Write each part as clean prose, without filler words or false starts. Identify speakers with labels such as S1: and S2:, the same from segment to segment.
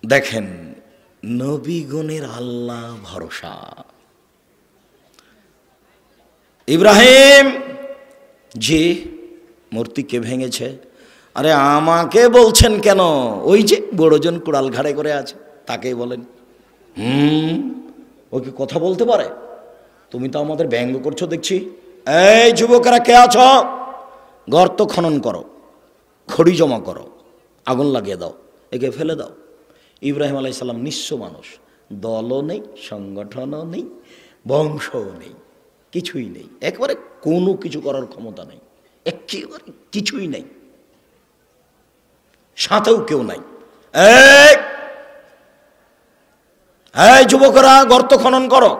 S1: দেখেন নবীগণের আল্লাহ ভরসা। ইব্রাহিম জি মূর্তি কে ভেঙেছে? আরে আমাকে বলছেন কেন? ওই যে বড়জন কুড়াল ঘাড়ে করে আছে তাকেই বলেন। ও কি কথা বলতে পারে? তুমি তো আমাদের ব্যঙ্গ করছো দেখছি। এই যুবকেরা কে আছো? গর্ত খনন করো, খড়ি জমা করো, আগুন লাগিয়ে দাও, একে ফেলে দাও। ইব্রাহিম আলাইহিস সালাম নিঃস্ব মানুষ, দলও নেই, সংগঠনও নেই, বংশও নেই, কিছুই নেই, একবারে কোনো কিছু করার ক্ষমতা নেই, একেবারে কিছুই নেই, সাথেও কেউ নাই। এই যুবকরা গর্ত খনন করো,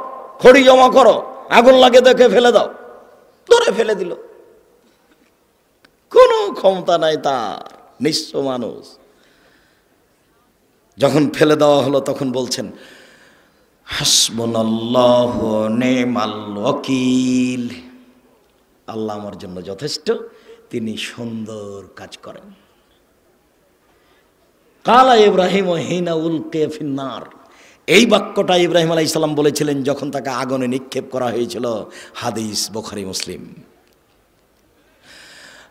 S1: খড়ি জমা করো, আগুন লাগিয়ে দেখে ফেলে দাও। ধরে ফেলে দিল, কোনো ক্ষমতা নাই তার, নিঃস্ব মানুষ। যখন ফেলে দেওয়া হলো তখন বলছেন হাসবুনাল্লাহু নি'মাল ওয়াকিল, আল্লাহ আমার জন্য যথেষ্ট, তিনি সুন্দর কাজ করেন। কালা ইব্রাহিম হিনা উলকিয়া ফিন্নার, এই বাক্যটা ইব্রাহিম আলাইহিস সালাম বলেছিলেন যখন তাকে আগুনে নিক্ষেপ করা হয়েছিল। হাদিস বুখারী মুসলিম।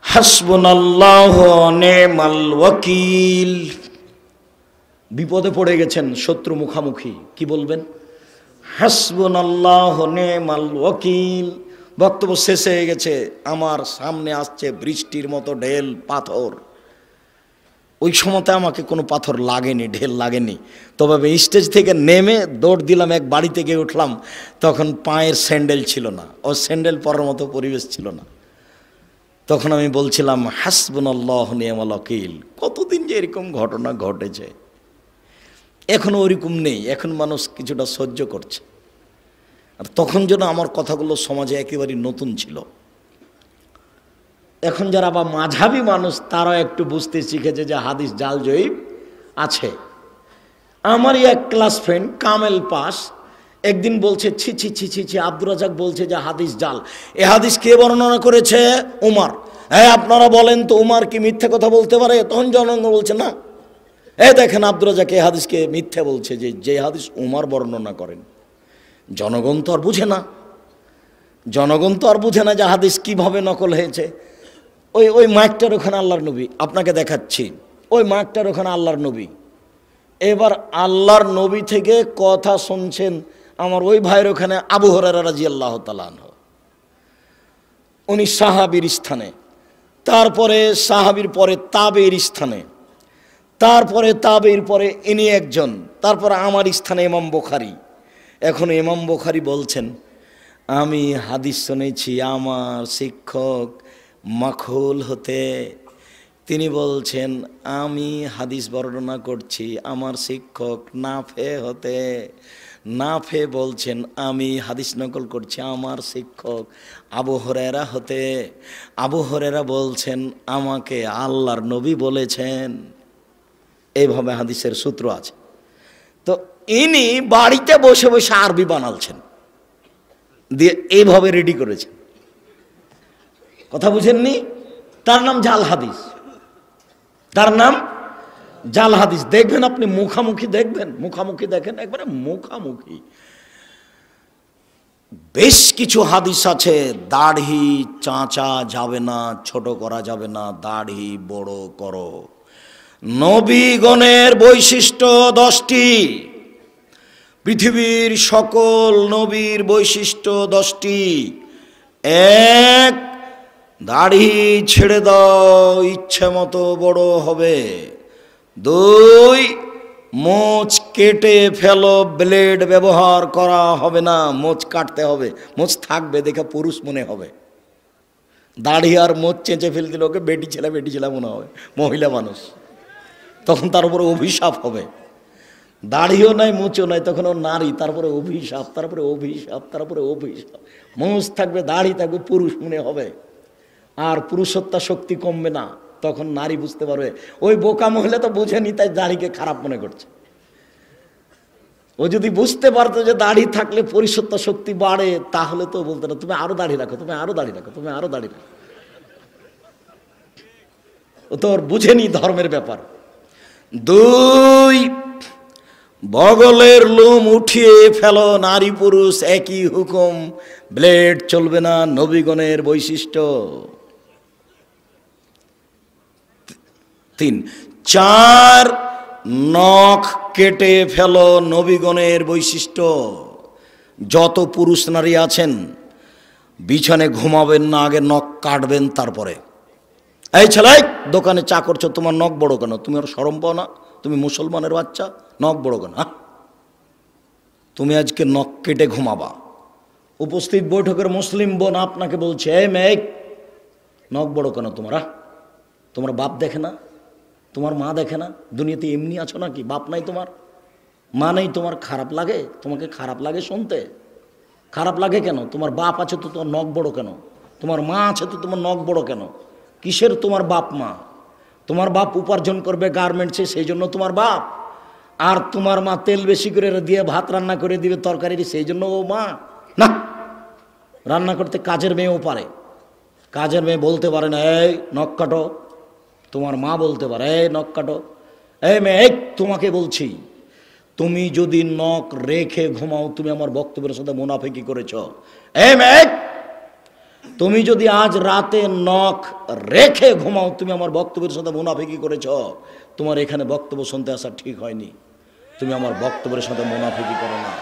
S1: হাসবুনাল্লাহু নি'মাল ওয়াকিল, বিপদে পড়ে গেছেন, শত্রু মুখামুখি, কি বলবেন? হাসবুনাল্লাহু নি'মাল ওয়াকিল। বক্তব্য শেষ হয়ে গেছে, আমার সামনে আসছে বৃষ্টির মতো ঢেল পাথর। ওই সময়তে আমাকে কোনো পাথর লাগেনি, ঢেল লাগেনি, তবে স্টেজ থেকে নেমে দৌড় দিলাম, এক বাড়িতে গিয়ে উঠলাম, তখন পায়ের স্যান্ডেল ছিল না, ও স্যান্ডেল পরার মতো পরিবেশ ছিল না। তখন আমি বলছিলাম হাসবুনাল্লাহু নি'মাল ওয়াকিল। কতদিন যে এরকম ঘটনা ঘটেছে, এখনো ওরকম নেই, এখন মানুষ কিছুটা সহ্য করছে। আর তখন যেন আমার কথাগুলো সমাজে একেবারে নতুন ছিল। এখন যারা বা মাঝাবি মানুষ তারা একটু বুঝতে শিখেছে যে হাদিস জাল জয়ীব আছে। আমারই এক ক্লাস ফ্রেন্ড কামেল পাস একদিন বলছে ছি ছি ছি ছি ছি, আব্দুর রাজ্জাক বলছে যে হাদিস জাল। এ হাদিস কে বর্ণনা করেছে? উমার। হ্যাঁ আপনারা বলেন তো উমার কি মিথ্যে কথা বলতে পারে? তখন জনগণ বলছে না। দেখেন আব্দুর রাজ্জাক এই হাদিসকে মিথ্যে বলছে, যে হাদিস উমার বর্ণনা করেন। জনগণ তো আর বুঝে না, জনগণ তো আর বুঝে না যে হাদিস কিভাবে নকল হয়েছে। ওই মাইকটার ওখানে আল্লাহর নবী, আপনাকে দেখাচ্ছি, ওই মাইকটার ওখানে আল্লাহর নবী। এবার আল্লাহর নবী থেকে কথা শুনছেন আমার ওই ভাইয়ের ওখানে আবু হুরায়রা রাদিয়াল্লাহু তাআলা আনহু, উনি সাহাবীর স্থানে, তারপরে সাহাবীর পরে তাবেঈর স্থানে, তারপরে তাবেঈর পরে ইনি একজন, তারপরে আমার স্থানে ইমাম বুখারী। এখন ইমাম বুখারী বলছেন আমি হাদিস শুনেছি আমার শিক্ষক মাখুল হতে। তিনি বলছেন আমি হাদিস বর্ণনা করছি আমার শিক্ষক নাফে হতে। নাফে বলছেন আমি হাদিস নকল করছি আমার শিক্ষক আবু হুরায়রা হতে। আবু হুরায়রা বলছেন আমাকে আল্লাহর নবী বলেছেন। এইভাবে হাদিসের সূত্র আছে। তো ইনি বাড়িতে বসে বসে আরবি বানালছেন, দিয়ে এইভাবে রেডি করেছেন। কথা বুঝেননি? তার নাম জাল হাদিস, তার নাম জাল হাদিস। দেখবেন আপনি মুখামুখি দেখবেন, মুখামুখি দেখেন, একবারে মুখামুখি। বেশ কিছু হাদিস আছে দাড়ি চাঁচা যাবে না, ছোট করা যাবে না, দাড়ি বড় করো। নবীগণের বৈশিষ্ট্য 10টি, পৃথিবীর সকল নবীর বৈশিষ্ট্য 10টি। 1, দাড়ি ছেড়ে দাও, ইচ্ছে মতো বড় হবে। 2, মোচ কেটে ফেলো, ব্লেড ব্যবহার করা হবে না, মোচ কাটতে হবে, মোচ থাকবে দেখে পুরুষ মনে হবে। দাড়ি আর মোচ চেঁচে ফেল দিলে ওকে বেটি ছেলে মনে হবে, মহিলা মানুষ, তখন তার উপরে অভিশাপ হবে। দাড়িও নাই মোচও নাই, তখন ও নারী, তারপরে অভিশাপ, তারপরে অভিশাপ, তারপরে অভিশাপ। মোচ থাকবে, দাড়ি থাকবে, পুরুষ মনে হবে, আর পুরুষত্বা শক্তি কমবে না। তখন নারী বুঝতে পারবে, ওই বোকা মহিলা তো বুঝেনি তাই দাড়িকে খারাপ মনে করছে। ও যদি বুঝতে পারতো যে দাড়ি থাকলে পুরুষত্বা শক্তি বাড়ে, তাহলে তো বলতো না তুমি আরো দাড়ি রাখো, তুমি আরো দাড়ি রাখো, তুমি আরো দাড়ি রাখো। ও তো ওর বুঝেনি ধর্মের ব্যাপার। 2, বগলের লোম উঠিয়ে ফেলো, নারী পুরুষ একই হুকুম, ব্লেড চলবে না, নবীগণের বৈশিষ্ট্য। 3, 4 নখ কেটে ফেলো, নবীগণের বৈশিষ্ট্য। যত পুরুষ নারী আছেন বিছানে ঘুমাবেন না, আগে নখ কাটবেন তারপরে। এই ছেলে, দোকানে চা করছো, তোমার নখ বড় কেন? তুমি আর শরম পাও না? তুমি মুসলমানের বাচ্চা, নখ বড় কেন? তুমি আজকে নখ কেটে ঘুমাবা। উপস্থিত বৈঠকের মুসলিম বোন আপনাকে বলছে, এই মেয়ে, নখ বড় কেন তোমার? তোমার বাপ দেখে না? তোমার মা দেখে না? দুনিয়াতে এমনি আছো নাকি? বাপ নাই তোমার, মা নেই তোমার? খারাপ লাগে? তোমাকে খারাপ লাগে শুনতে? খারাপ লাগে কেন? তোমার বাপ আছে তো তোমার নখ বড় কেন? তোমার মা আছে তো তোমার নখ বড় কেন? কিসের তোমার বাপ মা? তোমার বাপ উপার্জন করবে গার্মেন্টসে, সেই জন্য তোমার বাপ। আর তোমার মা তেল বেশি করে দিয়ে ভাত রান্না করে দিবে তরকারি, সেই জন্য ও মা না। রান্না করতে কাজের মেয়েও পারে, কাজের মেয়ে বলতে পারে না এই নখ কাটো। তোমার মা বলতে পারে এই নখ কাটো। এই মেয়ে, তোমাকে বলছি, তুমি যদি নখ রেখে ঘুমাও তুমি আমার বক্তব্যের সাথে মুনাফিকি করেছ। এই মেয়ে, তুমি যদি আজ রাতে নখ রেখে ঘুমাও তুমি আমার বক্তব্যের সাথে মুনাফিকি করেছ। তোমার এখানে বক্তব্য শুনতে আসা ঠিক হয়নি, তুমি আমার বক্তব্যের সাথে মুনাফিকি করো না।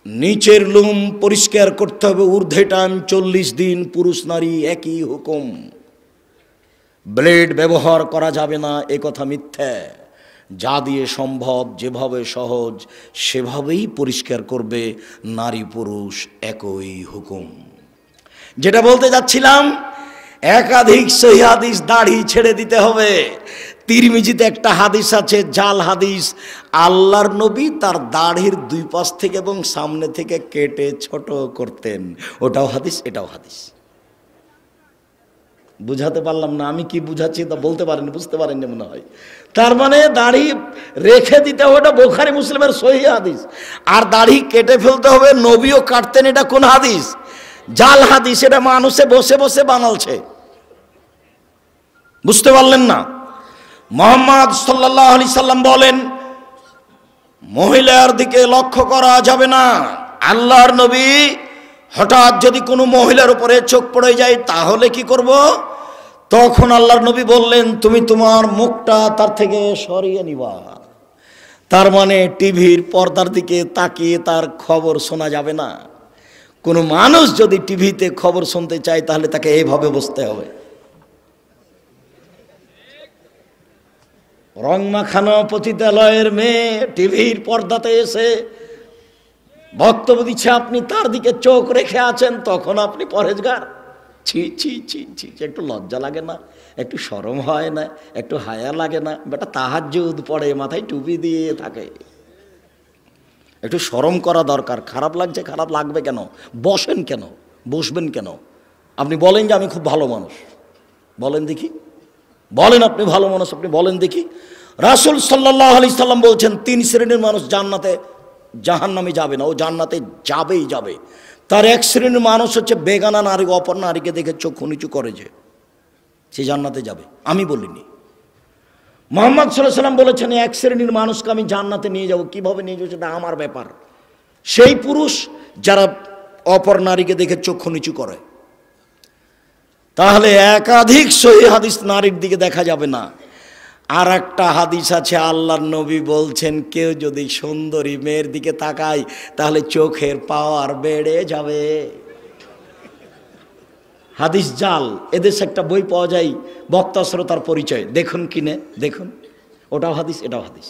S1: নিচের লোম পরিষ্কার করতে হবে, ঊর্ধ্বে টান 40 দিন, পুরুষ নারী একই হুকুম। ব্লেড ব্যবহার করা যাবে না, এ কথা মিথ্যা। যা দিয়ে সম্ভব, যেভাবে সহজ সেভাবেই পরিষ্কার করবে, নারী পুরুষ একই হুকুম। যেটা বলতে যাচ্ছিলাম, একাধিক সহিহ হাদিস, দাড়ি ছেড়ে দিতে হবে। তিরমিজিতে একটা হাদিস আছে, জাল হাদিস, আল্লাহর নবী তার দাড়ির 2 পাশ থেকে এবং সামনে থেকে কেটে ছোট করতেন। ওটাও হাদিস, এটাও হাদিস। বুঝাতে পারলাম না? আমি কি বুঝাচ্ছি তা বলতে পারেন, বুঝতে পারেন মনে হয়। তার মানে দাড়ি রেখে দিতে হবে, ওটা বুখারী মুসলিমের সহিহ হাদিস। আর দাড়ি কেটে ফেলতে হবে, নবীও কাটতেন, এটা কোন হাদিস? জাল হাদিস। এটা মানুষে বসে বসে বানালছে, বুঝতে পারলেন না? মুহাম্মদ সাল্লাল্লাহু আলাইহি সাল্লাম বলেন, মহিলার দিকে লক্ষ্য করা যাবে না। আল্লাহর নবী হঠাৎ যদি কোনো মহিলার উপরে চোখ পড়ে যায় তাহলে কি করব? তখন আল্লাহর নবী বললেন, তুমি তোমার মুখটা তার থেকে সরিয়ে নিবা। তার মানে টিভির পর্দার দিকে তাকিয়ে তার খবর শোনা যাবে না। কোনো মানুষ যদি টিভিতে খবর শুনতে চায় তাহলে তাকে এইভাবে বসতে হবে। রং মাখানো পতিতালয়ের মেয়ে টিভির পর্দাতে এসে বক্তব্য দিচ্ছে, আপনি তার দিকে চোখ রেখে আছেন, তখন আপনি পরেজগার? ছি ছি ছি ছি, একটু লজ্জা লাগে না? একটু শরম হয় না? একটু হায়া লাগে না? বেটা তাহাজ্জুদ পড়ে, মাথায় টুপি দিয়ে থাকে, একটু শরম করা দরকার। খারাপ লাগছে, খারাপ লাগবে কেন? বসেন কেন? বসবেন কেন? আপনি বলেন যে আমি খুব ভালো মানুষ, বলেন দেখি, বলেন আপনি ভালো মানুষ, আপনি বলেন দেখি। রাসূল সাল্লাল্লাহু আলাইহি সাল্লাম বলছেন 3 শ্রেণীর মানুষ জান্নাতে, জাহান্নামে যাবে না, ও জান্নাতে যাবেই যাবে। তার 1 শ্রেণীর মানুষ হচ্ছে বেগানা নারী, অপর নারীকে দেখে চক্ষু নিচু করে, যে সে জান্নাতে যাবে। আমি বলিনি, মুহাম্মদ সাল্লাল্লাহু আলাইহি সাল্লাম বলেছেন 1 শ্রেণীর মানুষকে আমি জান্নাতে নিয়ে যাব। কিভাবে নিয়ে যাবো সেটা আমার ব্যাপার। সেই পুরুষ যারা অপর নারীকে দেখে চক্ষু নিচু করে। তাহলে একাধিক সহিহ হাদিস, নারীর দিকে দেখা যাবে না। আর একটা হাদিস আছে, আল্লাহর নবী বলছেন, কেউ যদি সুন্দরী মেয়ের দিকে তাকায় তাহলে চোখের পাওয়ার বেড়ে যাবে। হাদিস জাল। এদেশে একটা বই পাওয়া যায়, বক্তা শ্রোতার পরিচয়, দেখুন কিনে দেখুন, ওটাও হাদিস, এটাও হাদিস।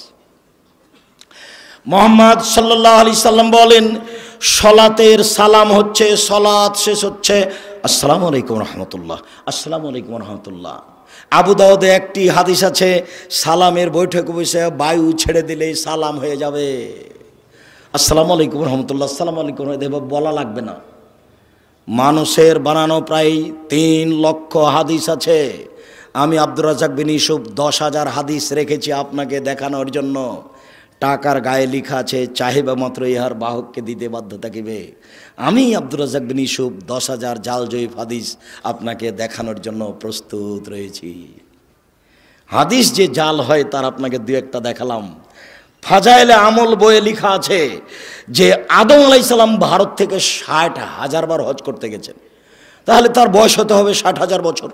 S1: মুহাম্মদ সাল্লাল্লাহু আলাইহি সাল্লাম বলেন, সলাতের সালাম হচ্ছে, সলাত শেষ হচ্ছে আসসালামু আলাইকুম রহমতুল্লাহ, আসসালামু আলাইকুম রহমতুল্লাহ। আবু দাউদে একটি হাদিস আছে, সালামের বৈঠকে বসে বায়ু ছেড়ে দিলেই সালাম হয়ে যাবে। আসসালামু আলাইকুম রহমতুল্লাহ, আসসালামু আলাইকুম বলা লাগবে না। মানুষের বানানো প্রায় 3 লক্ষ হাদিস আছে। আমি আব্দুর রাজ্জাক বিন ইউসুফ 10,000 হাদিস রেখেছি আপনাকে দেখানোর জন্য। টাকার গায়ে লেখা আছে, চাহিবা মাত্র ইহার বাহককে দিতে বাধ্য থাকিবে। আমি আব্দুর রাজ্জাক বিন ইউসুফ 10,000 জাল জয়ীফ হাদিস আপনাকে দেখানোর জন্য প্রস্তুত রয়েছি। হাদিস যে জাল হয় তার আপনাকে দু একটা দেখালাম। ফাজাইলে আমল বইয়ে লেখা আছে যে আদম আলাইহিস সালাম ভারত থেকে 60,000 বার হজ করতে গেছেন, তাহলে তার বয়স হতে হবে 60,000 বছর।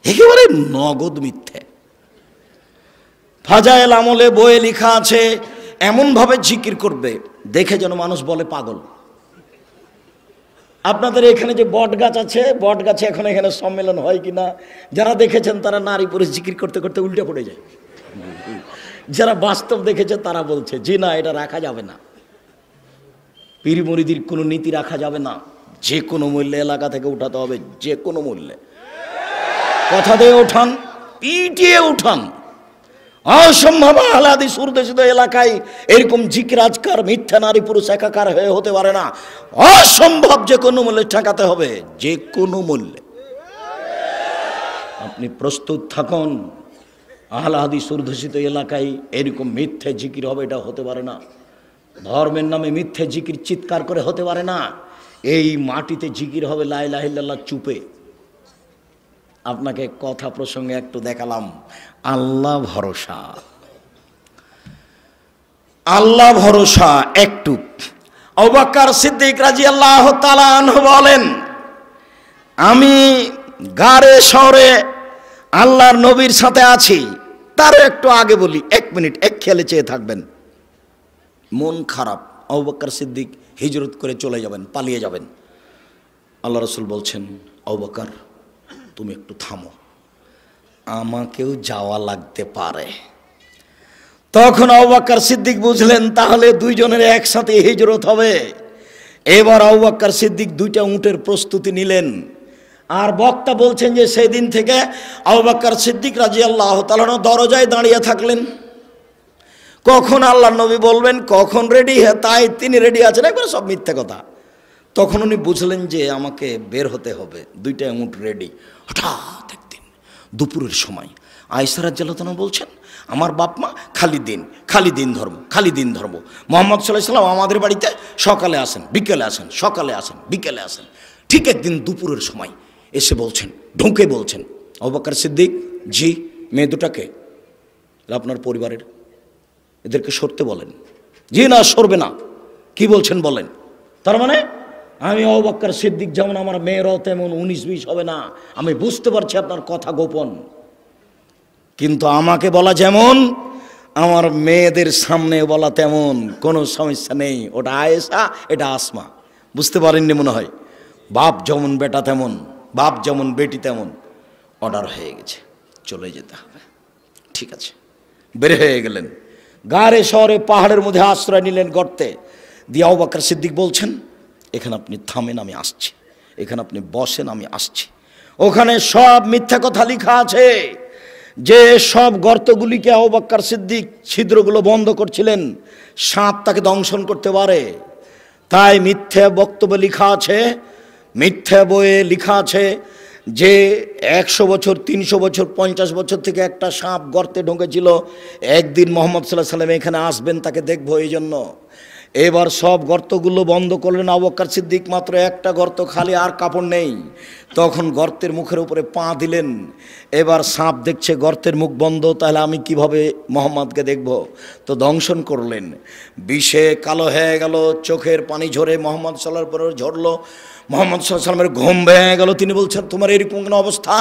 S1: একেবারে নগদ মিথ্যে। ফাজাইল আমলে বইয়ে লেখা আছে এমনভাবে জিকির করবে দেখে যেন মানুষ বলে পাগল। আপনাদের এখানে যে বট গাছ আছে, বট গাছে এখন এখানে সম্মেলন হয় কিনা, যারা দেখেছেন তারা নারী পুরুষ জিকির করতে করতে উল্টে পড়ে যায়। যারা বাস্তব দেখেছে তারা বলছে জি না, এটা রাখা যাবে না, পীর মুরিদির কোনো নীতি রাখা যাবে না, যে কোনো মূল্যে এলাকা থেকে উঠাতে হবে, যে কোনো মূল্যে। কথা দিয়ে উঠান, পিটিয়ে উঠান। অসম্ভব আহলে হাদিস উর্দুশিত এলাকায় এরকম জিকির আজকার মিথ্যা নারী পুরুষ একাকার হয়ে হতে পারে না। অসম্ভব, যে কোনো মূল্যে ঠেকাতে হবে, যে কোনো মূল্যে। আপনি প্রস্তুত থাকুন। আহলে হাদিস উর্দুশিত এলাকায় এরকম মিথ্যে জিকির হবে, এটা হতে পারে না। ধর্মের নামে মিথ্যে জিকির চিৎকার করে হতে পারে না। এই মাটিতে জিকির হবে লা ইলাহা ইল্লাল্লাহ চুপে। আপনাকে কথা প্রসঙ্গে একটু দেখালাম। আল্লাহ ভরসা, আল্লাহ ভরসা একটু। আবু বকর সিদ্দিক রাদিয়াল্লাহু তাআলা আনহু বলেন, আমি গারে শহরে আল্লাহর নবীর সাথে আছি। তার একটু আগে বলি, 1 মিনিট এক খেয়ালে চেয়ে থাকবেন। মন খারাপ, আবু বকর সিদ্দিক হিজরত করে চলে যাবেন, পালিয়ে যাবেন। আল্লাহ রাসূল বলছেন, আবু বকর তুমি একটু থামো, আমাকেও যাওয়া লাগতে পারে। তখন আবু বকর সিদ্দিক বুঝলেন তাহলে দুইজনের একসাথে হিজরত হবে। এবার আবু বকর সিদ্দিক 2টা উটের প্রস্তুতি নিলেন। আর বক্তা বলছেন যে সেই দিন থেকে আবু বকর সিদ্দিক রাদিয়াল্লাহু তাআলা দরজায় দাঁড়িয়ে থাকলেন। কখন আল্লাহর নবী বলবেন, কখন রেডি, তাই তিনি রেডি আছেন, একবার সব মিথ্যা কথা। তখন উনি বুঝলেন যে আমাকে বের হতে হবে, 2টা উট রেডি। হঠাৎ একদিন দুপুরের সময় আয়েশা রাদিয়াল্লাহু তাআলা বলছেন, আমার বাপ মা খালি দিন ধর্ম, খালি দিন ধর্ম। মুহাম্মদ সাল্লাল্লাহু আলাইহি ওয়াসাল্লাম আমাদের বাড়িতে সকালে আসেন, বিকেলে আসেন, সকালে আসেন, বিকেলে আসেন। ঠিক একদিন দুপুরের সময় এসে বলছেন, ঢুকে বলছেন, আবু বকর সিদ্দিক জি, মেয়ে দুটাকে আপনার পরিবারের, এদেরকে সরতে বলেন। জি না, সরবে না। কি বলছেন বলেন। তার মানে আমি আবু বকর সিদ্দিক যেমন, আমার মেয়েরাও তেমন 19-20 হবে না। আমি বুঝতে পারছি আপনার কথা গোপন, কিন্তু আমাকে বলা যেমন আমার মেয়েদের সামনে বলা তেমন কোনো সমস্যা নেই। ওটা আয়েশা, এটা আসমা। বুঝতে পারেননি মনে হয়। বাপ যেমন বেটা তেমন, বাপ যেমন বেটি তেমন। অর্ডার হয়ে গেছে, চলে যেতে হবে। ঠিক আছে, বের হয়ে গেলেন। গাড়ে শহরে পাহাড়ের মধ্যে আশ্রয় নিলেন গর্তে। দিয়ে আবু বকর সিদ্দিক বলছেন, এখানে আপনি থামেন, আমি আসছি। এখানে আপনি বসেন, আমি আসছি। ওখানে সব মিথ্যা কথা লেখা আছে। যে সব গর্তগুলিকে আবু বকর সিদ্দিক ছিদ্রগুলো বন্ধ করছিলেন, সাপ তাকে দংশন করতে পারে। তাই মিথ্যা বক্তব্য লেখা আছে, মিথ্যা বইয়ে লেখা আছে যে 100 বছর, 300 বছর, 50 বছর থেকে একটা সাপ গর্তে ঢুকেছিল। একদিন মুহাম্মদ সাল্লাল্লাহু আলাইহি ওয়াসাল্লাম এখানে আসবেন, তাকে দেখবো, এই জন্য। এবার সব গর্তগুলো বন্ধ করলেন আবু বকর সিদ্দিক, মাত্র একটা গর্ত খালি, আর কাপড় নেই। তখন গর্তের মুখের উপরে পা দিলেন। এবার সাপ দেখছে গর্তের মুখ বন্ধ, তাহলে আমি কিভাবে মোহাম্মদকে দেখব? তো দংশন করলেন। বিষে কালো হয়ে গেল, চোখের পানি ঝরে মোহাম্মদ সাল্লাল্লাহু আলাইহি ওয়াসাল্লাম ঝরলো। মোহাম্মদ সাল্লাল্লাহু আলাইহি ওয়াসাল্লামের ঘুম ভেঙে গেল। তিনি বলছেন, তোমার এরকম কোনো অবস্থা?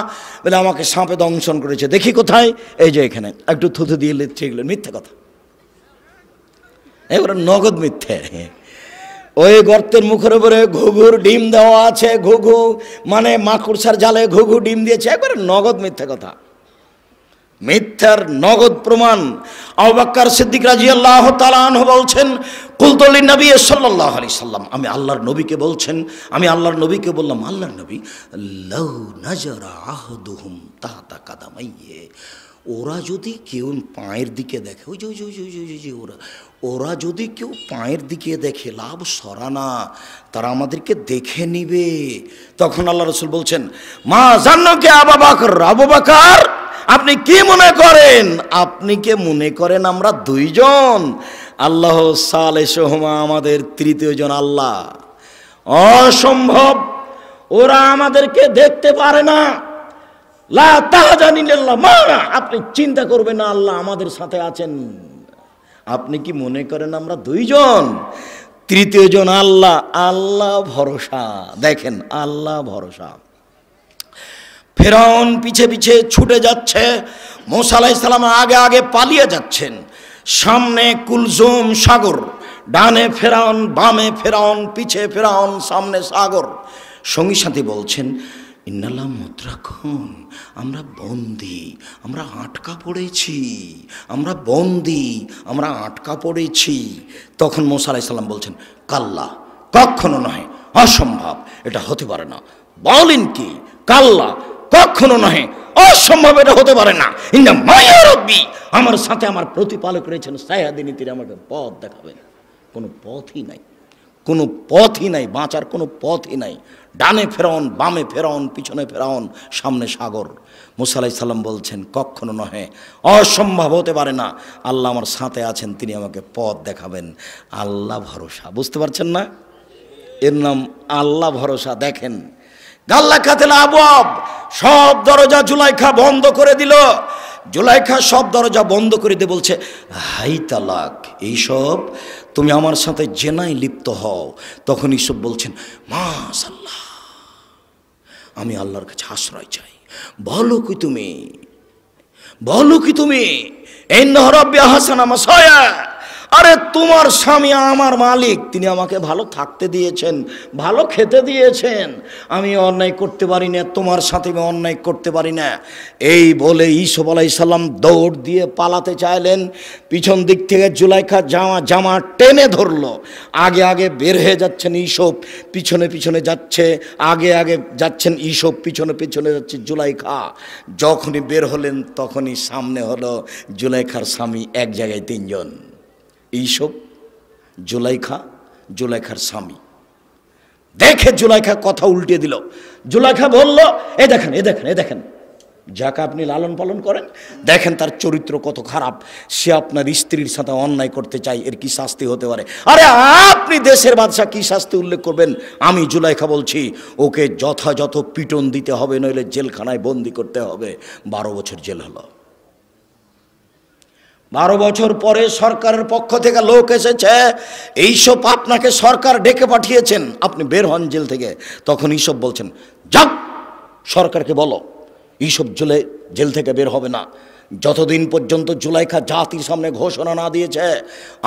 S1: বলে, আমাকে সাপে দংশন করেছে। দেখি কোথায়? এই যে এখানে। একটু থুথু দিয়ে লিখছে, এগুলো মিথ্যে কথা, এবারে নগদ মিথ্যে। ওই গর্তের মুখের উপরে ঘুঘুর ডিম দেওয়া আছে। ঘুঘু মানে মাকড়সার জালে ঘুঘু ডিম দিয়েছে, একবারে নগদ মিথ্যে কথা, মিথ্যার নগদ প্রমাণ। আবু বকর সিদ্দিক রাদিয়াল্লাহু তাআলা আনহু বলছেন, কুলতু লিন-নবী সাল্লাল্লাহু আলাইহি সাল্লাম, আমি আল্লাহর নবীকে বলছেন, আমি আল্লাহর নবীকে বললাম, আল্লাহর নবী, লাউ নাজারা আহদুহুম তাহতা কাদামাইহি, ওরা যদি কেউ পায়ের দিকে দেখে, ওই যে ওরা যদি কেউ পায়ের দিকে দেখে, লাভ সরানা, তারা আমাদেরকে দেখে নিবে। তখন আল্লাহ রাসূল বলছেন, মা জান্নাকে আবু বকর, আবু বকর আপনি কি মনে করেন? আপনি কে মনে করেন আমরা 2 জন? আল্লাহ সালেহুমা, আমাদের 3য় জন আল্লাহ। অসম্ভব, ওরা আমাদেরকে দেখতে পারে না। 100 বছর, 150 বছর, 1000 বছর থেকে একটা সাপ গর্তে ঢুকেছিল। একদিন মোহাম্মদ সাল্লাল্লাহু আলাইহি ওয়াসাল্লাম এখানে আসবেন, তাকে দেখবো, এই জন্য। এবার সব গর্তগুলো বন্ধ করলেন আবু বকর সিদ্দিক রাদিয়াল্লাহু তাআলা আনহু। দিয়ে আবু বকর সিদ্দিক বলছেন, এখানে আপনি থামেন, আমি আসছি। এখানে আপনি বসেন, আমি আসছি। ওখানে সব মিথ্যা কথা লেখা আছে। যে সব গর্তগুলিকে আবু বকর সিদ্দিক ছিদ্রগুলো বন্ধ করছিলেন, সাপ তাকে দংশন করেছে। দেখি কোথায়? এই যে এখানে। একটু থুথু দিয়ে লিখছে, এগুলো মিথ্যে কথা, লা তাহজান ইল্লাল্লাহ মা'না, আপনি চিন্তা করবেন না, আল্লাহ আমাদের সাথে আছেন। আপনি কি মনে করেন আমরা দুইজন? তৃতীয় জন আল্লাহ, আল্লাহ ভরসা। দেখেন আল্লাহ ভরসা। ফেরাউন পিছে পিছে ছুটে যাচ্ছে, মূসা আলাইহিস সালাম আগে আগে পালিয়ে যাচ্ছেন। সামনে কুলজুম সাগর, ডানে ফেরাউন, বামে ফেরাউন, পিছে ফেরাউন, সামনে সাগর। সঙ্গী সাথী বলছেন ইন্নাল্লাহ মুদ্রাকুন, আমরা বন্দি, আমরা আটকা পড়েছি, আমরা বন্দি, আমরা আটকা পড়েছি। তখন মূসা আলাইহিস সালাম বলছেন কাল্লা, কখনো নয়, অসম্ভব, এটা হতে পারে না। বলেন কি? কাল্লা, কখনো নয়, অসম্ভব, এটা হতে পারে না। ইন্না মায়া রব্বি, আমার সাথে আমার প্রতিপালক রয়েছেন, সায়াদিনী, তিনি আমাকে পথ দেখাবেন। কোনো পথই নাই, কোনো পথই নাই, বাঁচার কোনো পথই নাই। ডানে ফেরাউন, বামে ফেরাউন, পিছনে ফেরাউন, সামনে সাগর। মূসা আলাইহিস সালাম বলছেন কখনো নহে, অসম্ভব, হতে পারে না। আল্লাহ আমার সাথে আছেন, তিনি আমাকে পথ দেখাবেন। আল্লাহ ভরসা, বুঝতে পারছেন না? এর নাম আল্লাহ ভরসা। দেখেন গাল্লাকাতিল আবওয়াব, সব দরজা জুলাইখা বন্ধ করে দিল। জুলাইখা সব দরজা বন্ধ করে দিয়ে বলছে হাই তালাক, এইসব তুমি আমার সাথে জেনায় লিপ্ত হও। তখন ইসব বলছেন মাশাআল্লাহ, আমি আল্লাহর কাছে আশ্রয় চাই। বলো কি তুমি, বলো কি তুমি, ইন্নাহু রাব্বি আহসানা মাসায়া, আরে তোমার স্বামী আমার মালিক, তিনি আমাকে ভালো থাকতে দিয়েছেন, ভালো খেতে দিয়েছেন, আমি অন্যায় করতে পারি না, তোমার সাথে আমি অন্যায় করতে পারি না। এই বলে ইউসুফ আলাইহিস সালাম দৌড় দিয়ে পালাতে চাইলেন। পিছন দিক থেকে জুলাইখা জামা টেনে ধরলো। আগে আগে বের হয়ে যাচ্ছেন ইউসুফ, পিছনে পিছনে যাচ্ছে, আগে আগে যাচ্ছেন ইউসুফ, পিছনে পিছনে যাচ্ছে জুলাইখা। যখনই বের হলেন তখনই সামনে হলো জুলাইখার স্বামী, এক জায়গায় তিনজন, ইউসুফ, জুলাইখা, জুলাইখার স্বামী। দেখে জুলাইখা কথা উল্টে দিল। জুলাইখা বলল এ দেখেন, এ দেখেন, এ দেখেন, যাকে আপনি লালন পালন করেন, দেখেন তার চরিত্র কত খারাপ, সে আপনার স্ত্রীর সাথে অন্যায় করতে চাই, এর কি শাস্তি হতে পারে? আরে আপনি দেশের বাদশা, কি শাস্তি উল্লেখ করবেন? আমি জুলাইখা বলছি ওকে যথাযথ পিটন দিতে হবে, নইলে জেলখানায় বন্দি করতে হবে। 12 বছর জেল হলো। 12 বছর পরে সরকারের পক্ষ থেকে লোক এসেছে, এইসব আপনাকে সরকার ডেকে পাঠিয়েছেন, আপনি বের হন জেল থেকে। তখন ইসব বলছেন যাক, সরকারকে বলো ইসব জেল থেকে বের হবে না যতদিন পর্যন্ত জুলাইখা জাতির সামনে ঘোষণা না দিয়েছে।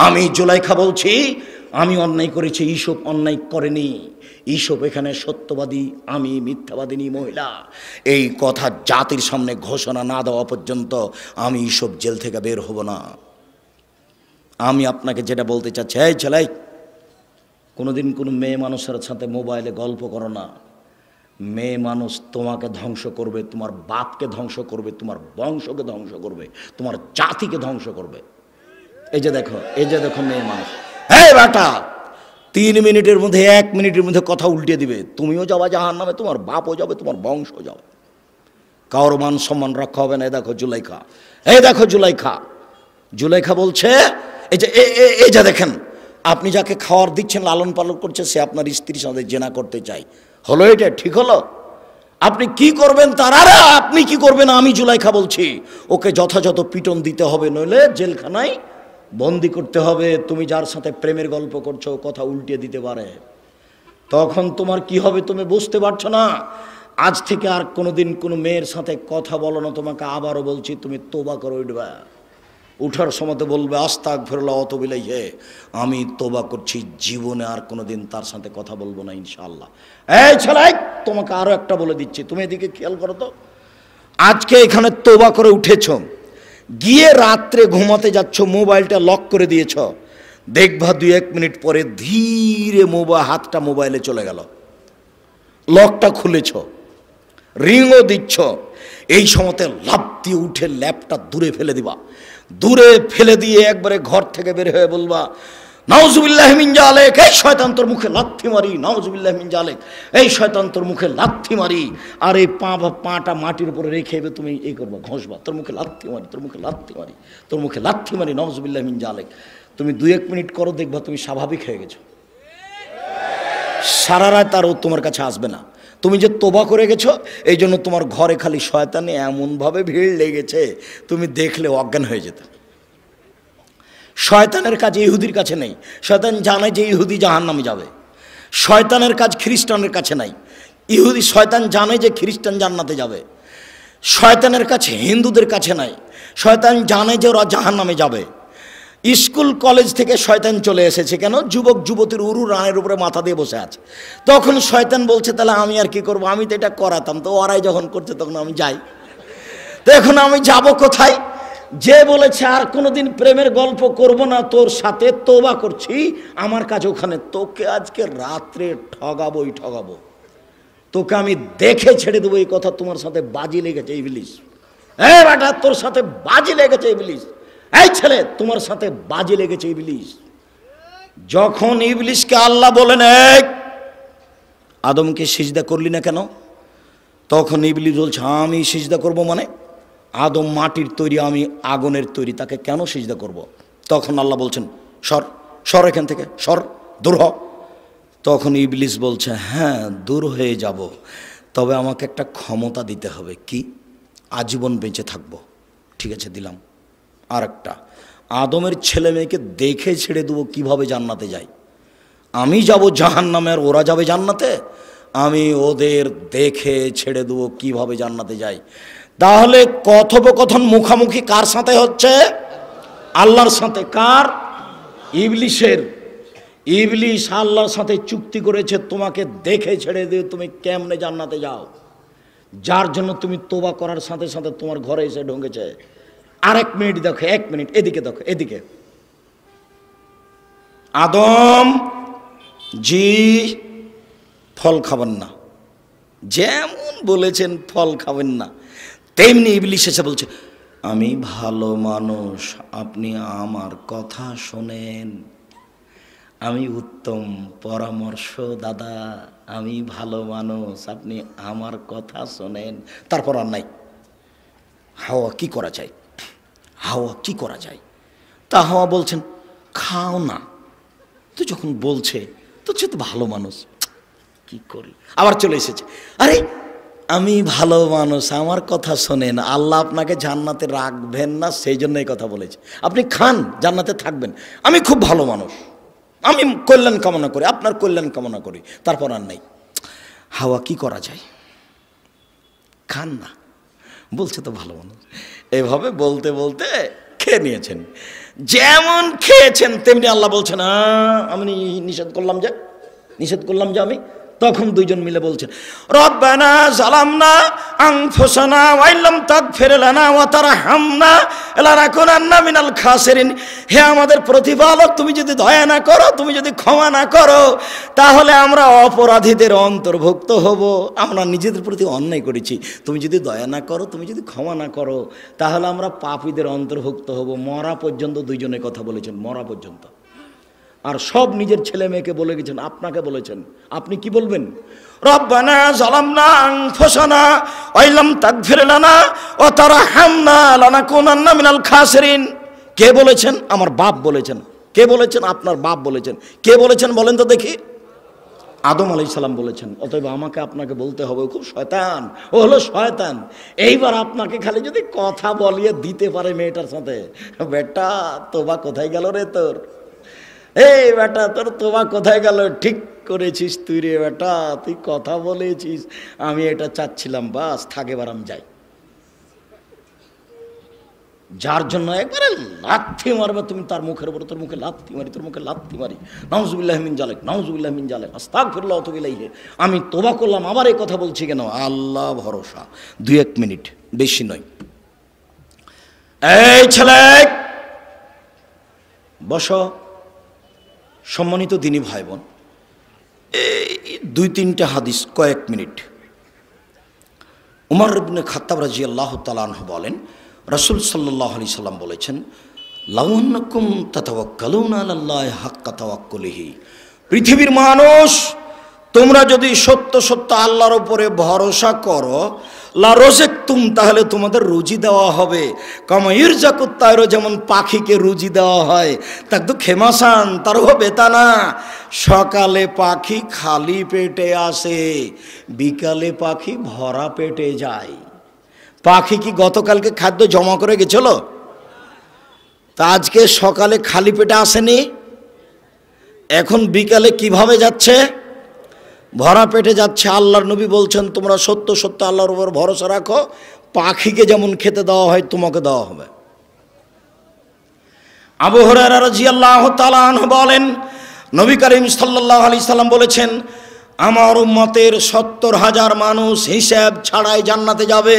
S1: আমি জুলাইখা বলছি আমি অন্যায় করেছি, ইসব অন্যায় করেনি। ইসব এখানে সত্যবাদী, আমি মিথ্যাবাদিনী মহিলা। এই কথা জাতির সামনে ঘোষণা না দেওয়া পর্যন্ত আমি ইসব জেল থেকে বের হব না। আমি আপনাকে যেটা বলতে চাচ্ছি, এই ছেলে, কোনোদিন কোনো মেয়ে মানুষের সাথে মোবাইলে গল্প করো না। মেয়ে মানুষ তোমাকে ধ্বংস করবে, তোমার বাপকে ধ্বংস করবে, তোমার বংশকে ধ্বংস করবে, তোমার জাতিকে ধ্বংস করবে। এই যে দেখো, এই যে দেখো মেয়ে মানুষ, এই বেটা 3 মিনিটের মধ্যে, 1 মিনিটের মধ্যে কথা উল্টে দিবে। তুমিও যাবা জাহান্নামে, তোমার বাপও যাবে, তোমার বংশ যাবে, কারোর মান সম্মান রক্ষা হবে না। এই দেখো জুলাইখা, এই দেখো জুলাইখা। জুলাইখা বলছে এই যে এই যে দেখেন, আপনি যাকে খাওয়ার দিচ্ছেন, লালন পালন করছে, সে আপনার স্ত্রীর সাথে জেনা করতে চাই। হলো এটা? ঠিক হলো? আপনি কি করবেন তার? আরে আপনি কি করবেন? আমি জুলাইখা বলছি ওকে যথাযথ পিটন দিতে হবে, নইলে জেলখানায় বন্দি করতে হবে। তুমি যার সাথে প্রেমের গল্প করছো, কথা উল্টে দিতে পারে, তখন তোমার কি হবে তুমি বুঝতে পারছো না। আজ থেকে আর কোনোদিন কোনো মেয়ের সাথে কথা বলো না। তোমাকে আবারও বলছি, তুমি তোবা করে উঠবে, উঠার সময় বলবে আস্তাগফিরুল্লাহ ওয়া আতুবু ইলাইহি, আমি তোবা করছি, জীবনে আর কোনোদিন তার সাথে কথা বলবো না ইনশাআল্লাহ। এই ছেলে, তোমাকে আরো একটা বলে দিচ্ছি, তুমি এদিকে খেয়াল করো তো। আজকে এখানে তোবা করে উঠেছ, গিয়ে রাত্রে ঘুমাতে যাচ্ছ, মোবাইলটা লক করে দিয়েছ, দেখবা 2-1 মিনিট পরে ধীরে হাতটা মোবাইলে চলে গেল, লকটা খুলেছ, রিংও দিচ্ছ। এই সময়তে লাফ দিয়ে উঠে ল্যাপটা দূরে ফেলে দিবা। দূরে ফেলে দিয়ে একবারে ঘর থেকে বের হয়ে বলবা নাউজুবিল্লাহি মিন জালিক, এই শয়তান তোর মুখে লাথি মারি, নাউজুবিল্লাহি মিন জালিক, এই শয়তান তোর মুখে লাথি মারি। আর এই পাটা মাটির উপরে রেখে তুমি এই করবা, ঘষবা, তোর মুখে লাথি মারি, তোর মুখে লাথি মারি, তোর মুখে লাথি মারি, নাউজুবিল্লাহি মিন জালিক। তুমি 2-1 মিনিট করো, দেখবা তুমি স্বাভাবিক হয়ে গেছো। সারা রাত আর ও তোমার কাছে আসবে না। তুমি যে তোবা করে গেছো, এই জন্য তোমার ঘরে খালি শয়তানে এমনভাবে ভিড় লেগেছে, তুমি দেখলে অজ্ঞান হয়ে যেত। শয়তানের কাজ ইহুদির কাছে নেই। শয়তান জানে যে ইহুদি জাহান্নামে যাবে। শয়তানের কাজ খ্রিস্টানের কাছে নাই। শয়তান জানে যে খ্রিস্টান জান্নাতে যাবে। শয়তানের কাছে হিন্দুদের কাছে নাই। শয়তান জানে যে ওরা জাহান্নামে যাবে। স্কুল কলেজ থেকে শয়তান চলে এসেছে কেন? যুবক যুবতীর উরু রানের উপরে মাথা দিয়ে বসে আছে। তখন শয়তান বলছে তাহলে আমি আর কি করবো, আমি তো এটা করাতাম, তো ওরাই যখন করছে তখন আমি যাই, তো এখন আমি যাব কোথায়? যে বলেছে আর কোনোদিন প্রেমের গল্প করব না তোর সাথে, তোবা করছি, আমার কাছে ওখানে, তোকে আজকে রাত্রে ঠগাবোই ঠগাবো, তোকে আমি দেখে ছেড়ে দেবো। এই কথা তোমার সাথে বাজি লেগেছে ইবলিস। এই বেটা তোর সাথে বাজি লেগেছে ইবলিস। এই ছেলে তোমার সাথে বাজি লেগেছে ইবলিস। যখন ইবলিসকে আল্লাহ বলেন এক আদমকে সিজদা করলি না কেন, তখন ইবলিস বলছে আমি সিজদা করব মানে? আদম মাটির তৈরি, আমি আগুনের তৈরি, তাকে কেন সিজদা করব? তখন আল্লাহ বলছেন সর, সর এখান থেকে, সর, দূর হ। তখন ইবলিস বলছে হ্যাঁ দূর হয়ে যাব, তবে আমাকে একটা ক্ষমতা দিতে হবে। কি? আজীবন বেঁচে থাকবো। ঠিক আছে দিলাম। আর একটা, আদমের ছেলে মেয়েকে দেখে ছেড়ে দেবো কিভাবে জান্নাতে যায়। আমি যাব জাহান্নামে আর ওরা যাবে জান্নাতে, আমি ওদের দেখে ছেড়ে দেবো কিভাবে জান্নাতে যায়। তাহলে কথোপকথন মুখামুখি কার সাথে হচ্ছে? আল্লাহর সাথে। কার? ইবলিসের। ইবলিস আল্লাহর সাথে চুক্তি করেছে তোমাকে দেখে ছেড়ে দিয়ে তুমি কেমনে জান্নাতে যাও, যার জন্য তুমি তোবা করার সাথে সাথে তোমার ঘরে এসে ঢুকেছে। আর 1 মিনিট দেখো, 1 মিনিট এদিকে দেখো, এদিকে। আদম জি ফল খাবেন না, যেমন বলেছেন ফল খাবেন না, তেমনি ইবলিস এসে বলছে আমি ভালো মানুষ, আপনি আমার কথা শোনেন, আমি উত্তম পরামর্শ দাদা, আমি ভালো মানুষ, আপনি আমার কথা শোনেন। তারপর আর নাই। হাওয়া কি করা যায়? হাওয়া কি করা যায়? তা হাওয়া বলছেন খাও না। তো যখন বলছে তো সে তো ভালো মানুষ, কি করি? আবার চলে এসেছে, আরে আমি ভালো মানুষ, আমার কথা শোনেন, আল্লাহ আপনাকে জান্নাতে রাখবেন না সেই জন্য এই কথা বলেছে, আপনি খান জান্নাতে থাকবেন, আমি খুব ভালো মানুষ, আমি কল্যাণ কামনা করি, আপনার কল্যাণ কামনা করি। তারপর আর নাই। হাওয়া কি করা যায়? খান না, বলছে তো ভালো মানুষ। এভাবে বলতে বলতে খেয়ে নিয়েছেন। যেমন খেয়েছেন তেমনি আল্লাহ বলছেন আমি নিষেধ করলাম যে আমি। তখন দুইজন মিলে বলছেন রব্বানা জালামনা আনফুসানা ওয়া ইল্লাম তাগফির লানা ওয়া তারহামনা লানাকুনান্না মিনাল খাসিরিন। হে আমাদের প্রতিপালক, তুমি যদি দয়া না করো, তুমি যদি ক্ষমা না করো, তাহলে আমরা অপরাধীদের অন্তর্ভুক্ত হব। আমরা নিজেদের প্রতি অন্যায় করেছি, তুমি যদি দয়া না করো, তুমি যদি ক্ষমা না করো, তাহলে আমরা পাপীদের অন্তর্ভুক্ত হব। মরা পর্যন্ত দুইজনে কথা বলেছেন, মরা পর্যন্ত। আর সব নিজের ছেলে মেয়েকে বলে গেছেন, আপনাকে বলেছেন, আপনি কি বলবেন? রব্বানা জালামনা আনফুসানা ওয়া ইল্লাম তাগফির লানা ওয়া তারহামনা লানাকুনান্না মিনাল খাসিরিন। কে বলেছেন? আমার বাপ বলেছেন। কে বলেছেন? আপনার বাপ বলেছেন। কে বলেছেন বলেন তো দেখি? আদম আলাইহিস সালাম বলেছেন। অতএব আমাকে আপনাকে বলতে হবে, খুব শয়তান, ও হলো শয়তান। এইবার আপনাকে খালি যদি কথা বলিয়ে দিতে পারে মেয়েটার সাথে, বেটা তোবা কোথায় গেল রে তোর, এই বেটা তোর তোবা কোথায় গেল, ঠিক করেছিস তুই রে বেটা, তুই কথা বলেছিস, আমি এটা চাচ্ছিলাম, বাস থাক এবার আমি যাই। যার জন্য একবারে লাথি মারবে তুমি তার মুখের উপর, তোর মুখে লাথি মারি, তোর মুখে লাথি মারি, নাউজুবিল্লাহ মিন জালিক, নাউজুবিল্লাহ মিন জালিক, আস্তাগফিরুল্লাহ ওয়া আতুবু ইলাইহি। আমি তোবা করলাম, আবার এই কথা বলছি কেন? আল্লাহ ভরসা। 2-1 মিনিট, বেশি নয়। এই ছেলে বসো। সম্মানিত দিনী ভাই বোন, এই 2-3টা হাদিস, কয়েক মিনিট। উমর ইবনে খাত্তাব রাদিয়াল্লাহু তাআলা আনহু বলেন, রাসূল সাল্লাল্লাহু আলাইহি সাল্লাম বলেছেন, লাউ আন্নাকুম তাতাওয়াক্কালুনা আলাল্লাহি হাক্কা তাওয়াক্কুলিহি। পৃথিবীর মানুষ, তোমরা যদি সত্য সত্য আল্লাহর উপরে ভরসা করো, লা রোজেকতুম, তাহলে তোমাদের রুজি দেওয়া হবে, কামা ইরজাকুত তায়রো, যেমন পাখিকে রুজি দেওয়া হয়, তাক তো খেমাসান তারও বেতানা। সকালে পাখি খালি পেটে আসে, বিকালে পাখি ভরা পেটে যায়। পাখি কি গতকালকে খাদ্য জমা করে গেছিল? তা আজকে সকালে খালি পেটে আসেনি, এখন বিকালে কিভাবে যাচ্ছে? ভরা পেটে যাচ্ছে। আল্লাহর নবী বলছেন তোমরা সত্য সত্য আল্লাহর উপর ভরসা রাখো, পাখিকে যেমন খেতে দেওয়া হয় তোমাকে দেওয়া হবে। আবু হুরায়রা রাদিয়াল্লাহু তাআলা আনহু বলেন, নবী করিম সাল্লাল্লাহু আলাইহি সাল্লাম বলেছেন, আমার উম্মতের ৭০,০০০ মানুষ হিসাব ছাড়াই জান্নাতে যাবে।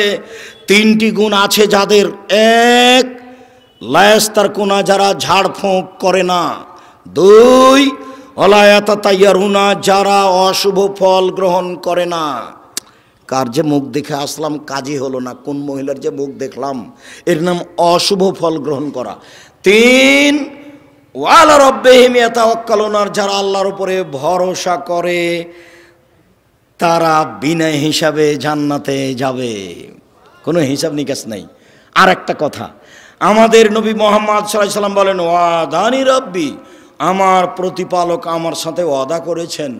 S1: ৩টি গুণ আছে যাদের। এক, লায়াস্তার কোনা, যারা ঝাড়ফুঁক করে না। ২, অলায়াতাতাইয়ারুনা, যারা অশুভ ফল গ্রহণ করে না। কার যে মুখ দেখে আসলাম কাজই হলো না, কোন মহিলার যে মুখ দেখলাম, এর নাম অশুভ ফল গ্রহণ করা। ৩, ওয়ালা রাব্বিহিম ইয়াতাওয়াক্কালুন, যারা আল্লাহর উপরে ভরসা করে তারা বিনা হিসাবে জান্নাতে যাবে, কোনো হিসাব নিকাশ নাই। আর একটা কথা, আমাদের নবী মুহাম্মদ সাল্লাল্লাহু আলাইহি সাল্লাম বলেন, ওয়াদানি রাব্বি, আমার প্রতিপালক আমার সাথে ওয়াদা করেছেন,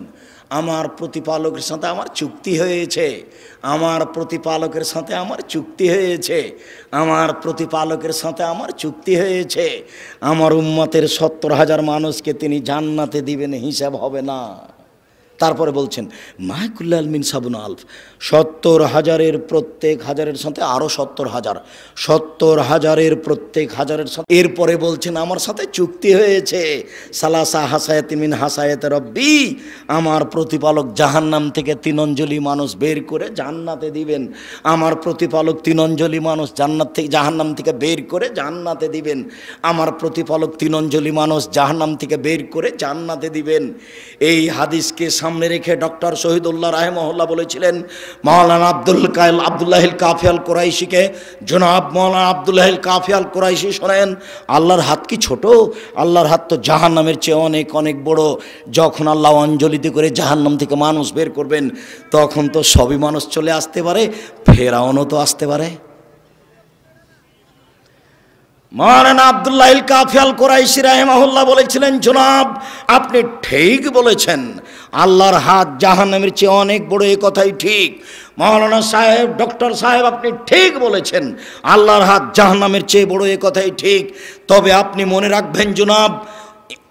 S1: আমার প্রতিপালকের সাথে আমার চুক্তি হয়েছে, আমার প্রতিপালকের সাথে আমার চুক্তি হয়েছে, আমার প্রতিপালকের সাথে আমার চুক্তি হয়েছে, আমার উম্মতের ৭০,০০০ মানুষকে তিনি জান্নাতে দিবেন, হিসাব হবে না। তারপরে বলছেন মা কুল্লাল মিন সাবুন আলফ, ৭০,০০০-এর প্রত্যেক হাজারের সাথে আরও ৭০,০০০, ৭০,০০০-এর প্রত্যেক হাজারের সাথে। এরপরে বলছেন আমার সাথে চুক্তি হয়েছে, সালাসা হাসায়াতি মিন হাসায়াতি রব্বি, আমার প্রতিপালক জাহান্নাম থেকে ৩ অঞ্জলি মানুষ বের করে জান্নাতে দিবেন, আমার প্রতিপালক ৩ অঞ্জলি মানুষ জান্নাত থেকে জাহান্নাম থেকে বের করে জান্নাতে দিবেন, আমার প্রতিপালক 3 অঞ্জলি মানুষ জাহান্নাম থেকে বের করে জান্নাতে দিবেন। এই হাদিসকে সামনে রেখে ডক্টর শহীদুল্লাহ রাহিমাহুল্লাহ বলেছিলেন, মাওলানা আব্দুল্লাহিল কাফি আল কুরাইশিকে, জনাব মাওলানা আব্দুল্লাহিল কাফি আল কুরাইশি শোনেন, আল্লাহর হাত কি ছোট? আল্লাহর হাত তো জাহান্নামের চেয়ে অনেক অনেক বড়। যখন আল্লাহ অঞ্জলিতে করে জাহান্নাম থেকে মানুষ বের করবেন, তখন তো সবই মানুষ চলে আসতে পারে, ফেরাউনও তো আসতে পারে। মাওলানা আব্দুল্লাহিল কাফি আল কুরাইশি রাহিমাহুল্লাহ বলেছিলেন, জনাব আপনি ঠিক বলেছেন, আল্লাহর হাত জাহান্নামের চেয়ে অনেক বড়, এই কথাই ঠিক। মাওলানা সাহেব, ডক্টর সাহেব আপনি ঠিক বলেছেন, আল্লাহর হাত জাহান্নামের চেয়ে বড়, এই কথাই ঠিক। তবে আপনি মনে রাখবেন জনাব,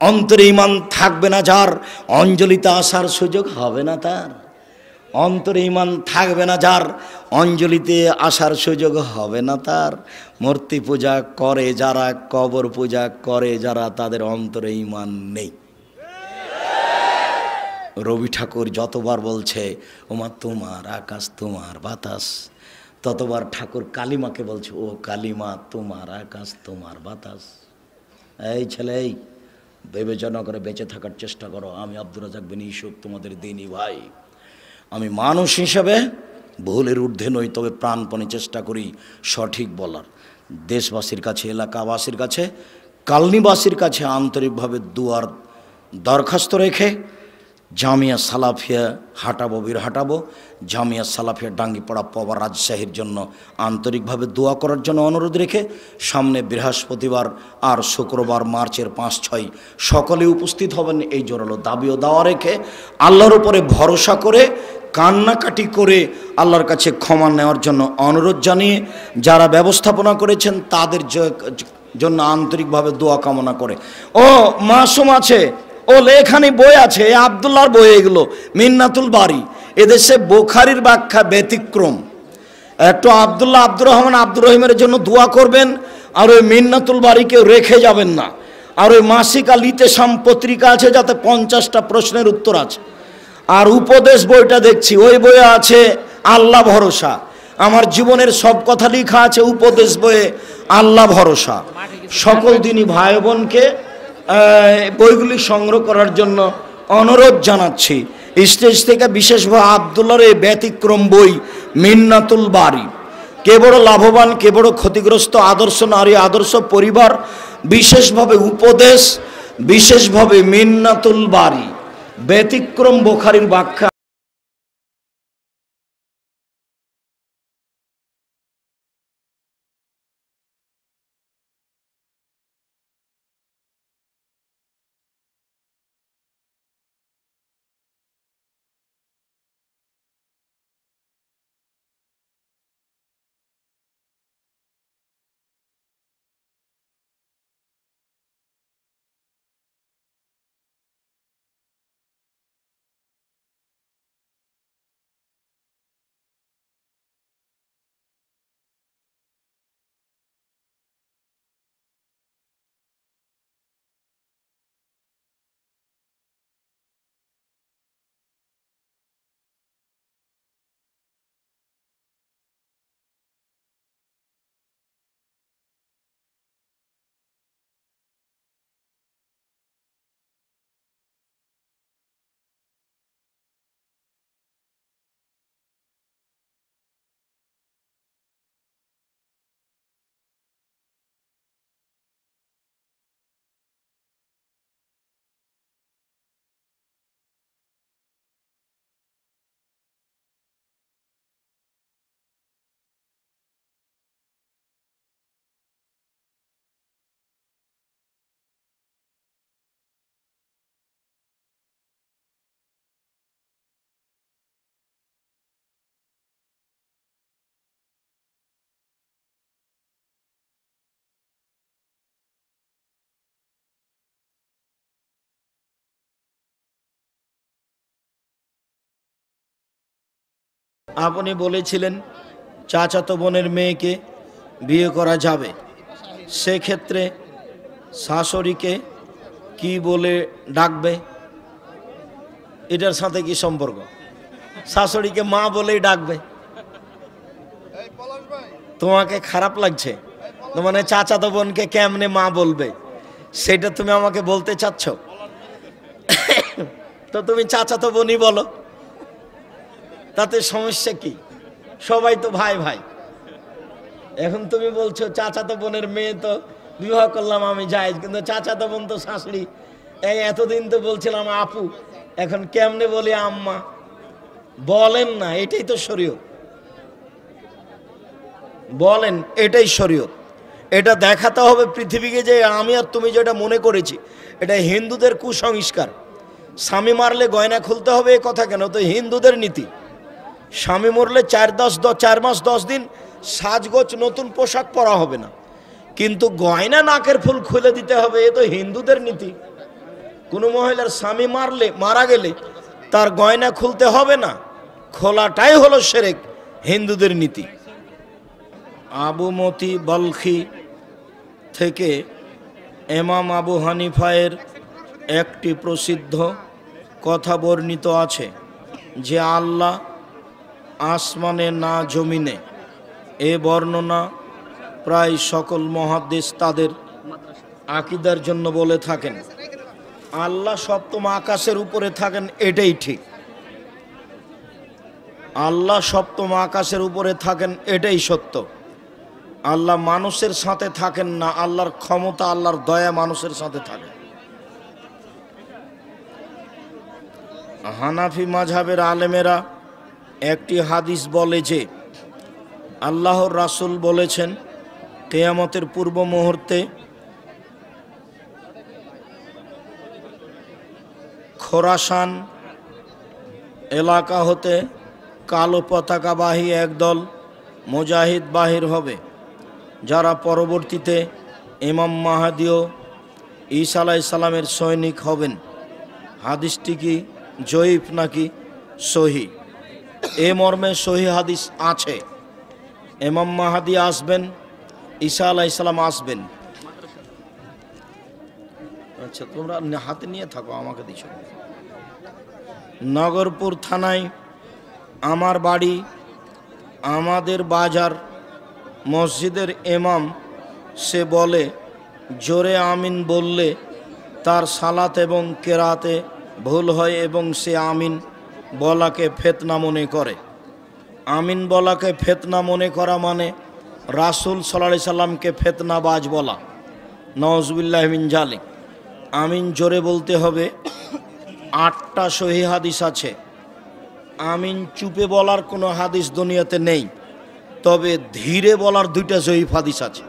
S1: অন্তরে ঈমান থাকবে না যার, অঞ্জলিতে আসার সুযোগ হবে না তার। অন্তরে ঈমান থাকবে না যার, অঞ্জলিতে আসার সুযোগ হবে না তার। মূর্তি পূজা করে যারা, কবর পূজা করে যারা, তাদের অন্তরে ঈমান নেই। রবি ঠাকুর যতবার বলছে ওমা তোমার আকাশ তোমার বাতাস, ততবার ঠাকুর কালিমাকে বলছে, ও কালিমা তোমার আকাশ তোমার বাতাস। এই ছেলে, এই বিবেচনা করে বেঁচে থাকার চেষ্টা করো। আমি আব্দুর রাজ্জাক বিন ইউসুফ, তোমাদের দিনী ভাই। আমি মানুষ হিসেবে ভুলের ঊর্ধ্বে নই, তবে প্রাণপণে চেষ্টা করি সঠিক বলার। দেশবাসীর কাছে, এলাকাবাসীর কাছে, কালনিবাসীর কাছে আন্তরিকভাবে দুয়ার দরখাস্ত রেখে জামিয়া সালাফিয়া হাঁটাবো, বীর হাঁটাবো, জামিয়া সালাফিয়া ডাঙ্গিপাড়া পবা রাজশাহীর জন্য আন্তরিকভাবে দোয়া করার জন্য অনুরোধ রেখে, সামনে বৃহস্পতিবার আর শুক্রবার মার্চের 5-6 সকলে উপস্থিত হবেন, এই জোরালো দাবি ও দাওয়া রেখে, আল্লাহর উপরে ভরসা করে, কান্নাকাটি করে আল্লাহর কাছে ক্ষমা নেওয়ার জন্য অনুরোধ জানিয়ে, যারা ব্যবস্থাপনা করেছেন তাদের জন্য আন্তরিকভাবে দোয়া কামনা করে। ও মাসুম আছে, ও লেখানি বই আছে, আব্দুল্লাহর বই, এগুলো মিন্নাতুল বারি, এদেশে বুখারীর ব্যাখ্যা ব্যতিক্রম। একটু আব্দুল্লাহ, আব্দুর রহমান, আব্দুর রহিমের জন্য দোয়া করবেন, আর ওই মিন্নাতুল বারি কেউ রেখে যাবেন না। আর ওই মাসিক আলিতে সাম পত্রিকা আছে, যাতে 50টা প্রশ্নের উত্তর আছে। আর উপদেশ বইটা দেখছি, ওই বইয়ে আছে আল্লাহ ভরসা। আমার জীবনের সব কথা লেখা আছে উপদেশ বইয়ে, আল্লাহ ভরসা। সকল দিনই ভাই বোনকে বইগুলি সংগ্রহ করার জন্য অনুরোধ জানাচ্ছি। স্টেজ থেকে বিশেষভাবে আব্দুল্লাহর এই ব্যতিক্রম বই মিন্নাতুল বারি, কে বড় লাভবান, কে বড় ক্ষতিগ্রস্ত, আদর্শ নারী, আদর্শ পরিবার, বিশেষভাবে উপদেশ, বিশেষভাবে মিন্নাতুল বারি, ব্যতিক্রম বুখারীর ব্যাখ্যা। আপনি বলেছিলেন চাচাতো বোনের মেয়েকে বিয়ে করা যাবে, সেক্ষেত্রে শাশুড়িকে কি বলে ডাকবে? এটার সাথে কি সম্পর্ক? শাশুড়িকে মা বলেই ডাকবে। তোমাকে খারাপ লাগছে তো, মানে চাচাতো বোনকে কেমনে মা বলবে সেটা তুমি আমাকে বলতে চাচ্ছ? তো তুমি চাচাতো বোনই বলো, তাতে সমস্যা কি? সবাই তো ভাই ভাই। এখন তুমি বলছো চাচাতো বোনের মেয়ে তো বিবাহ করলাম আমি জায়েজ, কিন্তু চাচাতো বোন তো শাশুড়ি। এই এতদিন তো বলছিলাম আপু, এখন কেমনে বলি আম্মা? বলেন না, এটাই তো শরীয়ত। বলেন এটাই শরীয়ত। এটা দেখাতে হবে পৃথিবীকে যে আমি আর তুমি যেটা মনে করেছি এটা হিন্দুদের কুসংস্কার। স্বামী মারলে গয়না খুলতে হবে এ কথা কেন? তো হিন্দুদের নীতি। স্বামী মরলে 4 মাস 10 দিন সাজগোজ নতুন পোশাক পরা হবে না, কিন্তু গয়না নাকের ফুল খুলে দিতে হবে, এ তো হিন্দুদের নীতি। কোনো মহিলার স্বামী মারা গেলে তার গয়না খুলতে হবে না, খোলাটাই হলো শিরক, হিন্দুদের নীতি। আবু মতি বলখি থেকে ইমাম আবু হানিফায়ের একটি প্রসিদ্ধ কথা বর্ণিত আছে যে আল্লাহ আসমানে না জমিনে। এ বর্ণনা প্রায় সকল মুহাদ্দিস তাদের আকীদার জন্য বলে থাকেন। আল্লাহ সপ্তম আকাশের উপরে থাকেন, এটাই ঠিক। আল্লাহ সপ্তম আকাশের উপরে থাকেন, এটাই সত্য। আল্লাহ মানুষের সাথে থাকেন না, আল্লাহর ক্ষমতা, আল্লাহর দয়া মানুষের সাথে থাকে। হানাফি মাযহাবের আলেমেরা একটি হাদিস বলে যে আল্লাহর রাসূল বলেছেন কিয়ামতের পূর্ব মুহূর্তে খোরাসান এলাকা হতে কালো পতাকাবাহী একদল মুজাহিদ বাহির হবে, যারা পরবর্তীতে ইমাম মাহদী ও ঈসা আলাইহিস সালামের সৈনিক হবেন। হাদিসটি কি জয়ীফ নাকি সহিহ? এ মর্মে সহিহ হাদিস আছে। ইমাম মাহদী আসবেন, ঈসা আলাইহিস সালাম আসবেন। আচ্ছা, তোমরা হাতে নিয়ে থাকো, আমাকে দিছো। নগরপুর থানায় আমার বাড়ি, আমাদের বাজার মসজিদের ইমাম, সে বলে জোরে আমিন বললে তার সালাত এবং কেরাতে ভুল হয় এবং সে আমিন বলাকে ফিতনা মনে করে। আমিন বলাকে ফিতনা মনে করা মানে রাসূল সাল্লাল্লাহু আলাইহি সাল্লামকে ফিতনাবাজ বলা। নাউজুবিল্লাহি মিন জালিক। আমিন জোরে বলতে হবে। 8টা সহিহ হাদিস আছে। আমিন চুপে বলার কোনো হাদিস দুনিয়াতে নেই, তবে ধীরে বলার 2টা জয়ীফ হাদিস আছে।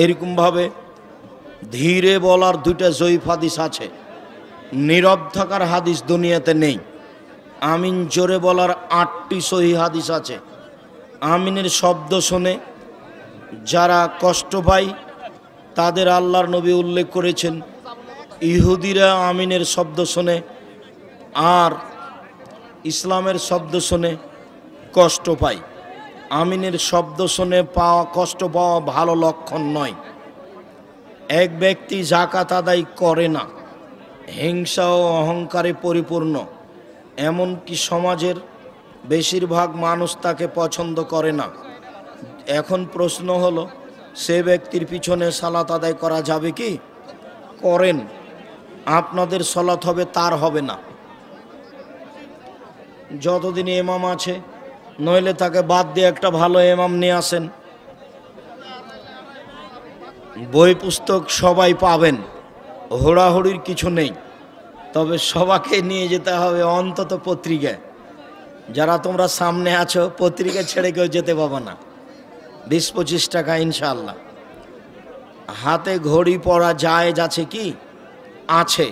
S1: এরকমভাবে ধীরে বলার 2টা জয়ীফ হাদিস আছে। নীরব থাকার হাদিস দুনিয়াতে নেই। আমিন জোরে বলার 8টি সহিহ হাদিস আছে। আমিনের শব্দ শুনে যারা কষ্ট পায় তাদের আল্লাহর নবী উল্লেখ করেছেন, ইহুদিরা আমিনের শব্দ শুনে আর ইসলামের শব্দ শুনে কষ্ট পায়। আমিনের শব্দ শুনে কষ্ট পাওয়া ভালো লক্ষণ নয়। এক ব্যক্তি যাকাত আদায় করে না, হিংসা ও অহংকারে পরিপূর্ণ, এমনকি সমাজের বেশিরভাগ মানুষ তাকে পছন্দ করে না। এখন প্রশ্ন হলো, সে ব্যক্তির পিছনে সালাত আদায় করা যাবে কি? করেন, আপনাদের সালাত হবে, তার হবে না। যতদিন ইমাম আছে, নইলে তাকে বাদ দিয়ে একটা ভালো ইমাম নিয়ে আসেন। বই পুস্তক সবাই পাবেন, হোড়াহুড়ির কিছু নেই, তবে সবাইকে নিয়ে যেতে হবে অন্তত পত্রিকায়। যারা তোমরা সামনে আছো, পত্রিকা ছেড়ে কেউ যেতে পাবে না। 20-25 টাকা ইনশাআল্লাহ। হাতে ঘড়ি পরা জায়েজ আছে কি? আছে।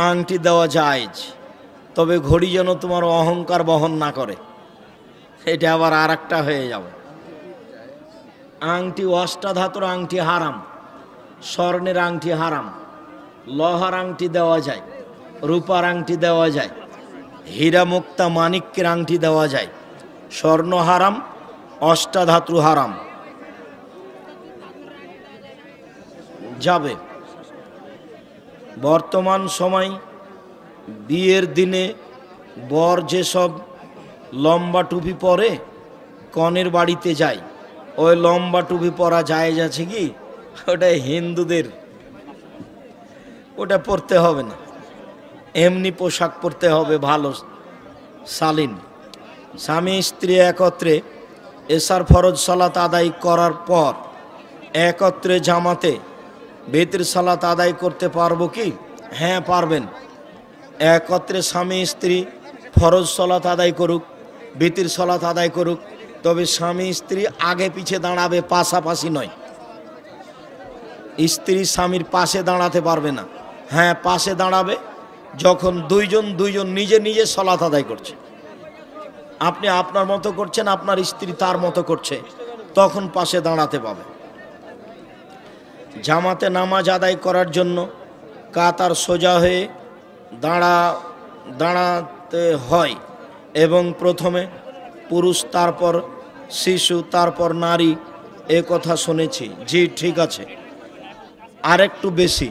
S1: আংটি দেওয়া জায়েজ, তবে ঘড়ি যেন তোমার অহংকার বহন না করে, এটা আবার আর একটা হয়ে যাবে। আংটি অষ্টাধাতুর আংটি হারাম, স্বর্ণের আংটি হারাম। লোহার আংটি দেওয়া যায়, রূপার আংটি দেওয়া যায়, হীরা মুক্তা মানিক্যের আংটি দেওয়া যায়, স্বর্ণ হারাম, অষ্টাধাতু হারাম। যাবে বর্তমান সময় বিয়ের দিনে বর যেসব লম্বা টুপি পরে কনের বাড়িতে যায়, ওই লম্বা টুপি পরা জায়েজ আছে কি? ওটা হিন্দুদের, ওটা পরতে হবে না, এমনি পোশাক পরতে হবে ভালো শালীন। স্বামী স্ত্রী একত্রে এশার ফরজ সালাত আদায় করার পর একত্রে জামাতে বেতের সালাত আদায় করতে পারবো কি? হ্যাঁ পারবেন। একত্রে স্বামী স্ত্রী ফরজ সালাত আদায় করুক, বেতের সালাত আদায় করুক, তবে স্বামী স্ত্রী আগে পিছে দাঁড়াবে, পাশাপাশি নয়। স্ত্রী স্বামীর পাশে দাঁড়াতে পারবে না। হ্যাঁ পাশে দাঁড়াবে যখন দুইজন নিজে নিজে সালাত আদায় করছে, আপনি আপনার মতো করছেন, আপনার স্ত্রী তার মতো করছে, তখন পাশে দাঁড়াতে পাবে। জামাতে নামাজ আদায় করার জন্য কাতার সোজা হয়ে দাঁড়াতে হয় এবং প্রথমে পুরুষ, তারপর শিশু, তারপর নারী, এ কথা শুনেছি। জি ঠিক আছে, আরেকটু বেশি,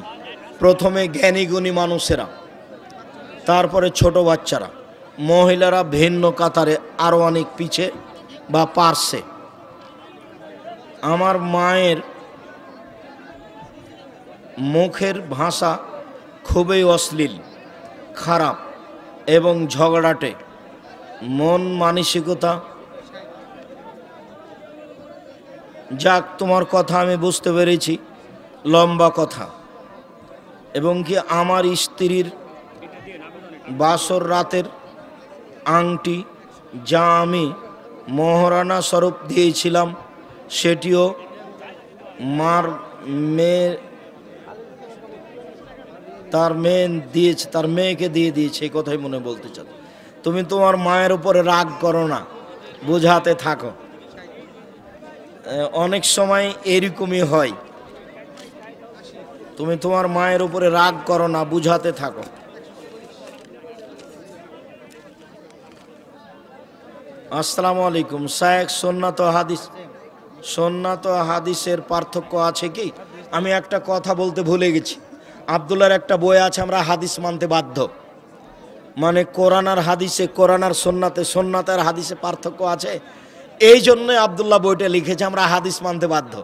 S1: প্রথমে জ্ঞানী গুণী মানুষেরা, তারপরে ছোট বাচ্চারা, মহিলারা ভিন্ন কাতারে আরও অনেক পিছে বা পার্শ্বে। আমার মায়ের মুখের ভাষা খুবই অশ্লীল, খারাপ এবং ঝগড়াটে, মন মানসিকতা। যাক, তোমার কথা আমি বুঝতে পেরেছি, লম্বা কথা। এবং কি আমার স্ত্রীর বাসর রাতের আংটি যা আমি মহারানা স্বরূপ দিয়েছিলাম, সেটিও মার মেয়ে তার মেয়েকে দিয়ে দিয়েছে, এই কথাই মনে বলতে চাও। তুমি তোমার মায়ের উপরে রাগ করো না, বোঝাতে থাকো। অনেক সময় এরকমই হয়, তুমি তোমার মায়ের উপরে রাগ করো না, বুঝাতে থাকো। আসসালামু আলাইকুম শায়েখ, সুন্নাত হাদিসের পার্থক্য আছে কি? আমি একটা কথা বলতে ভুলে গেছি। আব্দুল্লাহর একটা বই আছে, আমরা হাদিস মানতে বাধ্য, মানে কোরআন আর হাদিসে, কোরআন আর সুন্নাতে, সুন্নাত আর হাদিসে পার্থক্য আছে। এই জন্যই আব্দুল্লাহ বইটা লিখেছে, আমরা হাদিস মানতে বাধ্য,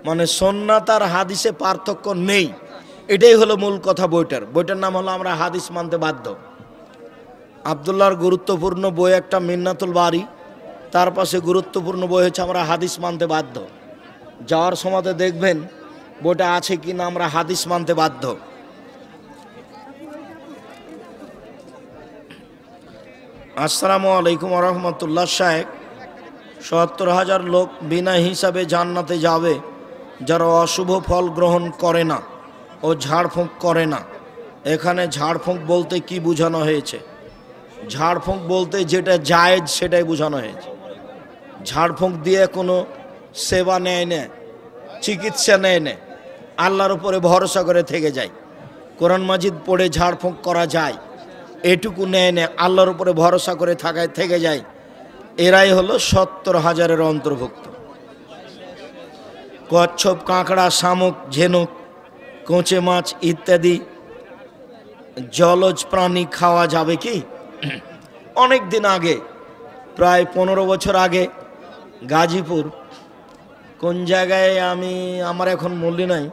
S1: মানে সুন্নাত আর হাদিসে পার্থক্য নেই, এটাই হলো মূল কথা বইটার নাম হলো আমরা হাদিস মানতে বাধ্য। আব্দুল্লাহর গুরুত্বপূর্ণ বই একটা মিন্নাতুল বারি, তার পাশে গুরুত্বপূর্ণ বই হচ্ছে আমরা হাদিস মানতে বাধ্য। যাওয়ার সময় দেখবেন বইটা আছে কি না, আমরা হাদিস মানতে বাধ্য। আসসালামু আলাইকুম রহমতুল্লাহ। শায়েখ, ৭০,০০০ লোক বিনা হিসাবে জান্নাতে যাবে যারা অশুভ ফল গ্রহণ করে না ও ঝাড়ফুঁক করে না। এখানে ঝাড়ফুঁক বলতে কি বোঝানো হয়েছে? ঝাড়ফুঁক বলতে যেটা জায়েজ সেটাই বোঝানো হয়েছে। ঝাড়ফুঁক দিয়ে কোনো সেবা নেয় না, চিকিৎসা নেয় না, আল্লাহর উপরে ভরসা করে থেকে যায়। কোরআন মাজিদ পড়ে ঝাড়ফুঁক করা যায়, এটুকু নেয় না, আল্লাহর উপরে ভরসা করে থেকে যায়। এরাই হলো ৭০,০০০-এর অন্তর্ভুক্ত। কচ্ছপ, কাঁকড়া, শামুক, ঝিনুক, কোঁচে মাছ ইত্যাদি জলজ প্রাণী খাওয়া যাবে কি? অনেক দিন আগে, প্রায় ১৫ বছর আগে, গাজীপুর, কোন জায়গায় আমার এখন মনে নাই,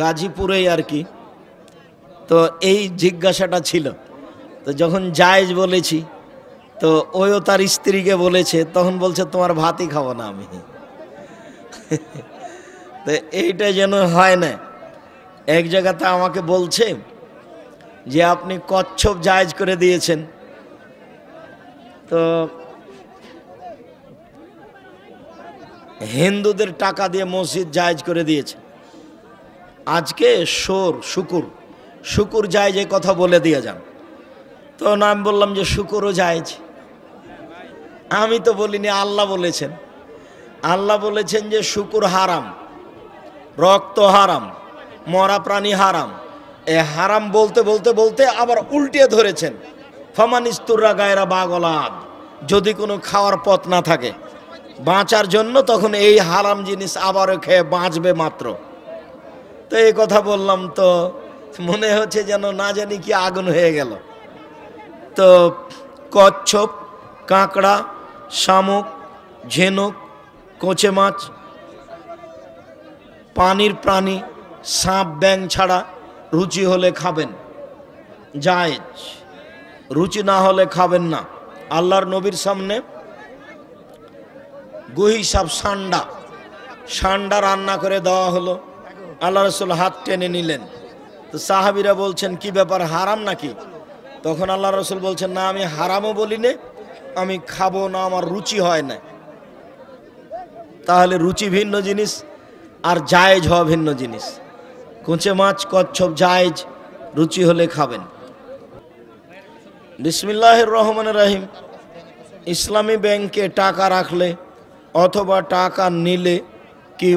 S1: গাজীপুরেই আর কি। তো এই জিজ্ঞাসাটা ছিল, তো যখন জায়েজ বলেছি, তো ওইও তার স্ত্রীকে বলেছে, তখন বলছে তোমার ভাতই খাবো না আমি। তো এইটা যেন হয় না। এক জায়গাতে আমাকে বলছে যে আপনি কচ্ছপ জায়েজ করে দিয়েছেন, তো হিন্দুদের টাকা দিয়ে মসজিদ জায়েজ করে দিয়েছে। আজকে শুকুর জায়েজ, এই কথা বলে দিয়ে যান। তো আমি বললাম যে শুকুরও জায়েজ। আমি তো বলিনি, আল্লাহ বলেছেন। আল্লাহ বলেছেন যে শুকুর হারাম, রক্ত হারাম, মরা প্রাণী হারাম, এ হারাম বলতে বলতে বলতে আবার উল্টে ধরেছেন, ফামানিস্তুররা গায়রা বাগলাদ, যদি কোনো খাওয়ার পথ না থাকে বাঁচার জন্য, তখন এই হারাম জিনিস আবারও খেয়ে বাঁচবে মাত্র। তো এই কথা বললাম তো মনে হচ্ছে যেন না জানি কি আগুন হয়ে গেল। তো কচ্ছপ, কাঁকড়া, শামুক, ঝিনুক, কোচে মাছ, পানির প্রাণী, সাপ ব্যাং ছাড়া রুচি হলে খাবেন, জায়েজ, রুচি না হলে খাবেন না। আল্লাহর নবীর সামনে গুহি সাপ, সান্ডা রান্না করে দেওয়া হলো, আল্লাহ রসুল হাত টেনে নিলেন। তো সাহাবিরা বলছেন কি ব্যাপার, হারাম নাকি? তখন আল্লাহ রসুল বলছেন, না আমি হারামও বলি না, আমি খাবো না, আমার রুচি হয় না। তাহলে রুচি ভিন্ন জিনিস আর জায়েজ হওয়া ভিন্ন জিনিস। কোঁচে মাছ, কচ্ছপ জায়েজ, রুচি হলে খাবেন। বিসমিল্লাহির রহমানির রহিম। ইসলামী ব্যাংকে টাকা রাখলে অথবা টাকা নিলে কি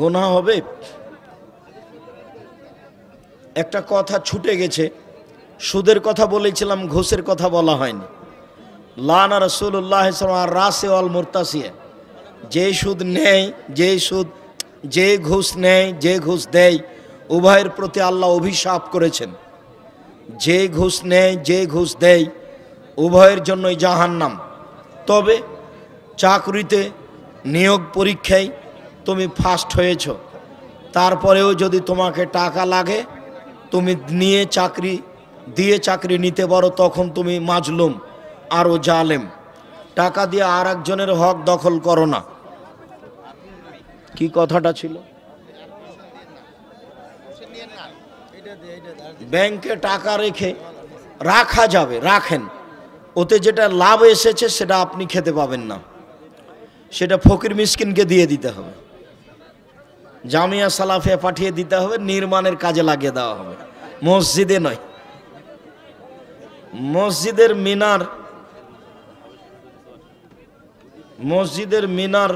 S1: গুনাহ হবে? একটা কথা ছুটে গেছে, সুদের কথা বলেছিলাম, ঘুষের কথা বলা হয়নি। লানা রাসূলুল্লাহ সাল্লাল্লাহু আলাইহি রাসে ওয়াল মুরতাসিয়া, যে সুদ নেয়, যে ঘুষ নেয়, যে ঘুষ দেয়, উভয়ের প্রতি আল্লাহ অভিশাপ করেছেন। যে ঘুষ নেয়, যে ঘুষ দেয়, উভয়ের জন্যই জাহান্নাম। তবে চাকরিতে নিয়োগ পরীক্ষায় তুমি ফার্স্ট হয়েছ, তারপরেও যদি তোমাকে টাকা লাগে, তুমি দিয়ে চাকরি নিতে পারো, তখন তুমি মাজলুম, আরও জালেম। টাকা দিয়ে আর একজনের হক দখল করো না। কি কথাটা ছিল? ব্যাংকে টাকা রাখা যাবে, রাখেন, ওতে যেটা লাভ এসেছে সেটা আপনি খেতে পাবেন না, সেটা ফকির মিসকিনকে দিয়ে দিতে হবে, জামিয়া সালাফিয়া পাঠিয়ে দিতে হবে, নির্মাণের কাজে লাগিয়ে দেওয়া হবে, মসজিদে নয়। মসজিদের মিনার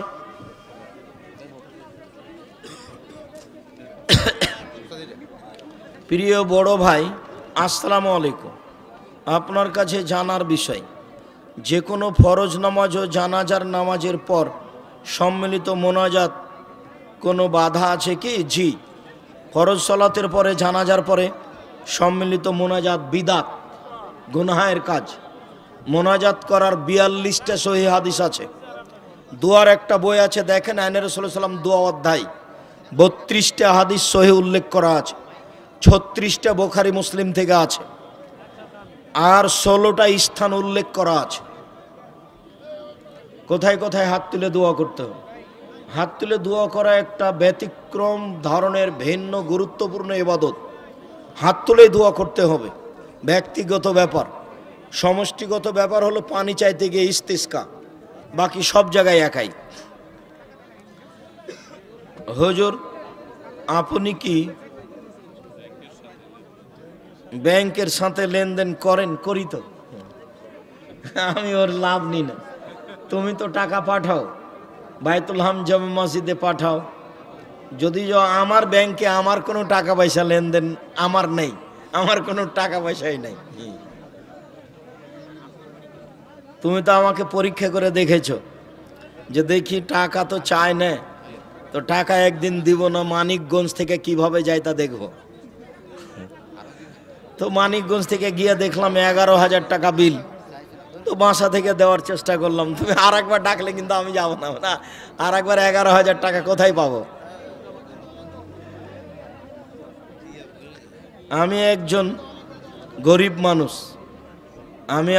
S1: প্রিয় বড় ভাই, আসসালামু আলাইকুম। আপনার কাছে জানার বিষয়, যে কোনো ফরজ নামাজ ও জানাজার নামাজের পর সম্মিলিত মোনাজাত কোনো বাধা আছে কি? জি, ফরজ সালাতের পরে, জানাজার পরে সম্মিলিত মোনাজাত বিদাত, গুনাহের কাজ। মোনাজাত করার 42টা সহিহ হাদিস আছে। দোয়ার একটা বই আছে, দেখেন, আইনে রাসূলুল্লাহ সাল্লাল্লাহু আলাইহি ওয়াসাল্লাম দোয়া অধ্যায়, 32টা হাদিস সহিহ উল্লেখ করা আছে, 36টা বুখারী মুসলিম থেকে আছে, আর 16টা স্থান উল্লেখ করা আছে। কোথায় কোথায় হাত তুলে দোয়া করতে হবে। হাত তুলে দোয়া করা একটা ব্যতিক্রম ধরনের ভিন্ন গুরুত্বপূর্ণ ইবাদত। হাত তুলে দোয়া করতে হবে, ব্যক্তিগত ব্যাপার। সমষ্টিগত ব্যাপার হলো পানি চাইতে গিয়ে ইস্তিসকা, বাকি সব জায়গায় একাই। হুজুর, আপনি কি ব্যাংকের সাথে লেনদেন করেন? করি তো। আমি ওর লাভ নিই না। তুমি তো টাকা পাঠাও, বাইতুল হাম জামে মসজিদে পাঠাও। যদি আমার ব্যাংকে আমার কোনো টাকা পয়সা লেনদেন আমার নেই, আমার কোনো টাকা পয়সাই নেই। তুমি তো আমাকে পরীক্ষা করে দেখেছো যে দেখি টাকা তো চায় না, তো টাকা একদিন দিব না, মানিকগঞ্জ থেকে কিভাবে যায় তা দেখবো। তো মানিকগঞ্জ থেকে গিয়ে দেখলাম 11,000 টাকা বিল, তো বাসা থেকে দেওয়ার চেষ্টা করলাম। তুমি আর একবার ডাকলে কিন্তু আমি যাবো না, আর একবার 11,000 টাকা কোথায় পাবো? আমি একজন গরিব মানুষ, আমি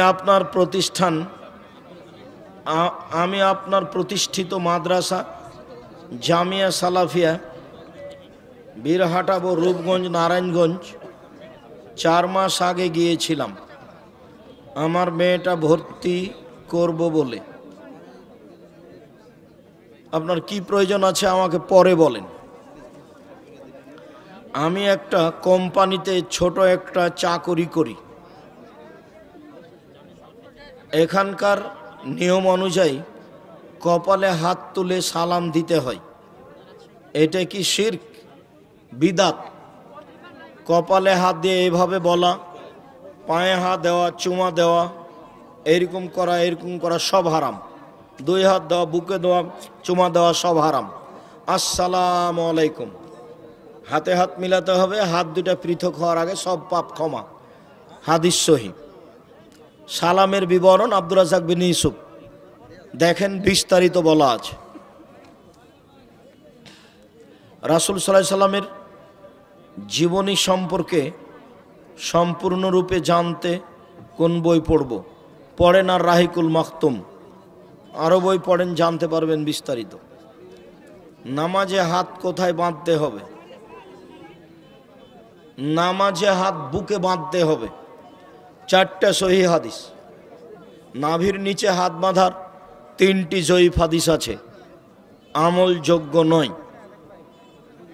S1: আপনার প্রতিষ্ঠিত মাদ্রাসা জামিয়া সালাফিয়া বীরহাটাবো, রূপগঞ্জ, নারায়ণগঞ্জ 4 মাস আগে গিয়েছিলাম আমার মেয়েটা ভর্তি করব বলে। আপনার কি প্রয়োজন আছে আমাকে পরে বলেন। আমি একটা কোম্পানিতে ছোট একটা চাকরি করি। এখানকার নিয়ম অনুযায়ী কপালে হাত তুলে সালাম দিতে হয়। এটা কি শিরক, বিদাত? কপালে হাত দিয়ে এইভাবে বলা, পায়ে হাত দেওয়া, চুমা দেওয়া, এরকম করা সব হারাম। 2 হাত দেওয়া, বুকে দেওয়া, চুমা দেওয়া সব হারাম। আসসালামু আলাইকুম, হাতে হাত মিলাতে হবে, হাত দুটা পৃথক হওয়ার আগে, সব পাপ ক্ষমা। হাদিস সহিহ। সালামের বিবরণ আব্দুর রাজ্জাক বিন ইউসুফ, দেখেন বিস্তারিত বলা আছে। রাসূল সাল্লাল্লাহু আলাইহি সাল্লামের জীবনী সম্পর্কে সম্পূর্ণরূপে জানতে কোন বই পড়ব? পড়েন আর রাহিকুল মাখতুম, আরও বই পড়েন, জানতে পারবেন বিস্তারিত। নামাজে হাত কোথায় বাঁধতে হবে? নামাজে হাত বুকে বাঁধতে হবে। 4টা সহিহ হাদিস। নাভির নিচে হাত বাঁধার 3টি জয়ীফ হাদিস আছে, আমলযোগ্য নয়।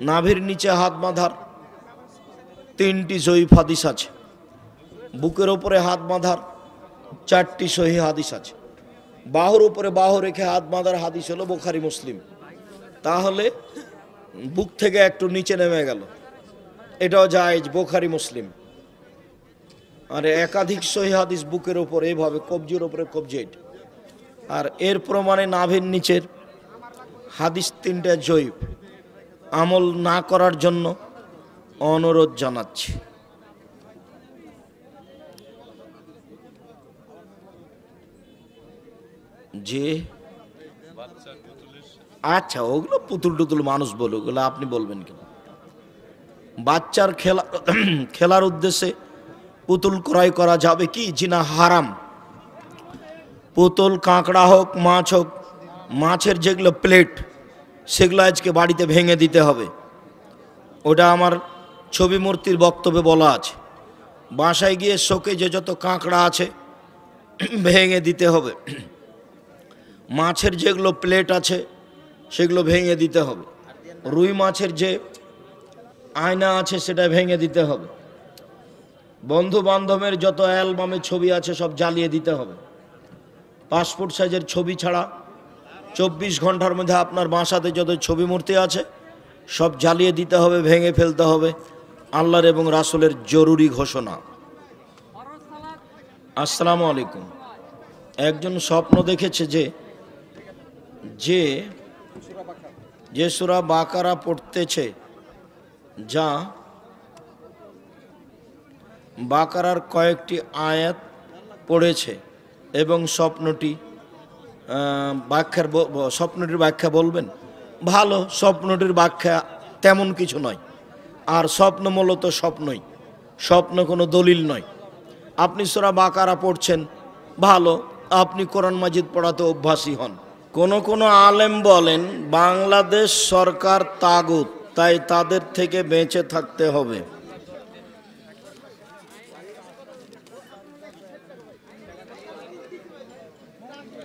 S1: নাভির নিচে হাত বাঁধার 3টি জয়ীফ হাদিস আছে। বুকের ওপরে হাত বাঁধার 4টি সহিহ হাদিস আছে। বাহুর উপরে বাহু রেখে হাত বাঁধার হাদিস হলো বুখারী মুসলিম। তাহলে বুক থেকে একটু নিচে নেমে গেল, এটাও জায়েজ, বুখারী মুসলিম। আর একাধিক সহিহ হাদিস বুকের উপরে এইভাবে, কবজির উপরে কবজি, আর এর প্রমাণে নাভির নিচের হাদিস 3টা জয়ীফ। আমল না করার জন্য অনুরোধ জানাচ্ছি। যে আচ্ছা, ওগুলো পুতুল টুতুল মানুষ বলে, ওগুলো আপনি বলবেন কেন? বাচ্চার খেলার উদ্দেশ্যে পুতুল ক্রয় করা যাবে কি? জিনা হারাম। পুতুল কাঁকড়া হোক, মাছ হোক, মাছের যেগুলো প্লেট সেগুলো আজকে বাড়িতে ভেঙে দিতে হবে। ওটা আমার ছবি মূর্তির বক্তব্যে বলা আছে। বাসায় গিয়ে শোকে যে যত কাঁকড়া আছে ভেঙে দিতে হবে। মাছের যেগুলো প্লেট আছে সেগুলো ভেঙে দিতে হবে। রুই মাছের যে আয়না আছে সেটা ভেঙে দিতে হবে। বন্ধু বান্ধবের যত অ্যালবামে ছবি আছে সব জ্বালিয়ে দিতে হবে। পাসপোর্ট সাইজের ছবি ছাড়া 24 ঘন্টার মধ্যে আপনার বাসাতে যত ছবি মূর্তি আছে সব জ্বালিয়ে দিতে হবে, ভেঙে ফেলতে হবে। আল্লাহর এবং রাসূলের জরুরি ঘোষণা। আসসালামু আলাইকুম। একজন স্বপ্ন দেখেছে যে সূরা বাকারা পড়তেছে, যা বাকারার কয়েকটি আয়াত পড়েছে, এবং স্বপ্নটির ব্যাখ্যা বলবেন? ভালো, স্বপ্নটির ব্যাখ্যা তেমন কিছু নয়। আর স্বপ্ন মূলত স্বপ্নই, স্বপ্ন কোনো দলিল নয়। আপনি সূরা বাকারা পড়ছেন, ভালো, আপনি কোরআন মাজিদ পড়াতে অভ্যাসী হন। কোন আলেম বলেন বাংলাদেশ সরকার তাগুত, তাই তাদের থেকে বেঁচে থাকতে হবে।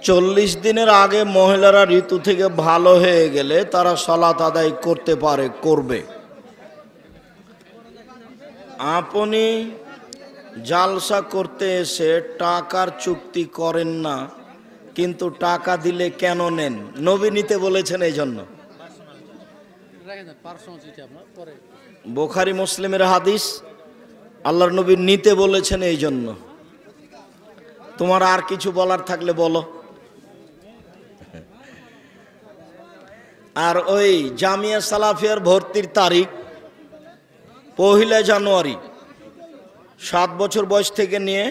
S1: চল্লিশ দিনের আগে মহিলারা ঋতু থেকে ভালো হয়ে গেলে তারা সালাত আদায় করতে পারে, করবে। আপনি জালসা করতে এসে টাকার চুক্তি করেন না, কিন্তু টাকা দিলে কেন নেন? নবী নিতে বলেছেন এই জন্য। বুখারী মুসলিমের হাদিস, আল্লাহর নবী নিতে বলেছেন এই জন্য। তোমার আর কিছু বলার থাকলে বলো। আর ওই জামিয়া সালাফিয়ার ভর্তির তারিখ 1 জানুয়ারি। 7 বছর বয়স থেকে নিয়ে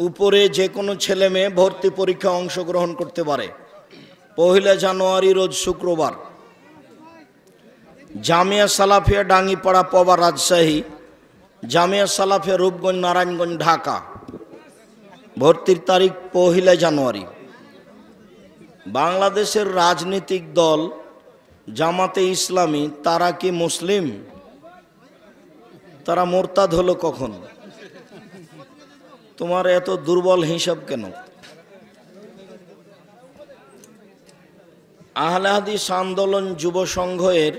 S1: উপরে যে কোনো ছেলে মেয়ে ভর্তি পরীক্ষা অংশগ্রহণ করতে পারে। 1 জানুয়ারি রোজ শুক্রবার। জামিয়া সালাফিয়া ডাঙ্গিপাড়া পবা রাজশাহী, জামিয়া সালাফিয়া রূপগঞ্জ নারায়ণগঞ্জ ঢাকা। ভর্তির তারিখ 1 জানুয়ারি। বাংলাদেশের রাজনৈতিক দল জামাতে ইসলামী, তারা কি মুসলিম? তারা মোরতাদ হলো কখন? তোমার এত দুর্বল হিসাব কেন? আহলে হাদিস আন্দোলন যুব সংঘের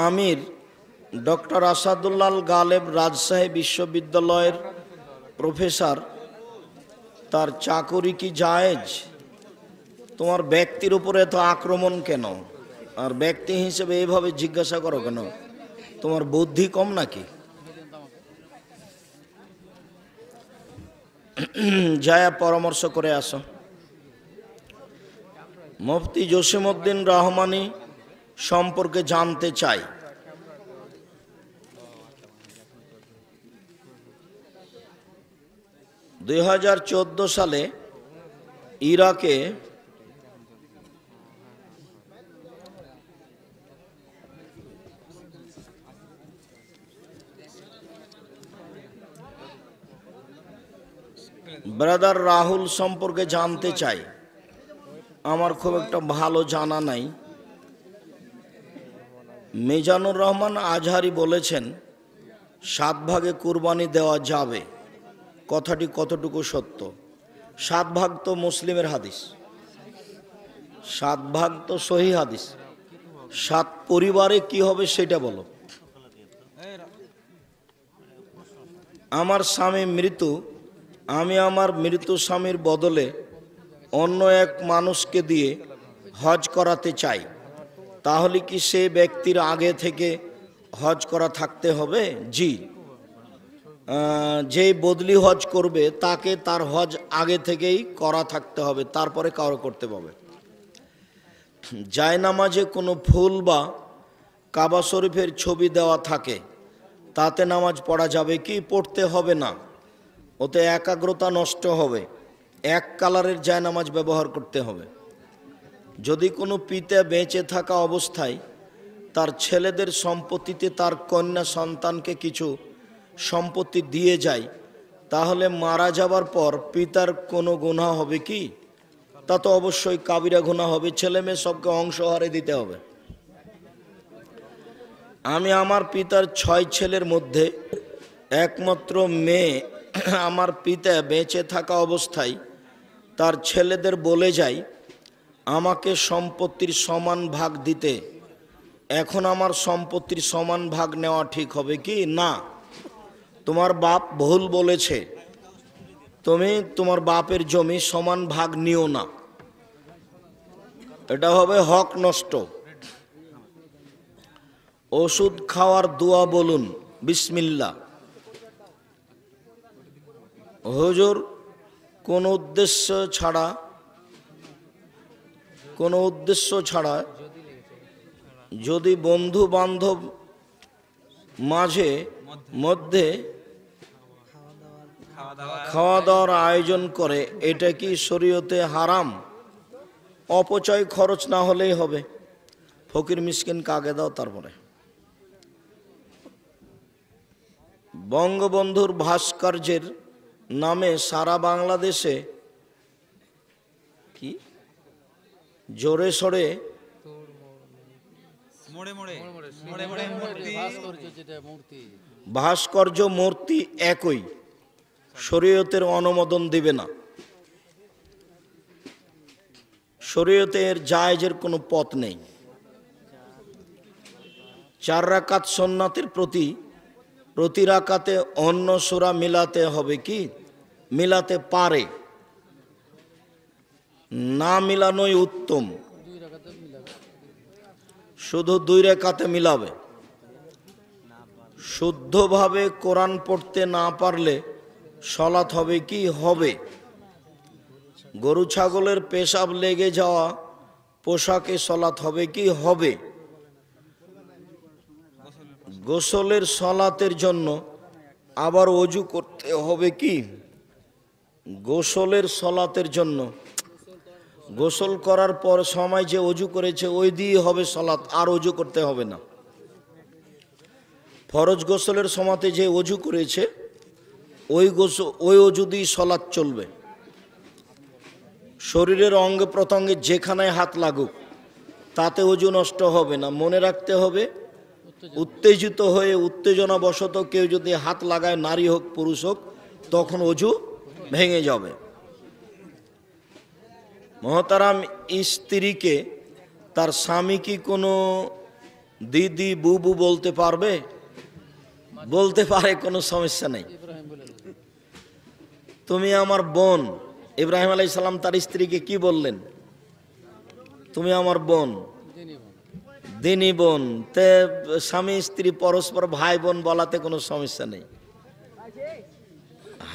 S1: আমির ডক্টর আসাদুল্লাহ গালেব রাজশাহী বিশ্ববিদ্যালয়ের প্রফেসর, তার চাকরি কি জায়েজ? তোমার ব্যক্তির উপরে এত আক্রমণ কেন? আর ব্যক্তি হিসেবে এইভাবে জিজ্ঞাসা করো কেন? তোমার বুদ্ধি কম নাকি? যায় পরামর্শ করে আসো। মুফতি জসিমউদ্দিন রহমানী সম্পর্কে জানতে চাই। দুই 2014 সালে ইরাকে ব্রাদার রাহুল সম্পর্কে জানতে চাই। আমার খুব একটা ভালো জানা নাই। মিজানুর রহমান আজহারি বলেছেন 7 ভাগে কুরবানি দেওয়া যাবে। কথাটি কতটুকু সত্য? 7 ভাগ তো মুসলিমের হাদিস, 7 ভাগ তো সহিহ হাদিস। 7 পরিবারে কি হবে সেটা বলো। আমার স্বামী মৃত্যু, আমি আমার মৃত স্বামীর বদলে অন্য এক মানুষকে দিয়ে হজ করাতে চাই, তাহলে কি সে ব্যক্তির আগে থেকে হজ করা থাকতে হবে? জি, যে বদলি হজ করবে তাকে তার হজ আগে থেকেই করা থাকতে হবে, তারপরে কারো করতে হবে। জায়নামাজে কোনো ফুল বা কাবা শরীফের ছবি দেওয়া থাকে, তাতে নামাজ পড়া যাবে কি? পড়তে হবে না, ওতে একাগ্রতা নষ্ট হবে। এক কালারের জায়নামাজ ব্যবহার করতে হবে। যদি কোনো পিতা বেঁচে থাকা অবস্থায় তার ছেলেদের সম্পত্তিতে তার কন্যা সন্তানকে কিছু সম্পত্তি দিয়ে যায়, তাহলে মারা যাবার পর পিতার কোনো গুনাহ হবে কি? তা তো অবশ্যই কাবিরা গুনাহ হবে। ছেলে মেয়ে সবকে অংশহারে দিতে হবে। আমি আমার পিতার 6 ছেলের মধ্যে একমাত্র মেয়ে। আমার পিতা বেঁচে থাকা অবস্থায় তার ছেলেদের বলে যায় আমাকে সম্পত্তির সমান ভাগ দিতে। এখন আমার সম্পত্তির সমান ভাগ নেওয়া ঠিক হবে কি? না, তোমার বাপ ভুল বলেছে, তুমি তোমার বাপের জমি সমান ভাগ নিও না, এটা হবে হক নষ্ট। ওষুধ খাওয়ার দোয়া বলুন, বিসমিল্লাহ। হুজুর, কোনো উদ্দেশ্য ছাড়া যদি বন্ধু বান্ধব মধ্যে খাওয়া দাওয়ার আয়োজন করে, এটা কি শরীয়তে হারাম? অপচয় খরচ না হলেই হবে। ফকির মিসকিন কাকে দাও। তারপরে বঙ্গবন্ধুর ভাস্কর্যের নামে সারা বাংলাদেশে কি জোরে সোরে ভাস্কর্য মূর্তি একই, শরীয়তের অনুমোদন দিবে না। শরীয়তের জায়েজের কোনো পথ নেই। 4 রাকাত সুন্নাতের প্রতি রাকাতে অন্য সূরা মিলাতে হবে কি? মিলাতে পারে, না মিলানোই উত্তম। শুধু 2 রাকাতে মিলাবে। শুদ্ধভাবে কোরআন পড়তে না পারলে সলাত হবে কি? হবে। গরু ছাগলের পেশাব লেগে যাওয়া পোশাকে সলাত হবে কি? হবে। গোসলের সলাতের জন্য আবার ওযু করতে হবে কি? গোসলের সলাতের জন্য গোসল করার পর সময় যে ওযু করেছে ওই দিয়ে হবে সলাত, আর ওযু করতে হবে না। ফরজ গোসলের সময়তে যে ওযু করেছে ওই ওযু দিয়ে সলাত চলবে। শরীরের অঙ্গে প্রত্যঙ্গে যেখানে হাত লাগুক তাতে ওযু নষ্ট হবে না। মনে রাখতে হবে, উত্তেজিত হয়ে উত্তেজনাবশত কেউ যদি হাত লাগায়, নারী হোক পুরুষ হোক, তখন ওযু ভেঙে যাবে। মহতারাম, স্ত্রীকে তার স্বামী কি কোনো দিদি বুবু বলতে পারবে? বলতে পারে, কোনো সমস্যা নেই। তুমি আমার বোন। ইব্রাহিম আলাইহিস সালাম তার স্ত্রীকে কি বললেন? তুমি আমার বোন। দিনী বোন, তে স্বামী স্ত্রী পরস্পর ভাই বোন বলাতে কোনো সমস্যা নেই।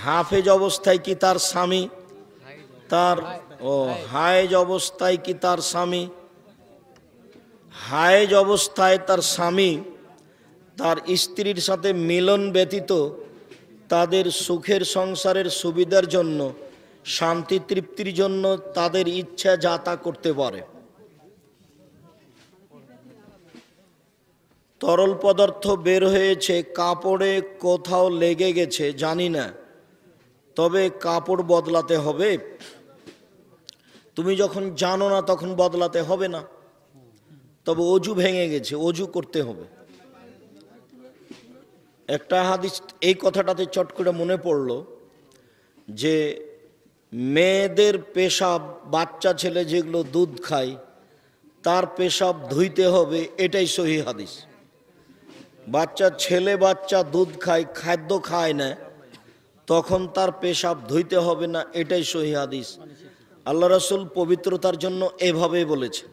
S1: হাফেজ অবস্থায় কি তার স্বামী তার হায়েজ অবস্থায় কি তার স্বামী হায়েজ অবস্থায় তার স্বামী তার স্ত্রীর সাথে মিলন ব্যতীত তাদের সুখের সংসারের সুবিধার জন্য, শান্তি তৃপ্তির জন্য তাদের ইচ্ছা যা তা করতে পারে। তরল পদার্থ বের হয়েছে, কাপড়ে কোথাও লেগে গেছে জানি না, তবে কাপড় বদলাতে হবে। তুমি যখন জানো না তখন বদলাতে হবে না, তবে অজু ভেঙে গেছে, অজু করতে হবে। একটা হাদিস এই কথাটাতে চট করে মনে পড়ল যে মেয়েদের পেশাব, বাচ্চা ছেলে যেগুলো দুধ খায় তার পেশাব ধুইতে হবে, এটাই সহিহ হাদিস। বাচ্চা ছেলে বাচ্চা দুধ খায়, খাদ্য খায় না, তখন তার পেশাব ধুইতে হবে না, এটাই সহিহ হাদিস। আল্লাহ রাসূল পবিত্রতার জন্য এভাবেই বলেছে।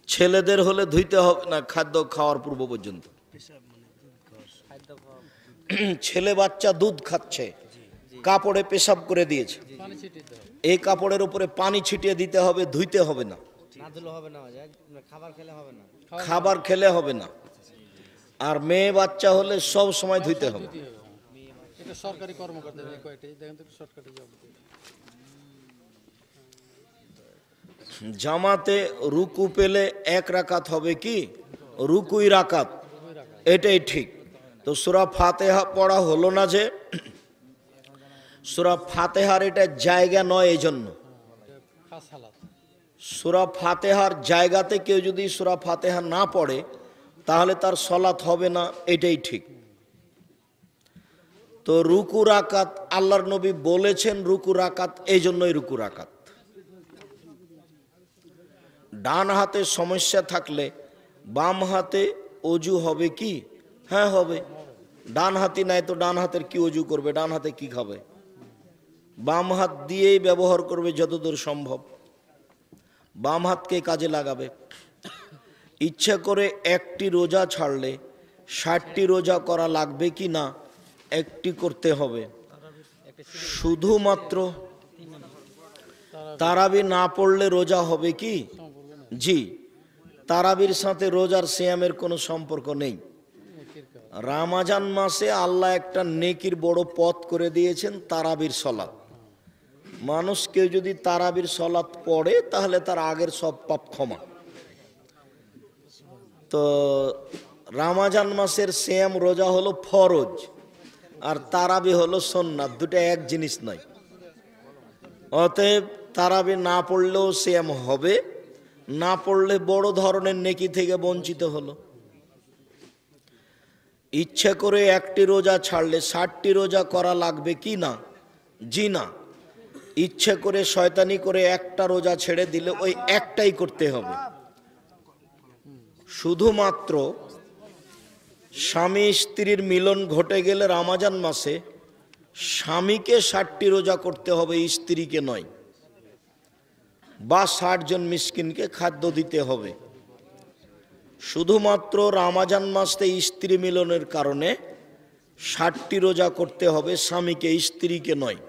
S1: ছেলেদের হলে ধুইতে হবে না খাদ্য খাওয়ার পূর্ব পর্যন্ত। ছেলে বাচ্চা দুধ খাচ্ছে, কাপড়ে পেশাব করে দিয়েছে, এই কাপড়ের উপরে পানি ছিটিয়ে দিতে হবে, ধুইতে হবে না, খাবার খেলে হবে না। আর মেয়ে বাচ্চা হলে সব সময় ধুইতে হবে।
S2: সরকারি কর্মকর্তা দেখেন তো শর্টকাটে জব।
S1: জামাতে রুকু পেলে এক রাকাত হবে কি? রুকুই রাকাত, এটাই ঠিক। তো সূরা ফাতিহা পড়া হলো না, যে সূরা ফাতিহার এটা জায়গা নয়, এই জন্য সূরা ফাতিহার জায়গাতে কেউ যদি সূরা ফাতিহা না পড়ে তাহলে তার সলাত হবে না, এটাই ঠিক। তো রুকু রাকাত আল্লাহর নবী বলেছেন রুকু রাকাত, এই জন্যই রুকু রাকাত। ডান হাতে সমস্যা থাকলে বাম হাতে অজু হবে কি? হ্যাঁ হবে। ডান হাতি নাই তো ডান হাতের কি অজু করবে? ডান হাতে কি খাবে? বাম হাত দিয়েই ব্যবহার করবে যতদূর সম্ভব, বাম হাতকে কাজে লাগাবে। ইচ্ছা করে একটি রোজা ছাড়লে 60টি রোজা করা লাগবে কি না? একটি করতে হবে। শুধুমাত্র তারাবি না পড়লে রোজা হবে কি? জি, তারাবির সাথে রোজার সিয়ামের কোনো সম্পর্ক নেই। রমজান মাসে আল্লাহ একটা নেকির বড় পথ করে দিয়েছেন, তারাবির সলাত। মানুষ কেউ যদি তারাবির সলাত পড়ে তাহলে তার আগের সব পাপ ক্ষমা। তো রমজান মাসের সিয়াম রোজা হলো ফরজ, আর তারাবি হলো সুন্নাত, দুটো এক জিনিস নয়। অতএব তারাবি না পড়লেও সিয়াম হবে, না পড়লে বড় ধরনের নেকি থেকে বঞ্চিত হলো। ইচ্ছা করে একটি রোজা ছাড়লে 60টি রোজা করা লাগবে কি না? জি না। ইচ্ছা করে শয়তানি করে একটা রোজা ছেড়ে দিলে ওই একটাই করতে হবে। শুধুমাত্র স্বামী স্ত্রীর মিলন ঘটে গেলে রমজান মাসে স্বামীকে 60টি রোজা করতে হবে, স্ত্রীকে নয়। বা 60 জন মিসকিনকে খাদ্য দিতে হবে। শুধুমাত্র রমজান মাসে স্ত্রী মিলনের কারণে 60টি রোজা করতে হবে, স্বামীকে স্ত্রীকে নয়।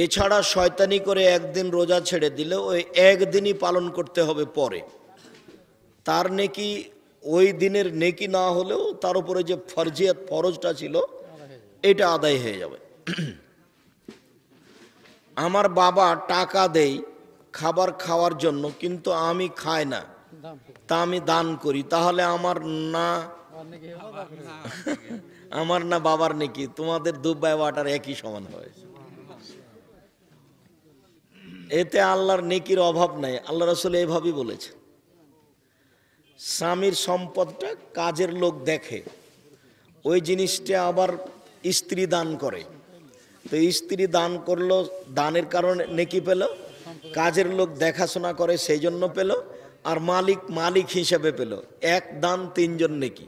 S1: এছাড়া শয়তানি করে একদিন রোজা ছেড়ে দিলে ওই একদিনই পালন করতে হবে পরে। তার নেকি ওই দিনের নেকি না হলেও তার উপরে যে ফরজিয়াত, ফরজটা ছিল, এটা আদায় হয়ে যাবে। আমার বাবা টাকা দেয় খাবার খাওয়ার জন্য, কিন্তু আমি খাই না, তা আমি দান করি, তাহলে আমার না বাবার নেকি? তোমাদের দুবাই ওয়াটার একই সমান হয়। এতে আল্লাহর নেকির অভাব নাই। আল্লাহ রাসূল এইভাবেই বলেছে। স্বামীর সম্পদটা কাজের লোক দেখে, ওই জিনিসটা আবার স্ত্রী দান করে। তো স্ত্রী দান করলো, দানের কারণে নেকি পেল, কাজের লোক দেখাশোনা করে সেই জন্য পেল, আর মালিক হিসেবে পেল। এক দান 3 জন নেকি।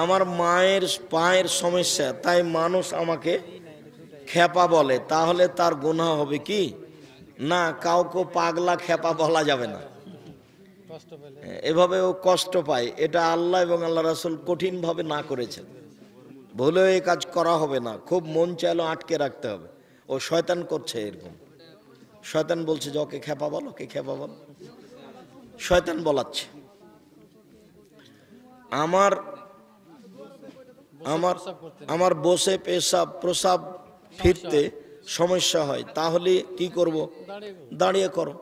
S1: আমার মায়ের পায়ের সমস্যা, তাই মানুষ আমাকে খেপা বলে, তাহলে তার গুনাহ হবে কি? না, কাউকে পাগলা খেপা বলা যাবে না।
S2: কষ্ট পেলে
S1: এভাবে ও কষ্ট পায়, এটা আল্লাহ এবং আল্লাহ রাসূল কঠিনভাবে না করেছেন। ভুলেও এই কাজ করা হবে না, খুব মন চাইলো আটকে রাখতে হবে। ও শয়তান করছে এরকম, শয়তান বলছে যে ওকে খেপা বলো, ওকে খেপা বলো, শয়তান বলাচ্ছে। আমার আমার
S2: প্রস্রাব করতে
S1: আমার বসে পেশাব প্রসাব ফিরতে সমস্যা হয়, তাহলে কি করব?
S2: দাঁড়িয়ে
S1: দাঁড়িয়ে করো।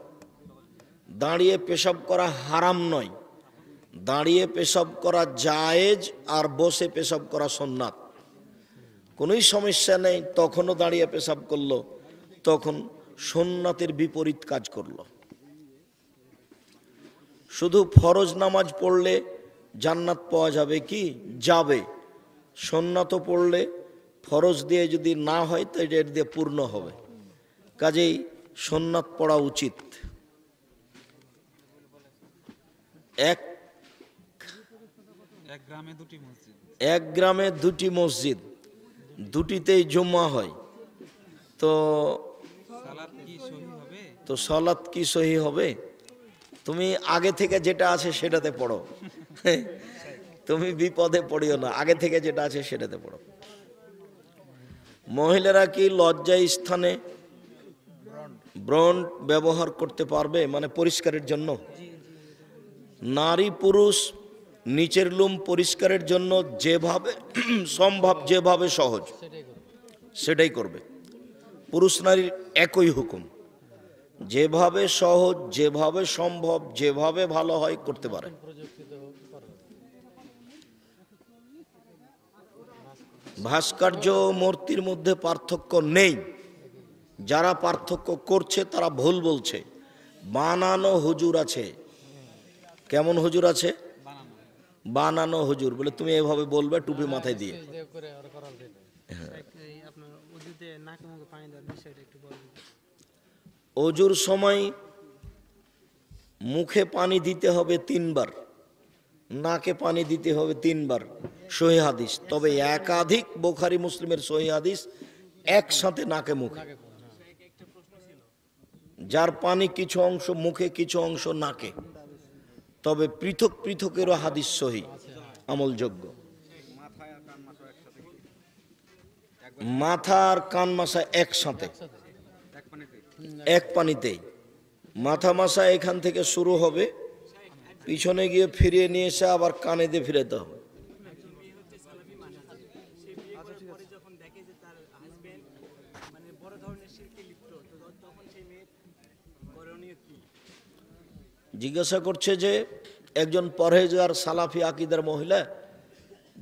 S1: দাঁড়িয়ে পেশাব করা হারাম নয়, দাঁড়িয়ে পেশাব করা জায়েজ, আর বসে পেশাব করা সুন্নাত। কোনোই সমস্যা নেই, তখনও দাঁড়িয়ে পেশাব করলো, তখন সুন্নাতের বিপরীত কাজ করলো। শুধু ফরজ নামাজ পড়লে জান্নাত পাওয়া যাবে কি? যাবে। সুন্নাত পড়লে ফরজ দিয়ে যদি না হয় তো এটা দিয়ে পূর্ণ হবে। কাজেই সুন্নাত পড়া উচিত। এক গ্রামে দুটি মসজিদ, দুটিতেই জুম্মা হয়, তো সালাত কি সহি হবে? তুমি আগে থেকে যেটা আছে সেটাতে পড়ো, তুমি বিপদে পড়িও না, আগে থেকে যেটা আছে সেটাতে পড়ো। মহিলারা কি লজ্জা স্থানে ব্রণ ব্যবহার করতে পারবে, মানে পরিষ্কারের জন্য? নারী পুরুষ নিচের লোম পরিষ্কারের জন্য যেভাবে সম্ভব, যেভাবে সহজ সেটাই করবে। পুরুষ নারীর একই হুকুম, যেভাবে সহজ, যেভাবে সম্ভব, যেভাবে ভালো হয় করতে পারে। ভাস্কর্য ও মূর্তির মধ্যে পার্থক্য নেই, যারা পার্থক্য করছে তারা ভুল বলছে। বানানো হুজুর আছে। কেমন হুজুর আছে? বানানো হুজুর বলে তুমি এভাবে বলবে টুপি মাথায় দিয়ে। অজুর সময় মুখে পানি দিতে হবে 3 বার, নাকে পানি দিতে হবে 3 বার, সহিহ হাদিস। তবে একাধিক বুখারী মুসলিমের সহিহ হাদিস একসাথে নাকে মুখে, যার পানি কিছু অংশ মুখে কিছু অংশ নাকে, তবে পৃথক পৃথকেরও হাদিস সহিহ আমলযোগ্য। মাথা আর কান মাসা একসাথে, এক পানিতেই। মাথা মাসা এখান থেকে শুরু হবে, পিছনে গিয়ে ফিরিয়ে নিয়ে এসে আবার কানে দিয়ে ফিরাতে হবে। জিজ্ঞাসা করছে যে একজন পরহেজগার সালাফি আকিদার মহিলা,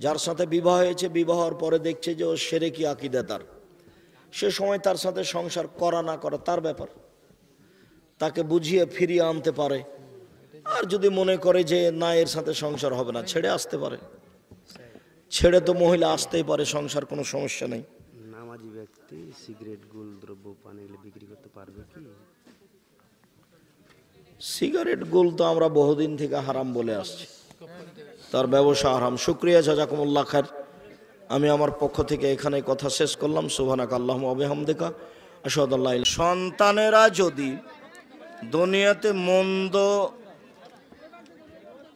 S1: যার সাথে বিবাহ হয়েছে, বিবাহর পরে দেখছে যে ও শিরকি আকিদা তার, সে সময় তার সাথে সংসার করা না করা তার ব্যাপার, তাকে বুঝিয়ে ফিরিয়ে আনতে পারে। আর যদি মনে করে যে না এর সাথে সংসার হবে না, ছেড়ে আসতে পারে। ছেড়ে তো মহিলা আসতেই পারে, সংসার কোনো সমস্যা নেই।
S3: নামাজি ব্যক্তি সিগারেট, গুল দ্রব্য পান এগুলো বিক্রি করতে পারবে কি?
S1: সিগারেট গুল তো আমরা বহুদিন থেকে হারাম বলে আসছি, তার ব্যবসা হারাম। শুকরিয়া, জাযাকুমুল্লাহ খায়ের। আমি আমার পক্ষ থেকে এখানে কথা শেষ করলাম। সুবহানাকা আল্লাহুম্মা ওয়া বিহামদিকা আশহাদু আল্লা ইলাহা ইল্লা আনতা। সন্তানেরা যদি দুনিয়াতে মন্দ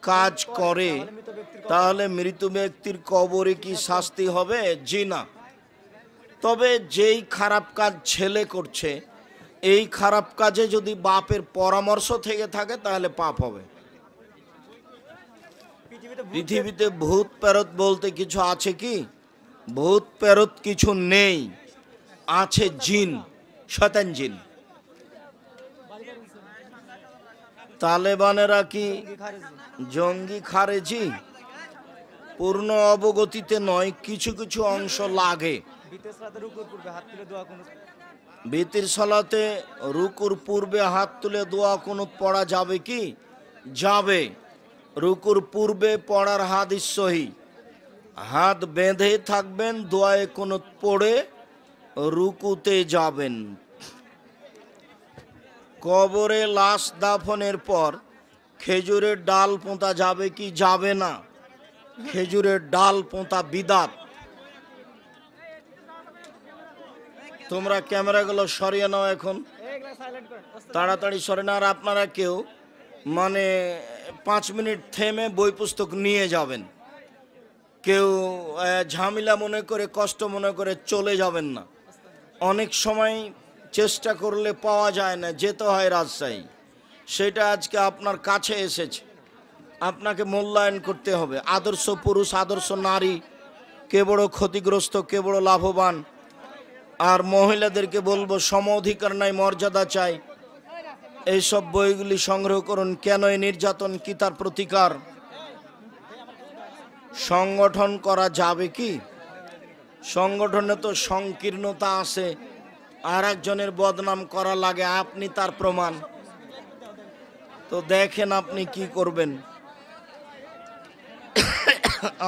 S1: কাজ করে তাহলে মৃত ব্যক্তির কবরে কি শাস্তি হবে? জি না। তবে যেই খারাপ কাজ ছেলে করছে, এই খারাপ কাজে যদি বাপের পরামর্শ থেকে থাকে তাহলে পাপ হবে। পৃথিবীতে ভূত প্রেরত বলতে কিছু আছে কি? ভূত প্রেরত কিছু নেই, আছে জিন, শয়তান জিন। তালেবানেরা কি জঙ্গি খারেজি? পূর্ণ অবগতিতে নয়, কিছু কিছু অংশ লাগে। বিতির সালাতে রুকুর পূর্বে হাত তুলে দোয়া কুনুত পড়া যাবে কি? যাবে। রুকুর পূর্বে পড়ার হাদিস সহিহ। হাত বেঁধে থাকবেন, দোয়ায়ে কুনুত পড়ে রুকুতে যাবেন। কবরে লাশ দাফনের পর খেজুরের ডাল পোঁতা যাবে কি? যাবে না। খেজুরের ডাল পোঁতা বিদাত। তোমরা ক্যামেরাগুলো সরিয়ে নাও এখন, তাড়াতাড়ি সরে না। আর আপনারা কেউ মানে 5 মিনিট থেমে বই পুস্তক নিয়ে যাবেন, কেউ ঝামেলা মনে করে কষ্ট মনে করে চলে যাবেন না। অনেক সময় চেষ্টা করলে পাওয়া যায় না, যেতে হয় রাজশাহী, সেটা আজকে আপনার কাছে এসেছে, আপনাকে মূল্যায়ন করতে হবে। আদর্শ পুরুষ আদর্শ নারী, কে বড় ক্ষতিগ্রস্ত কে বড় লাভবান। আর মহিলাদেরকে বলবো সম অধিকার নাই, মর্যাদা চাই। এইসব বইগুলি সংগ্রহ করুন। কেন এই নির্যাতন, কি তার প্রতিকার। সংগঠন করা যাবে কি? সংগঠনে তো সংকীর্ণতা আছে, আর একজনের বদনাম করা লাগে, আপনি তার প্রমাণ। তো দেখেন আপনি কি করবেন।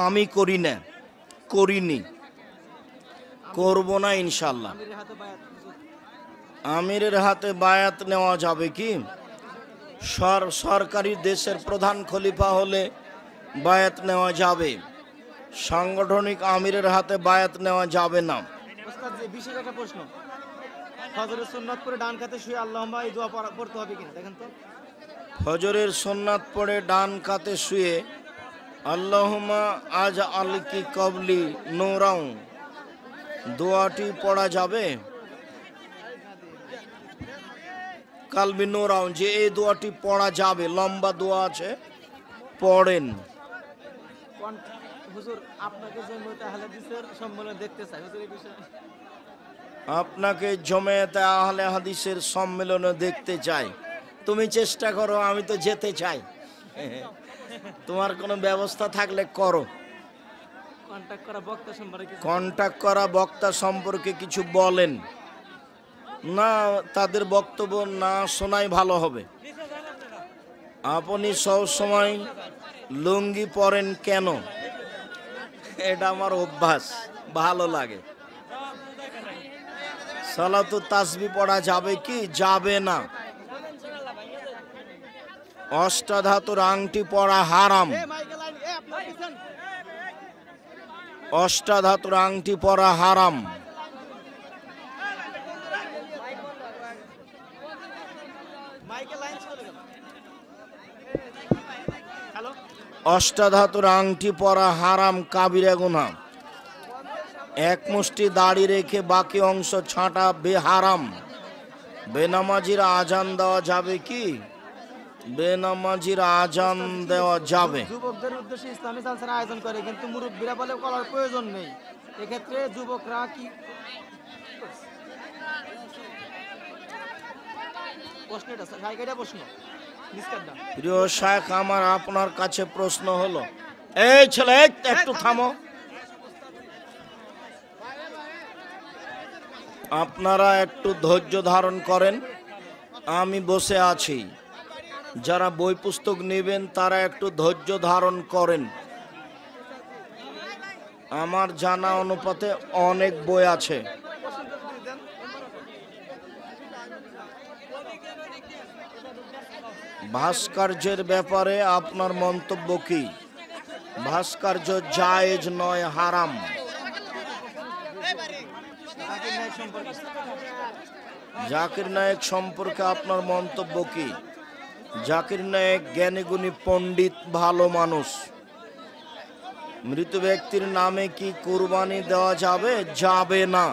S1: আমি করি না, করিনি, করব না ইনশাল্লাহ। আমিরের হাতে বায়াত নেওয়া যাবে কি? সরকারি দেশের প্রধান খলিফা হলে বায়াত নেওয়া যাবে, সাংগঠনিক আমিরের হাতে বায়াত নেওয়া যাবে না।
S4: ওস্তাদ জি, বিশেষ একটা প্রশ্ন, ফজরের সুন্নাত পড়ে ডান কাতে শুয়ে আল্লাহুম্মা এই দোয়া পড়তে হবে কিনা দেখেন তো।
S1: ফজরের সুন্নাত পড়ে ডান কাতে শুয়ে আল্লাহুম্মা আজ আলকি কবলি নূরাও দোয়াটি পড়া যাবে? কালবি নূরাও, যে এই দোয়াটি পড়া যাবে, লম্বা দোয়া আছে, পড়েন।
S4: হুজুর আপনাকে জমিয়তে আহলে হাদিসের সম্মেলন দেখতে চাই হুজুর, এই বিষয়ে।
S1: আপনাকে জমিয়তে আহলে হাদিসের সম্মেলনে দেখতে চাই। তুমি চেষ্টা করো, আমি তো যেতে চাই। তোমার কোনো ব্যবস্থা থাকলে করো।
S4: কন্টাক্ট করা বক্তা সম্পর্কে
S1: কন্টাক্ট করা বক্তা সম্পর্কে কিছু বলেন না, তাদের বক্তব্য না শোনাই ভালো হবে। আপনি সব সময় লুঙ্গি পরেন কেন? এটা আমার অভ্যাস, ভালো লাগে। সালাতু তাসবিহ পড়া যাবে কি? যাবে না। অষ্টাধাতুর আংটি পরা হারাম। অষ্টাধাতুর আংটি পরা হারাম। অষ্টাধাতুর আংটি পরা হারাম, কাবিরা গুনাহ। এক মুষ্টি দাড়ি রেখে বাকি অংশ ছাঁটা বেহারাম। বেনামাজির আজান দেওয়া যাবে কি? বেনামাজির আজান দেওয়া যাবে।
S4: যুবকদের উদ্দেশ্যে ইসলামী জালসার আয়োজন করে, কিন্তু মুরব্বীরা বলে করার প্রয়োজন নেই। এক্ষেত্রে যুবকরা কি প্রশ্ন? এটা সাইকেটা প্রশ্ন।
S1: প্রিয় শায়েখ আমার আপনার কাছে প্রশ্ন হলো, এই ছেলে একটু থামো। আপনারা একটু ধৈর্য ধারণ করেন, আমি বসে আছি। যারা বই পুস্তক নেবেন তারা একটু ধৈর্য ধারণ করেন। আমার জানা অনুপাতে অনেক বই আছে। ভাস্কর্যের ব্যাপারে আপনার মন্তব্য কি? ভাস্কর্য জায়েজ নয়, হারাম। জাকির নায়েক সম্পর্কে আপনার মন্তব্য কি? জাকির নায়েক জ্ঞানীগুণী পণ্ডিত, ভালো মানুষ। মৃত ব্যক্তির নামে কি কুরবানি দেওয়া যাবে? যাবে না।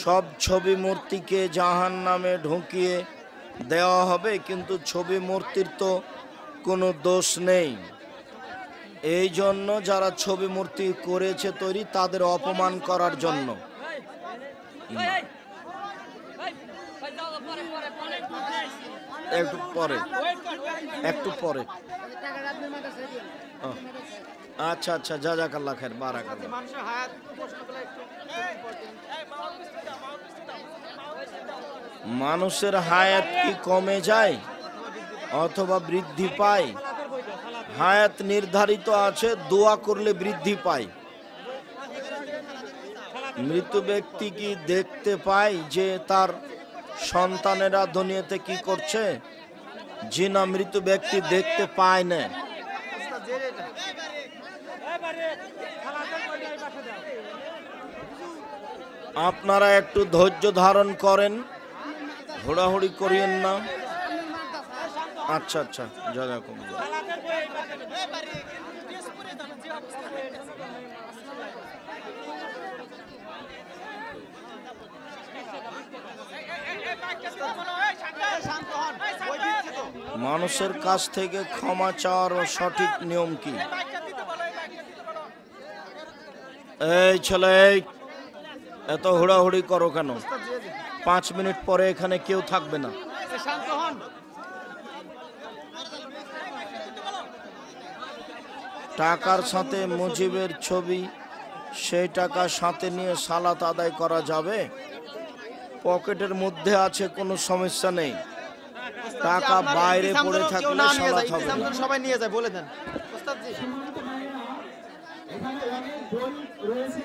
S1: সব ছবি মূর্তিকে জাহান্নামে ঢুকিয়ে দেওয়া হবে, কিন্তু ছবি মূর্তির তো কোনো দোষ নেই। এই জন্য যারা ছবি মূর্তি করেছে তৈরি, তাদের অপমান করার জন্য। একটু পরে, একটু পরে। আচ্ছা আচ্ছা, জাযাকাল্লাহ খায়ের, বারাকাল্লাহ।
S4: মানুষের হায়াত প্রশ্নগুলো একটু
S1: মানুষের হায়াত কি কমে যায় অথবা বৃদ্ধি পায়? হায়াত নির্ধারিত আছে, দোয়া করলে বৃদ্ধি পায়। মৃত ব্যক্তি কি দেখতে পায় যে তার সন্তানেরা দুনিয়াতে কি করছে? জি না, মৃত ব্যক্তি দেখতে পায় না। আপনারা একটু ধৈর্য ধারণ করেন, হুড়াহুড়ি করিয়েন না। আচ্ছা আচ্ছা, জাযাকুমুল্লাহ। মানুষের কাছ থেকে ক্ষমা চাওয়ার সঠিক নিয়ম কি? এই ছেলে, এত হুড়াহুড়ি করো কেন? 5 মিনিট পরে এখানে কেউ থাকবে না। টাকার সাথে মুজিবের ছবি, সেই টাকা সাথে নিয়ে সালাত আদায় করা যাবে? পকেটের মধ্যে আছে, কোনো সমস্যা নেই। টাকা বাইরে পড়ে থাকলে সালাত হবে না।
S4: সবাই নিয়ে যায়, বলে দেন ওস্তাদ জি।
S5: এখানে অনেক বই রয়েছে,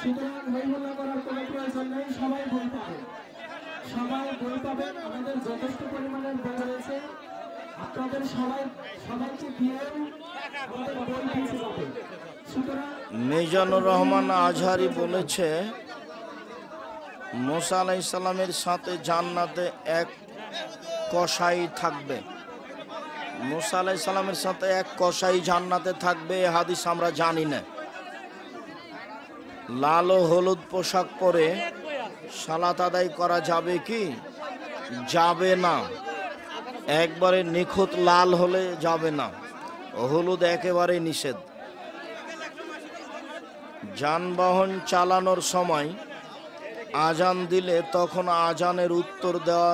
S5: সুতরাং হইহল্লা করার কোনো প্রয়োজন নেই, সবাই বই পাবে, সবাই বই পাবেন। আমাদের যথেষ্ট পরিমাণের বই রয়েছে, আপনাদের সবাইকে দিয়ে আমাদের বই পৌঁছে যাবে। সুতরাং
S1: মিজানুর রহমান আজহারি বলেছে, মুসা আলাইহিস সালামের সাথে জান্নাতে এক কসাই থাকবে। মুসা আলাইহিস সালামের সাথে এক কসাই জান্নাতে থাকবে, এ হাদিস আমরা জানি না। লাল ও হলুদ পোশাক পরে সালাত আদায় করা যাবে কি? যাবে না। একবারে নিখুঁত লাল হলে যাবে না, হলুদ একেবারে নিষেধ। যানবাহন চালানোর সময় আজান দিলে তখন আজানের উত্তর দেওয়া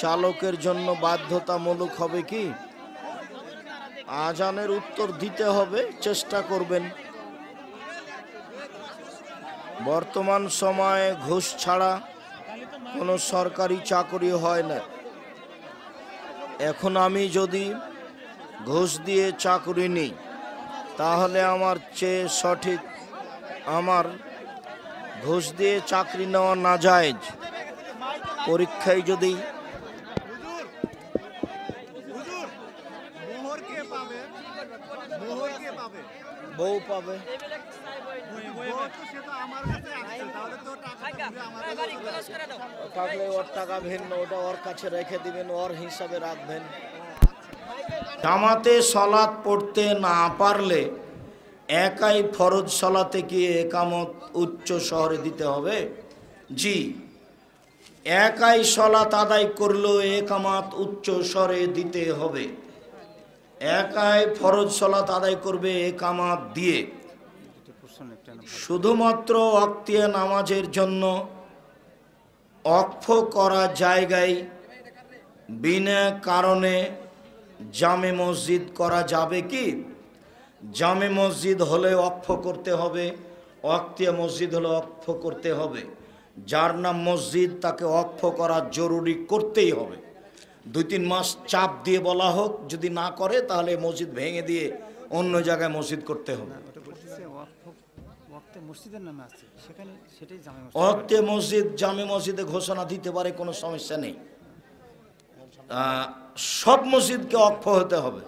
S1: চালকের জন্য বাধ্যতামূলক হবে কি? আজানের উত্তর দিতে হবে, চেষ্টা করবেন। বর্তমান সময়ে ঘুষ ছাড়া কোনো সরকারি চাকরি হয় না। এখন আমি যদি ঘুষ দিয়ে চাকরি নিই, তাহলে আমার চেয়ে সঠিক আমার ঘুষ দিয়ে চাকরি নেওয়া নাজায়েজ। পরীক্ষায় যদি বউ পাবে, থাকলে ওর টাকা ভিন্ন, ওটা ওর কাছে রেখে দিবেন, ওর হিসাবে রাখবেন। জামাতে সালাত পড়তে না পারলে একাই ফরজ সালাতে গিয়ে একামত উচ্চ শহরে দিতে হবে? জি, একাই সালাত আদায় করলেও একামত উচ্চ স্বরে দিতে হবে। একাই ফরজ সালাত আদায় করবে একামত দিয়ে। শুধুমাত্র ওয়াক্তিয়া নামাজের জন্য অক্ফ করা জায়গায় বিনা কারণে জামে মসজিদ করা যাবে কি? জামে মসজিদ হলে অক্ফ করতে হবে, ওয়াক্তিয়া মসজিদ হলে অক্ফ করতে হবে। যার নাম মসজিদ তাকে অক্ফ করা জরুরি করতেই হবে। 2-3 মাস চাপ দিয়ে বলা হোক, যদি না করে তাহলে মসজিদ ভেঙে দিয়ে অন্য জায়গায় মসজিদ করতে হবে। ওয়াক্তে মসজিদ জামে মসজিদে ঘোষণা দিতে পারে, কোনো সমস্যা নেই। সব মসজিদকে অক্ফ হতে হবে।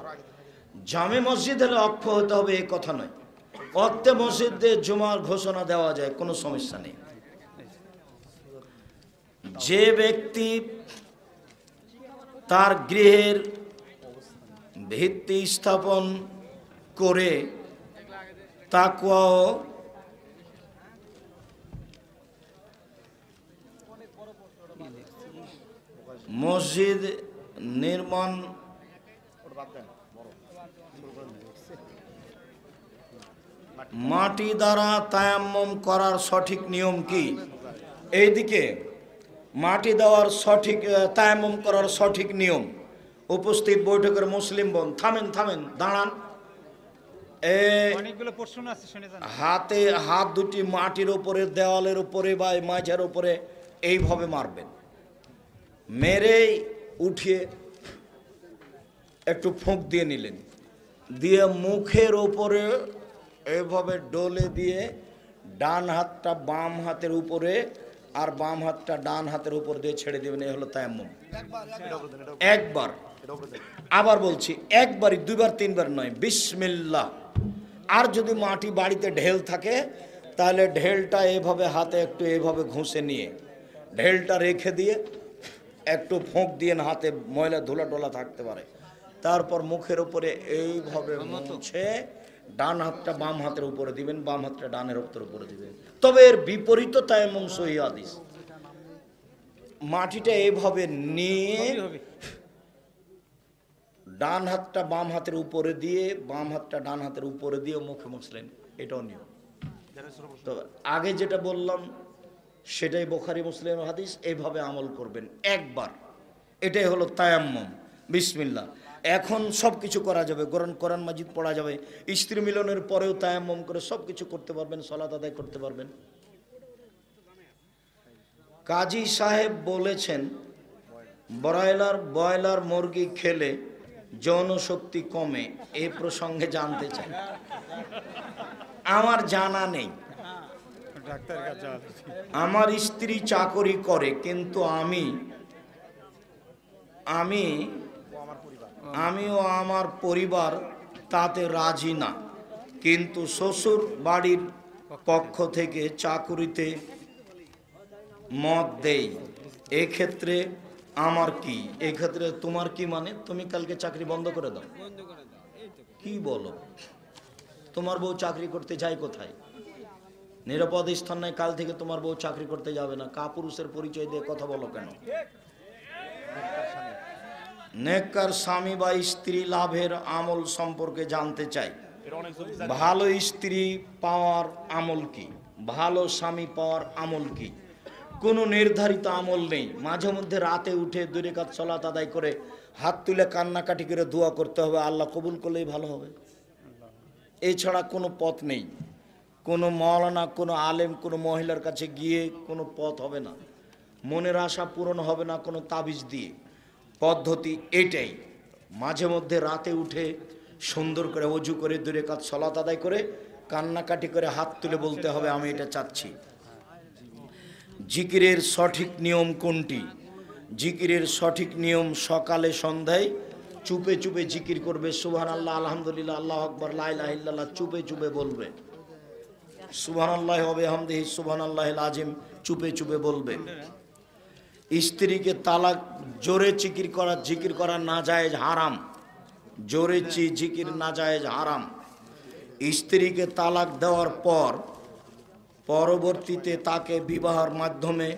S1: জামে মসজিদ হলে অক্ফ হতে হবে এই কথা নয়। ওয়াক্তে মসজিদে জুমার ঘোষণা দেওয়া যায়, কোনো সমস্যা নেই। যে ব্যক্তি তার গৃহের ভিত্তি স্থাপন করে তাকওয়া ও মসজিদ নির্মাণ মাটি দ্বারা তায়াম্মুম করার সঠিক নিয়ম কি? এইদিকে মাটি দেওয়ার সঠিক তায়াম্মুম করার সঠিক নিয়ম। উপস্থিত বৈঠকের মুসলিম বোন, থামেন, দাঁড়ান। হাতে হাত দুটি মাটির উপরে, দেওয়ালের উপরে বা মাঝের উপরে এইভাবে মারবেন। মেরে উঠিয়ে একটু ফুঁক দিয়ে নিলেন, দিয়ে মুখের উপরে এইভাবে ডলে দিয়ে ডান হাতটা বাম হাতের উপরে আর বাম হাতটা ডান হাতের উপর দিয়ে ছেড়ে দেবেন। এই হলো তায়াম্মুম। একবার, আবার বলছি, একবারই, 2বার 3বার নয়, বিসমিল্লাহ। আর যদি মাটি বাড়িতে ঢেল থাকে তাহলে ঢেলটা এভাবে হাতে একটু এভাবে ঘষে নিয়ে ঢেলটা রেখে দিয়ে একটু ফোঁক দিয়ে হাতে ময়লা ধুলা টোলা থাকতে পারে, তারপর মুখের উপরে এইভাবে মুছে ডান হাতটা বাম হাতের উপরে দিবেন, বাম হাতটা ডানের হাতের উপরে দিবেন। তবে এর বিপরীত তায়াম্মুম সহিহ হাদিস। মাটিটা এইভাবে নিয়ে ডান হাতটা বাম হাতের উপরে দিয়ে বাম হাতটা ডান হাতের উপরে দিয়ে মুখে মুছলেন, এটাও নিয়ম। তো আগে যেটা বললাম সেটাই বুখারী মুসলিমের হাদিস, এইভাবে আমল করবেন একবার, এটাই হলো তায়াম্মুম। বিসমিল্লাহ। এখন সব কিছু করা যাবে, কোরআন মাজিদ পড়া যাবে, স্ত্রী মিলনের পরেও তায়াম্মুম করে সব কিছু করতে পারবেন, সালাত আদায় করতে পারবেন। কাজী সাহেব বলেছেন ব্রয়লার মুরগি খেলে যৌন শক্তি কমে, এই প্রসঙ্গে জানতে চাই। আমার জানা নেই, আমার স্ত্রী চাকরি করে কিন্তু আমিও আমার পরিবার তাতে রাজি না, কিন্তু শ্বশুর বাড়ির পক্ষ থেকে চাকরিতে মত দেই, এক্ষেত্রে আমার কি? এক্ষেত্রে তোমার কি? মানে তুমি কালকে চাকরি বন্ধ করে দাও। কি বলো? তোমার বউ চাকরি করতে যায় কোথায়? নিরাপদ স্থান নাই, কাল থেকে তোমার বউ চাকরি করতে যাবে না। কাপুরুষের পরিচয় দিয়ে কথা বলো কেন? নেককার স্বামী বা স্ত্রী লাভের আমল সম্পর্কে জানতে চাই। ভালো স্ত্রী পাওয়ার আমল কি? ভালো স্বামী পাওয়ার আমল কি? কোনো নির্ধারিত আমল নেই। মাঝে মধ্যে রাতে উঠে 2 রাকাত সালাত আদায় করে হাত তুলে কান্নাকাটি করে দোয়া করতে হবে, আল্লাহ কবুল করলেই ভালো হবে। এছাড়া কোনো পথ নেই। কোনো মাওলানা, কোনো আলেম, কোনো মহিলার কাছে গিয়ে কোনো পথ হবে না, মনের আশা পূরণ হবে না কোনো তাবিজ দিয়ে। পদ্ধতি এটাই, মাঝে মধ্যে রাতে উঠে সুন্দর করে ওযু করে 2 রাকাত সালাত আদায় করে কান্নাকাটি করে হাত তুলে বলতে হবে আমি এটা চাচ্ছি। জিকিরের সঠিক নিয়ম কোনটি? জিকিরের সঠিক নিয়ম সকালে সন্ধ্যায় চুপে চুপে জিকির করবে। সুবহানাল্লাহ, আলহামদুলিল্লাহ, আল্লাহু আকবার, লা ইলাহা ইল্লাল্লাহ চুপে চুপে বলবে। সুবহানাল্লাহি ওয়া বিহামদিহি সুবহানাল্লাহিল আযীম চুপে চুপে বলবে। স্ত্রীকে তালাক জোরে জিকির করা নাজায়েজ, হারাম। জোরে জিকির নাজায়েজ, হারাম। স্ত্রীকে তালাক দেওয়ার পর পরবর্তীতে তাকে বিবাহের মাধ্যমে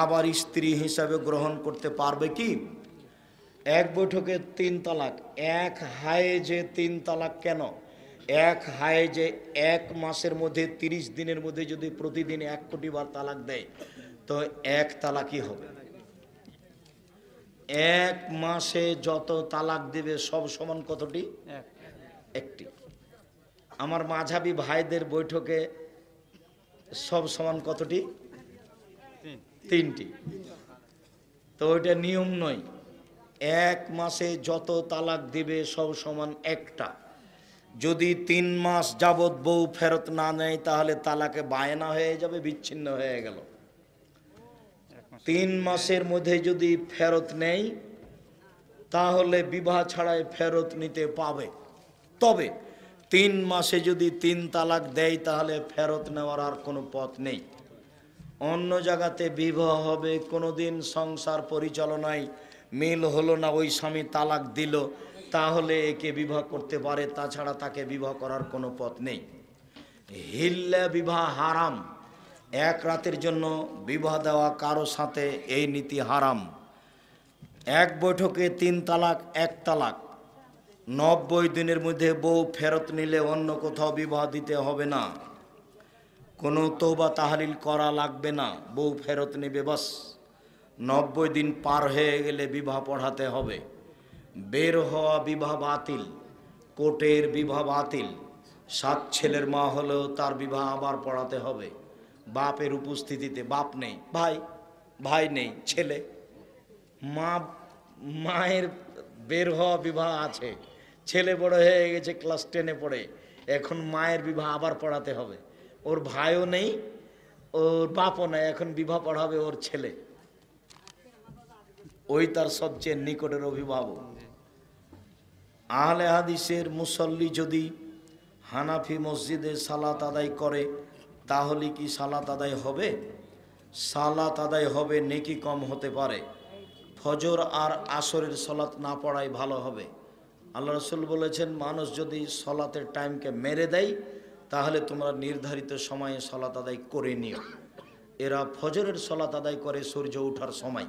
S1: আবার স্ত্রী হিসাবে গ্রহণ করতে পারবে কি? এক বৈঠকে 3 তালাক, এক হায়েজে 3 তালাক। কেন? এক হায়েজে 1 মাসের মধ্যে 30 দিনের মধ্যে যদি প্রতিদিন 1 কোটি বার তালাক দেয় তো 1 তালাকই হবে। 1 মাসে যত তালাক দেবে সব সমান কতটি? 1টি। আমার মাঝাবি ভাইদের বৈঠকে সব সমান কতটি? 3টি। তো ওইটা নিয়ম নয়। 1 মাসে যত তালাক দিবে সব সমান 1টা। যদি 3 মাস যাবৎ বউ ফেরত না নেয় তাহলে তালাকে বায়না হয়ে যাবে, বিচ্ছিন্ন হয়ে গেল। 3 মাসের মধ্যে যদি ফেরত নেয় তাহলে বিবাহ ছাড়াই ফেরত নিতে পাবে। তবে 3 মাসে যদি 3 তালাক দেয় তাহলে ফেরত নেওয়ার আর কোনো পথ নেই। অন্য জায়গাতে বিবাহ হবে, কোনোদিন সংসার পরিচালনায় মিল হলো না, ওই স্বামী তালাক দিল, তাহলে একে বিবাহ করতে পারে, তাছাড়া তাকে বিবাহ করার কোনো পথ নেই। হিল্লা বিবাহ হারাম। 1 রাতের জন্য বিবাহ দেওয়া কারো সাথে এই নীতি হারাম। 1 বৈঠকে 3 তালাক, 1 তালাক। 90 দিনের মধ্যে বউ ফেরত নিলে অন্য কোথাও বিবাহ দিতে হবে না, কোনো তওবা তাহলিল করা লাগবে না, বউ ফেরত নেবে বাস। 90 দিন পার হয়ে গেলে বিবাহ পড়াতে হবে। বের হওয়া বিবাহ বাতিল, কোর্টের বিবাহ বাতিল। 7 ছেলের মা হলেও তার বিবাহ আবার পড়াতে হবে বাপের উপস্থিতিতে। বাপ নেই, ভাই নেই, ছেলে, মায়ের বের হওয়া বিবাহ আছে। ছেলে বড় হয়ে গেছে, ক্লাস 10-এ পড়ে, এখন মায়ের বিবাহ আবার পড়াতে হবে। ওর ভাইও নেই, ওর বাপও নেই, এখন বিবাহ পড়াবে ওর ছেলে, ওই তার সবচেয়ে নিকটের অভিভাবক। আহলে হাদিসের মুসল্লি যদি হানাফি মসজিদে সালাত আদায় করে তাহলে কি সালাত আদায় হবে? সালাত আদায় হবে, নেকি কম হতে পারে। ফজর আর আসরের সালাত না পড়াই ভালো হবে। আল্লাহ রাসূল বলেছেন, মানুষ যদি সালাতের টাইমকে মেরে দেয় তাহলে তোমরা নির্ধারিত সময়ে সালাত আদায় করে নিও। এরা ফজরের সালাত আদায় করে সূর্য ওঠার সময়,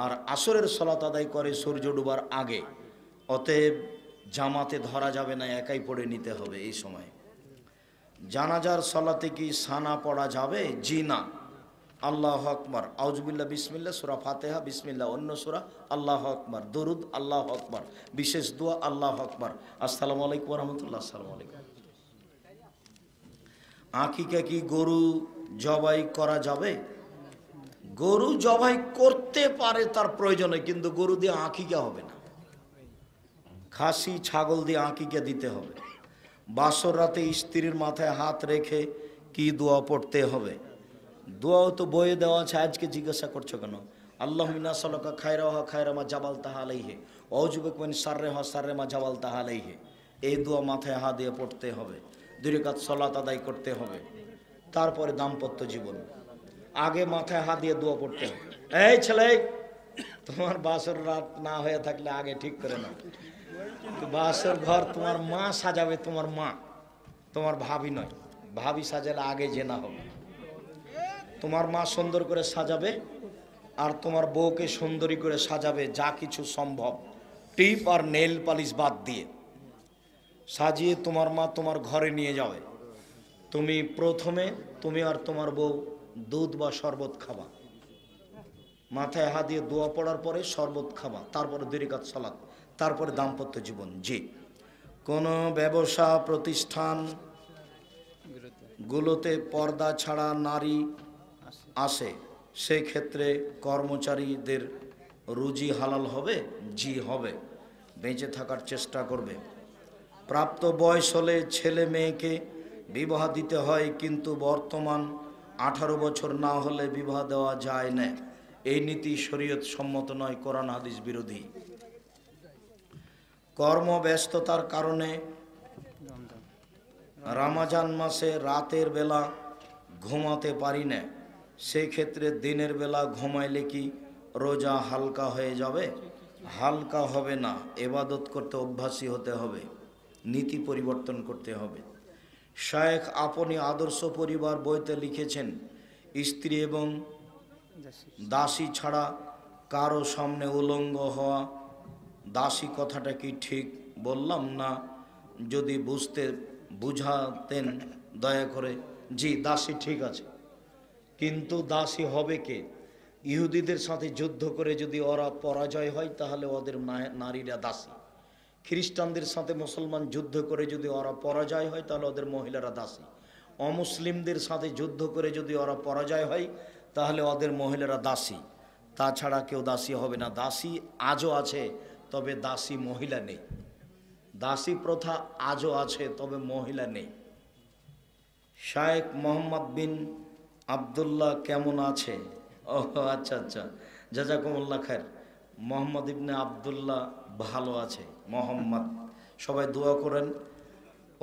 S1: আর আসরের সালাত আদায় করে সূর্য ডুবার আগে। অতএব জামাতে ধরা যাবে না, একাই পড়ে নিতে হবে এই সময়। জানাজার সালাতে কি সানা পড়া যাবে? জি না। আল্লাহু আকবার, আউযুবিল্লাহ, বিসমিল্লাহ, সূরা ফাতিহা, বিসমিল্লাহ, অন্য সূরা, আল্লাহু আকবার, দরুদ, আল্লাহু আকবার, বিশেষ দোয়া, আল্লাহু আকবার, আসসালামু আলাইকুম ওয়া রাহমাতুল্লাহ, আসসালামু আলাইকুম। আকিকা কি গরু জবাই করা যাবে? গরু জবাই করতে পারে তার প্রয়োজনে, কিন্তু গরু দিয়ে আকিকা হবে না। খাসি ছাগল দিয়ে আকিকা দিতে হবে। বাসর রাতে স্ত্রীর মাথায় হাত রেখে কি দোয়া পড়তে হবে? দোয়াও তো বইয়ে দেওয়া আছে, আজকে জিজ্ঞাসা করছো কেন? আল্লাহুম্মা সাল্লাকা খায়রাহা খায়রামা জাবালতাহা আলাইহি ওয়া আউযুবিকা মিন শাররিহা শাররিমা জাবালতাহা আলাইহি। এই দোয়া মাথায় হাত দিয়ে পড়তে হবে। 2 রাকাত সালাত আদায় করতে হবে। তারপরে দাম্পত্য জীবন, আগে মাথায় হাত দিয়ে দোয়া পড়তে হবে। এই ছেলে, তোমার বাসর রাত না হয়ে থাকলে আগে ঠিক করে নাও। বাসর ঘর তোমার মা সাজাবে, তোমার মা, তোমার ভাবি নয়। ভাবি সাজালে আগে জেনা হবে। তোমার মা সুন্দর করে সাজাবে, আর তোমার বউকে সুন্দরী করে সাজাবে, যা কিছু সম্ভব, টিপ আর নেল পালিশ বাদ দিয়ে সাজিয়ে তোমার মা তোমার ঘরে নিয়ে যাবে। তুমি প্রথমে, তুমি আর তোমার বউ দুধ বা শরবত খাবা। মাথায় হাত দিয়ে দোয়া পড়ার পরে শরবত খাবা, তারপরে 2 রাকাত সালাত, তারপরে দাম্পত্য জীবন। জি, কোনো ব্যবসা প্রতিষ্ঠান গুলোতে পর্দা ছাড়া নারী আসে, সেই ক্ষেত্রে কর্মচারীদের রুজি হালাল হবে? জি হবে, বেঁচে থাকার চেষ্টা করবে। প্রাপ্ত বয়স হলে ছেলে মেয়েকে বিবাহ দিতে হয়, কিন্তু বর্তমান 18 বছর না হলে বিবাহ দেওয়া যায় না। এই নীতি শরীয়ত সম্মত নয়, কোরআন হাদিস বিরোধী। কর্মব্যস্ততার কারণে রমজান মাসে রাতের বেলা ঘুমাতে পারি না, সেই ক্ষেত্রে দিনের বেলা ঘুমাইলে কি রোজা হালকা হয়ে যাবে? হালকা হবে না, ইবাদত করতে অভ্যাসী হতে হবে, নীতি পরিবর্তন করতে হবে। শায়েখ আপনি আদর্শ পরিবার বইতে লিখেছেন, স্ত্রী এবং দাসী ছাড়া কারো সামনে উলঙ্গ হওয়া। দাসী কথাটা কি ঠিক বললাম না? যদি বুঝাতেন দয়া করে। জি, দাসী ঠিক আছে, কিন্তু দাসী হবে কে? ইহুদিদের সাথে যুদ্ধ করে যদি ওরা পরাজয় হয় তাহলে ওদের নারীরা দাসী। খ্রিস্টানদের সাথে মুসলমান যুদ্ধ করে যদি ওরা পরাজয় হয় তাহলে ওদের মহিলারা দাসী। অমুসলিমদের সাথে যুদ্ধ করে যদি ওরা পরাজয় হয় তাহলে ওদের মহিলারা দাসী, তাছাড়া কেউ দাসী হবে না। দাসী আজও আছে, তবে দাসী মহিলা নেই। দাসী প্রথা আজও আছে, তবে মহিলা নেই। শায়েখ মোহাম্মদ বিন আবদুল্লাহ কেমন আছে? ও আচ্ছা আচ্ছা, জাযাকুমুল্লাহ খায়ের। মোহাম্মদ ইবনে আবদুল্লাহ ভালো আছে। মোহাম্মদ, সবাই দোয়া করেন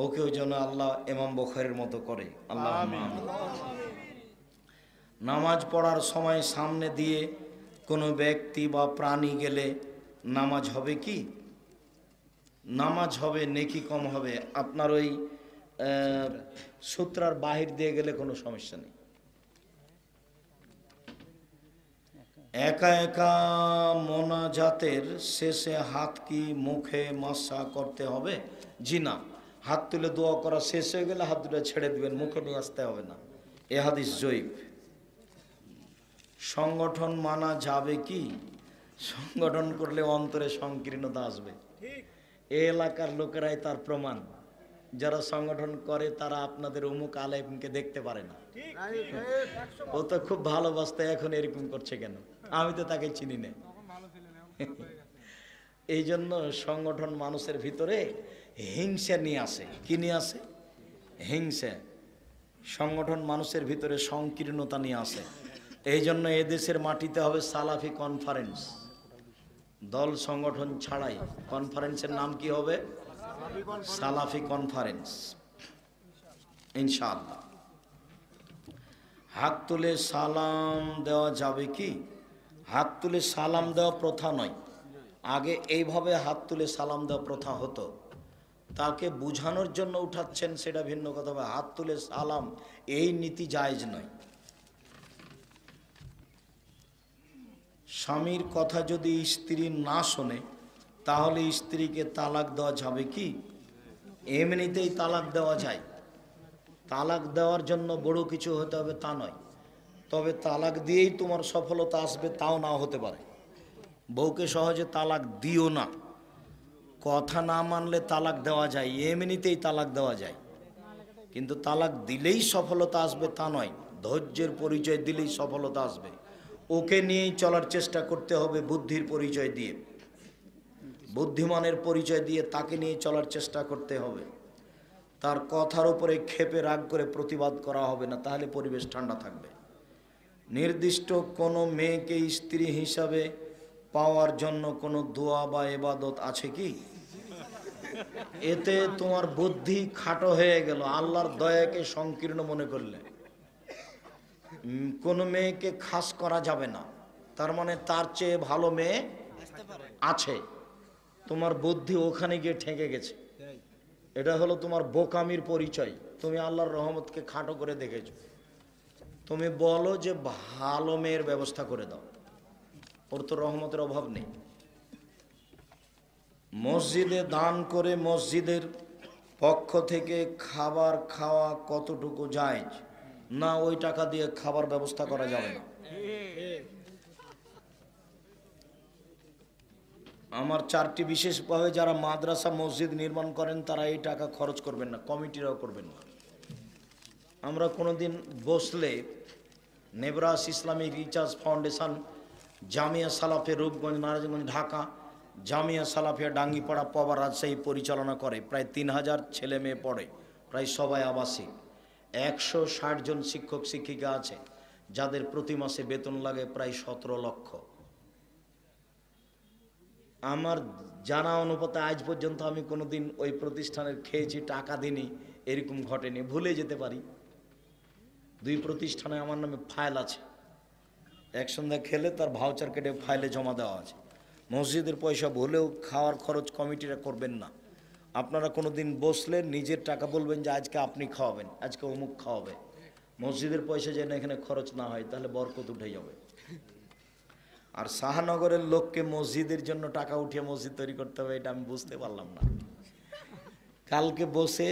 S1: ওকেও যেন আল্লাহ ইমাম বুখারীর মতো করে। আল্লাহ আমিন। নামাজ পড়ার সময় সামনে দিয়ে কোনো ব্যক্তি বা প্রাণী গেলে নামাজ হবে কি? নামাজ হবে, নেকি কম হবে। আপনার ওই সূত্রার বাহির দিয়ে গেলে কোনো সমস্যা নেই। একা একা মোনাজাতের শেষে হাত কি মুখে মাসা করতে হবে? জি না, হাত তুলে দোয়া করা শেষ হয়ে গেলে হাত দুটো ছেড়ে দিবেন, মুখে নিয়ে আসতে হবে না। এ হাদিস জয়ীফ। সংগঠন মানা যাবে কি? সংগঠন করলে অন্তরে সংকীর্ণতা আসবে। এই এলাকার লোকেরাই তার প্রমাণ। যারা সংগঠন করে তারা আপনাদের অমুক আলেমকে দেখতে পারে না। ও তো খুব ভালোবাসতে, এখন এরকম করছে কেন? আমি তো তাকে চিনি না। এই জন্য সংগঠন মানুষের ভিতরে হিংসা নিয়ে আসে। কি নিয়ে আসে? হিংসা। সংগঠন মানুষের ভিতরে সংকীর্ণতা নিয়ে আসে। এই জন্য এদেশের মাটিতে হবে সালাফি কনফারেন্স। দল সংগঠন ছাড়াই কনফারেন্সের নাম কি হবে? সালাফি কনফারেন্স, ইনশাআল্লাহ। হাত তুলে সালাম দেওয়া যাবে কি? হাত তুলে সালাম দেওয়া প্রথা নয়। আগে এইভাবে হাত তুলে সালাম দেওয়া প্রথা হতো, তাকে বুঝানোর জন্য উঠাচ্ছেন সেটা ভিন্ন কথা। হাত তুলে সালাম এই নীতি জায়েজ নয়। স্বামীর কথা যদি স্ত্রী না শোনে তাহলে স্ত্রীকে তালাক দেওয়া যাবে কি? এমনিতেই তালাক দেওয়া যায়। তালাক দেওয়ার জন্য বড় কিছু হতে হবে তা নয়, তবে তালাক দিয়েই তোমার সফলতা আসবে তাও নাও হতে পারে। বউকে সহজে তালাক দিও না। কথা না মানলে তালাক দেওয়া যায়, এমনিতেই তালাক দেওয়া যায়, কিন্তু তালাক দিলেই সফলতা আসবে তা নয়। ধৈর্যের পরিচয় দিলেই সফলতা আসবে। ওকে নিয়েই চলার চেষ্টা করতে হবে, বুদ্ধির পরিচয় দিয়ে, বুদ্ধিমানের পরিচয় দিয়ে তাকে নিয়ে চলার চেষ্টা করতে হবে। তার কথার উপরে ক্ষেপে রাগ করে প্রতিবাদ করা হবে না, তাহলে পরিবেশ ঠান্ডা থাকবে। নির্দিষ্ট কোনো মেয়েকে স্ত্রী হিসাবে পাওয়ার জন্য কোনো দোয়া বা ইবাদত আছে কি? এতে তোমার বুদ্ধি খাটো হয়ে গেল, আল্লাহর দয়াকে সংকীর্ণ মনে করলে। কোনো মেয়েকে খাস করা যাবে না, তার মানে তার চেয়ে ভালো মেয়ে আছে। তোমার বুদ্ধি ওখানে গিয়ে ঠেকে গেছে, এটা হলো তোমার বোকামির পরিচয়। তুমি আল্লাহর রহমতকে খাটো করে দেখেছো। তুমি বলো যে ভালো মেয়ের ব্যবস্থা করে দাও, ওর তো রহমতের অভাব নেই। মসজিদে দান করে মসজিদের পক্ষ থেকে খাবার খাওয়া কতটুকু জায়েজ? না, ওই টাকা দিয়ে খাবার ব্যবস্থা করা যাবে না। আমার চারটি বিশেষভাবে যারা মাদ্রাসা মসজিদ নির্মাণ করেন তারা এই টাকা খরচ করবেন না, কমিটিরাও করবেন না। আমরা কোনোদিন বসলে Nebras Islamic research foundation, Jamia Salafia Rupganj, Narayanganj, Dhaka, Jamia Salafia Dangipara, Paba, Rajshahi পরিচালনা করে। প্রায় 3000 ছেলে মেয়ে পড়ে, প্রায় সবাই আবাসিক। 160 জন শিক্ষক শিক্ষিকা আছে যাদের প্রতি মাসে বেতন লাগে প্রায় 17 লক্ষ। আমার জানা অনুপাতে আজ পর্যন্ত আমি কোনোদিন ওই প্রতিষ্ঠানের খেয়েছি, টাকা দিইনি, এরকম ঘটেনি। ভুলে যেতে পারি। 2 প্রতিষ্ঠানে আমার নামে ফাইল আছে, এক সন্ধ্যা খেলে তার ভাউচার কেটে ফাইলে জমা দেওয়া আছে। মসজিদের পয়সা ভুলেও খাওয়ার খরচ কমিটিরা করবেন না। আপনারা কোনো দিন বসলে নিজের টাকা বলবেন যে আজকে আপনি খাওয়াবেন, আজকে অমুক খাওয়াবে। মসজিদের পয়সা যেন এখানে খরচ না হয়, তাহলে বরকত উঠে যাবে। আর শাহনগরের লোককে মসজিদের জন্য টাকা উঠিয়ে মসজিদ তৈরি করতে হবে, এটা আমি বুঝতে পারলাম না। কালকে বসে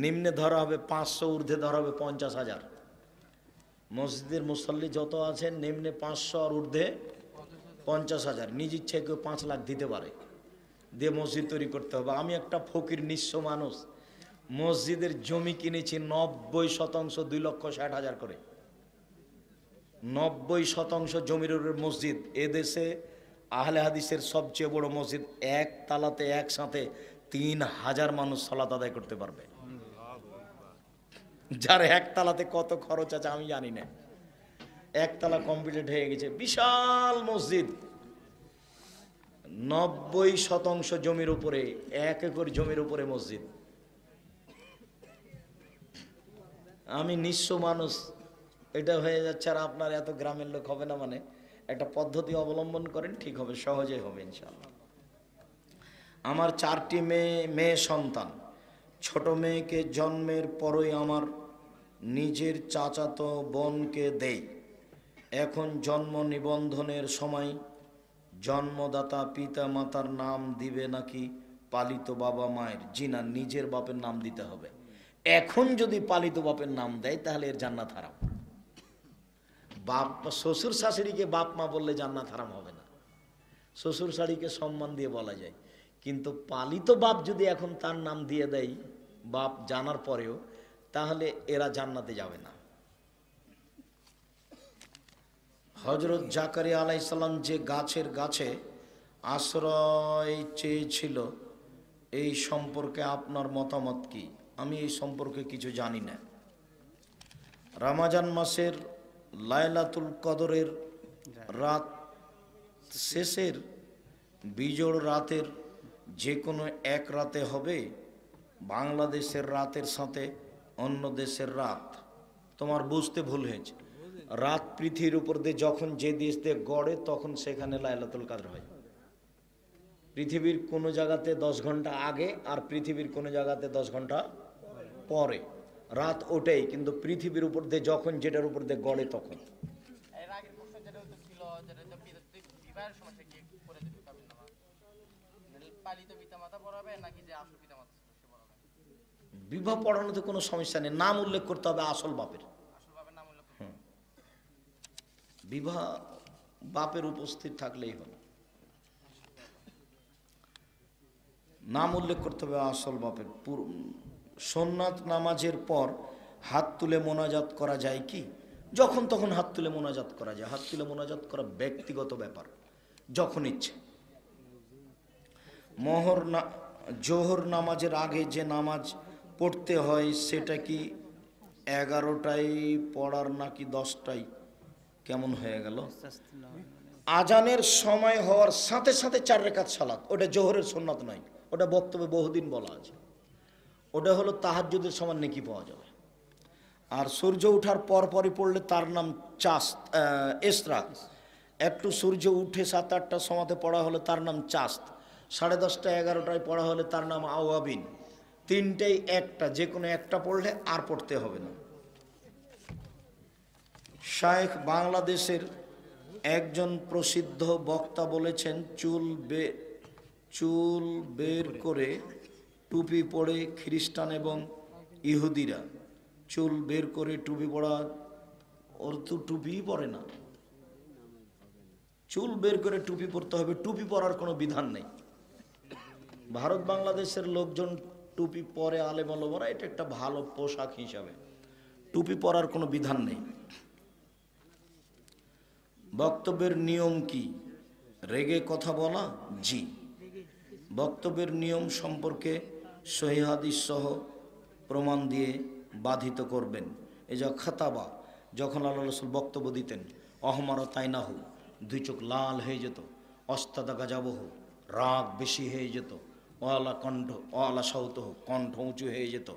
S1: নিম্নে ধরা হবে 500, ঊর্ধ্বে ধরা হবে 50,000। মসজিদের মুসল্লি যত আছেন নিম্নে 500 আর ঊর্ধ্বে 50,000। নিজ ইচ্ছায় কেউ 5 লাখ দিতে পারে, দিয়ে মসজিদ তৈরি করতে হবে। আমি একটা ফকির নিঃস্ব মানুষ, মসজিদের জমি কিনেছি 90% 2,60,000 করে। 90% জমির উপরে মসজিদ। এদেশে আহলে হাদিসের সবচেয়ে বড় মসজিদ, এক তালাতে একসাথে 3,000 মানুষ সালাত আদায় করতে পারবে। যার এক তালাতে কত খরচ আছে আমি জানি না। একতলা কমপ্লিট হয়ে গেছে, বিশাল মসজিদ, 90% জমির উপরে, 1 একর জমির উপরে মসজিদ। আমি নিঃস্ব মানুষ, এটা হয়ে যাচ্ছে। আর আপনার এত গ্রামের লোক হবে না, মানে একটা পদ্ধতি অবলম্বন করেন, ঠিক হবে, সহজেই হবে ইনশাআল্লাহ। আমার 4টি মেয়ে সন্তান। ছোট মেয়েকে জন্মের পরই আমার নিজের চাচাতো বোনকে দেই। এখন জন্ম নিবন্ধনের সময় জন্মদাতা পিতা মাতার নাম দিবে নাকি পালিত বাবা মায়ের? জি না, নিজের বাপের নাম দিতে হবে। এখন যদি পালিত বাপের নাম দেয় তাহলে এর জান্নাত হারাম। বাপ শ্বশুর শাশুড়িকে বাপ মা বললে জান্নাত হারাম হবে না, শ্বশুর শাশুড়িকে সম্মান দিয়ে বলা যায়। কিন্তু পালিত বাপ যদি এখন তার নাম দিয়ে দেয় বাপ জানার পরেও, তাহলে এরা জান্নাতে যাবে না। হযরত জাকারিয়া আলাইহিস সালাম যে গাছের গাছে আশ্রয় চেয়েছিল, এই সম্পর্কে আপনার মতামত কি? আমি এই সম্পর্কে কিছু জানি না। রমজান মাসের লাইলাতুল কদরের রাত শেষের বিজোড় রাতের যে কোনো এক রাতে হবে? বাংলাদেশের রাতের সাথে অন্য দেশের রাত? তোমার বুঝতে ভুল হয়েছে। রাত পৃথিবীর উপর দিয়ে যখন যে দেশ দিয়ে গড়ে তখন সেখানে লাইলাতুল কদর হয়। পৃথিবীর কোনো জায়গাতে 10 ঘন্টা আগে আর পৃথিবীর কোনো জায়গাতে 10 ঘন্টা পরে রাত ওটাই, কিন্তু পৃথিবীর উপর দিয়ে যখন যেটার উপর দিয়ে গড়ে তখন।
S6: এর আগের প্রশ্ন যেটা ছিল যেটা বিবাহের সমস্যা কি করে দেবে কাবিন নামা, পালিত পিতামাতা পড়াবে নাকি যে আসল পিতামাতা সে পড়াবে?
S1: বিবাহ পড়ানোতে কোনো সমস্যা নেই, নাম উল্লেখ করতে হবে আসল বাপের।
S6: আসল বাবার নাম উল্লেখ করতে হবে।
S1: বিবাহ বাপের উপস্থিত থাকলেই হলো, নাম উল্লেখ করতে হবে আসল বাপের। সুন্নাত নামাজের পর হাত তুলে মোনাজাত করা যায় কি? যখন তখন হাত তুলে মোনাজাত করা যায়। হাত তুলে মোনাজাত করা ব্যক্তিগত ব্যাপার, যখন ইচ্ছে। জোহর নামাজের আগে যে নামাজ পড়তে হয় সেটা কি 11টায় পড়ার নাকি 10টায়? কেমন হয়ে গেল? আজানের সময় হওয়ার সাথে সাথে 4 রাকাত সালাত, ওটা জোহরের সুন্নাত নয়, ওটা বক্তব্যে বহুদিন বলা আছে। ওটা হলো তাহাজ্জুদের সমান নেকি পাওয়া যাবে। আর সূর্য ওঠার পরপরই পড়লে তার নাম ইসরাক। একটু সূর্য উঠে 7-8টার সময়তে পড়া হলে তার নাম চাস্ত। 10:30 11টায় পড়া হলে তার নাম আওয়াবিন। 3টেই একটা, যে কোনো একটা পড়লে আর পড়তে হবে না। শায়েখ বাংলাদেশের একজন প্রসিদ্ধ বক্তা বলেছেন, চুল বের করে টুপি পরে খ্রিস্টান এবং ইহুদিরা চুল বের করে টুপি পরা, ওর তো টুপিই পরে না। চুল বের করে টুপি পরতে হবে, টুপি পরার কোনো বিধান নেই। ভারত বাংলাদেশের লোকজন টুপি পরে, আলেম ওলামারা, এটা একটা ভালো পোশাক হিসাবে, টুপি পরার কোনো বিধান নেই। বক্তব্যের নিয়ম কি? রেগে কথা বলা? জি। বক্তব্যের নিয়ম সম্পর্কে সহিহ হাদিস সহ প্রমাণ দিয়ে বাধিত করবেন। এই যে খাতাবা, যখন আল্লাহ রাসূল বক্তব্য দিতেন, অহমার তাইনাহু, 2 চোখ লাল হয়ে যেত, অস্তাদা গাজাবহু, রাগ বেশি হয়ে যেত, ওয়ালা সাউতহ, কণ্ঠ উঁচু হয়ে যেত,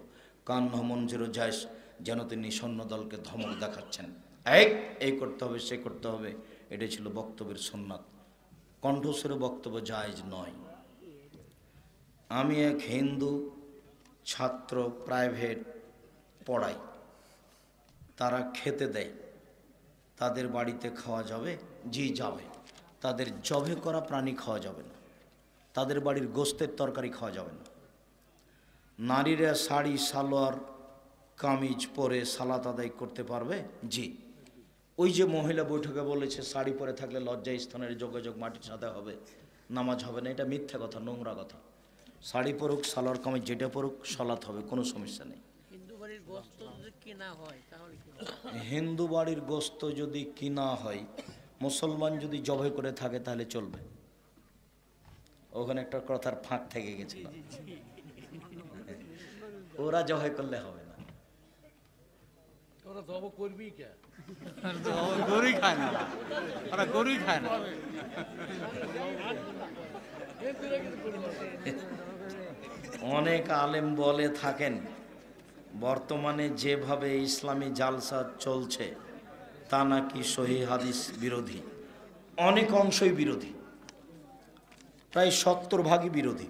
S1: কান্নাহ মনজিরু জায়স, যেন তিনি সৈন্যদলকে ধমক দেখাচ্ছেন, এই করতে হবে, সে করতে হবে। এটা ছিল বক্তব্যের সুন্নাত। কণ্ঠস্বরে বক্তব্য জায়েজ নয়। আমি এক হিন্দু ছাত্র প্রাইভেট পড়াই, তারা খেতে দেয়, তাদের বাড়িতে খাওয়া যাবে? জি যাবে। তাদের জবে করা প্রাণী খাওয়া যাবে না, তাদের বাড়ির গোস্তের তরকারি খাওয়া যাবে না। নারীরা শাড়ি সালোয়ার কামিজ পরে সালাত আদায় করতে পারবে? জি। ওই যে মহিলা বৈঠকে বলেছে শাড়ি পরে থাকলে লজ্জা স্থানের যোগাযোগ মাটির সাথে হবে, নামাজ হবে না, এটা মিথ্যা কথা, নোংরা কথা। শাড়ি পরুক, সালোয়ার কামিজ যেটা পরুক, সালাত হবে, কোনো সমস্যা নেই।
S7: হিন্দু বাড়ির গোস্ত যদি কিনা হয় তাহলে কি?
S1: হিন্দু বাড়ির গোস্ত যদি কিনা হয়, মুসলমান যদি জবাই করে থাকে তাহলে চলবে। ওখানে একটা কথার ফাঁক থেকে গেছিল, ওরা জবাই করলে হবে না।
S2: ওরা জব করবি কে? গরুই খায় না, ওরা গরুই খায় না।
S1: অনেক আলেম বলে থাকেন, বর্তমানে যেভাবে ইসলামী জালসা চলছে তা নাকি সহিহ হাদিস বিরোধী। অনেক অংশই বিরোধী, প্রায় 70% বিরোধী।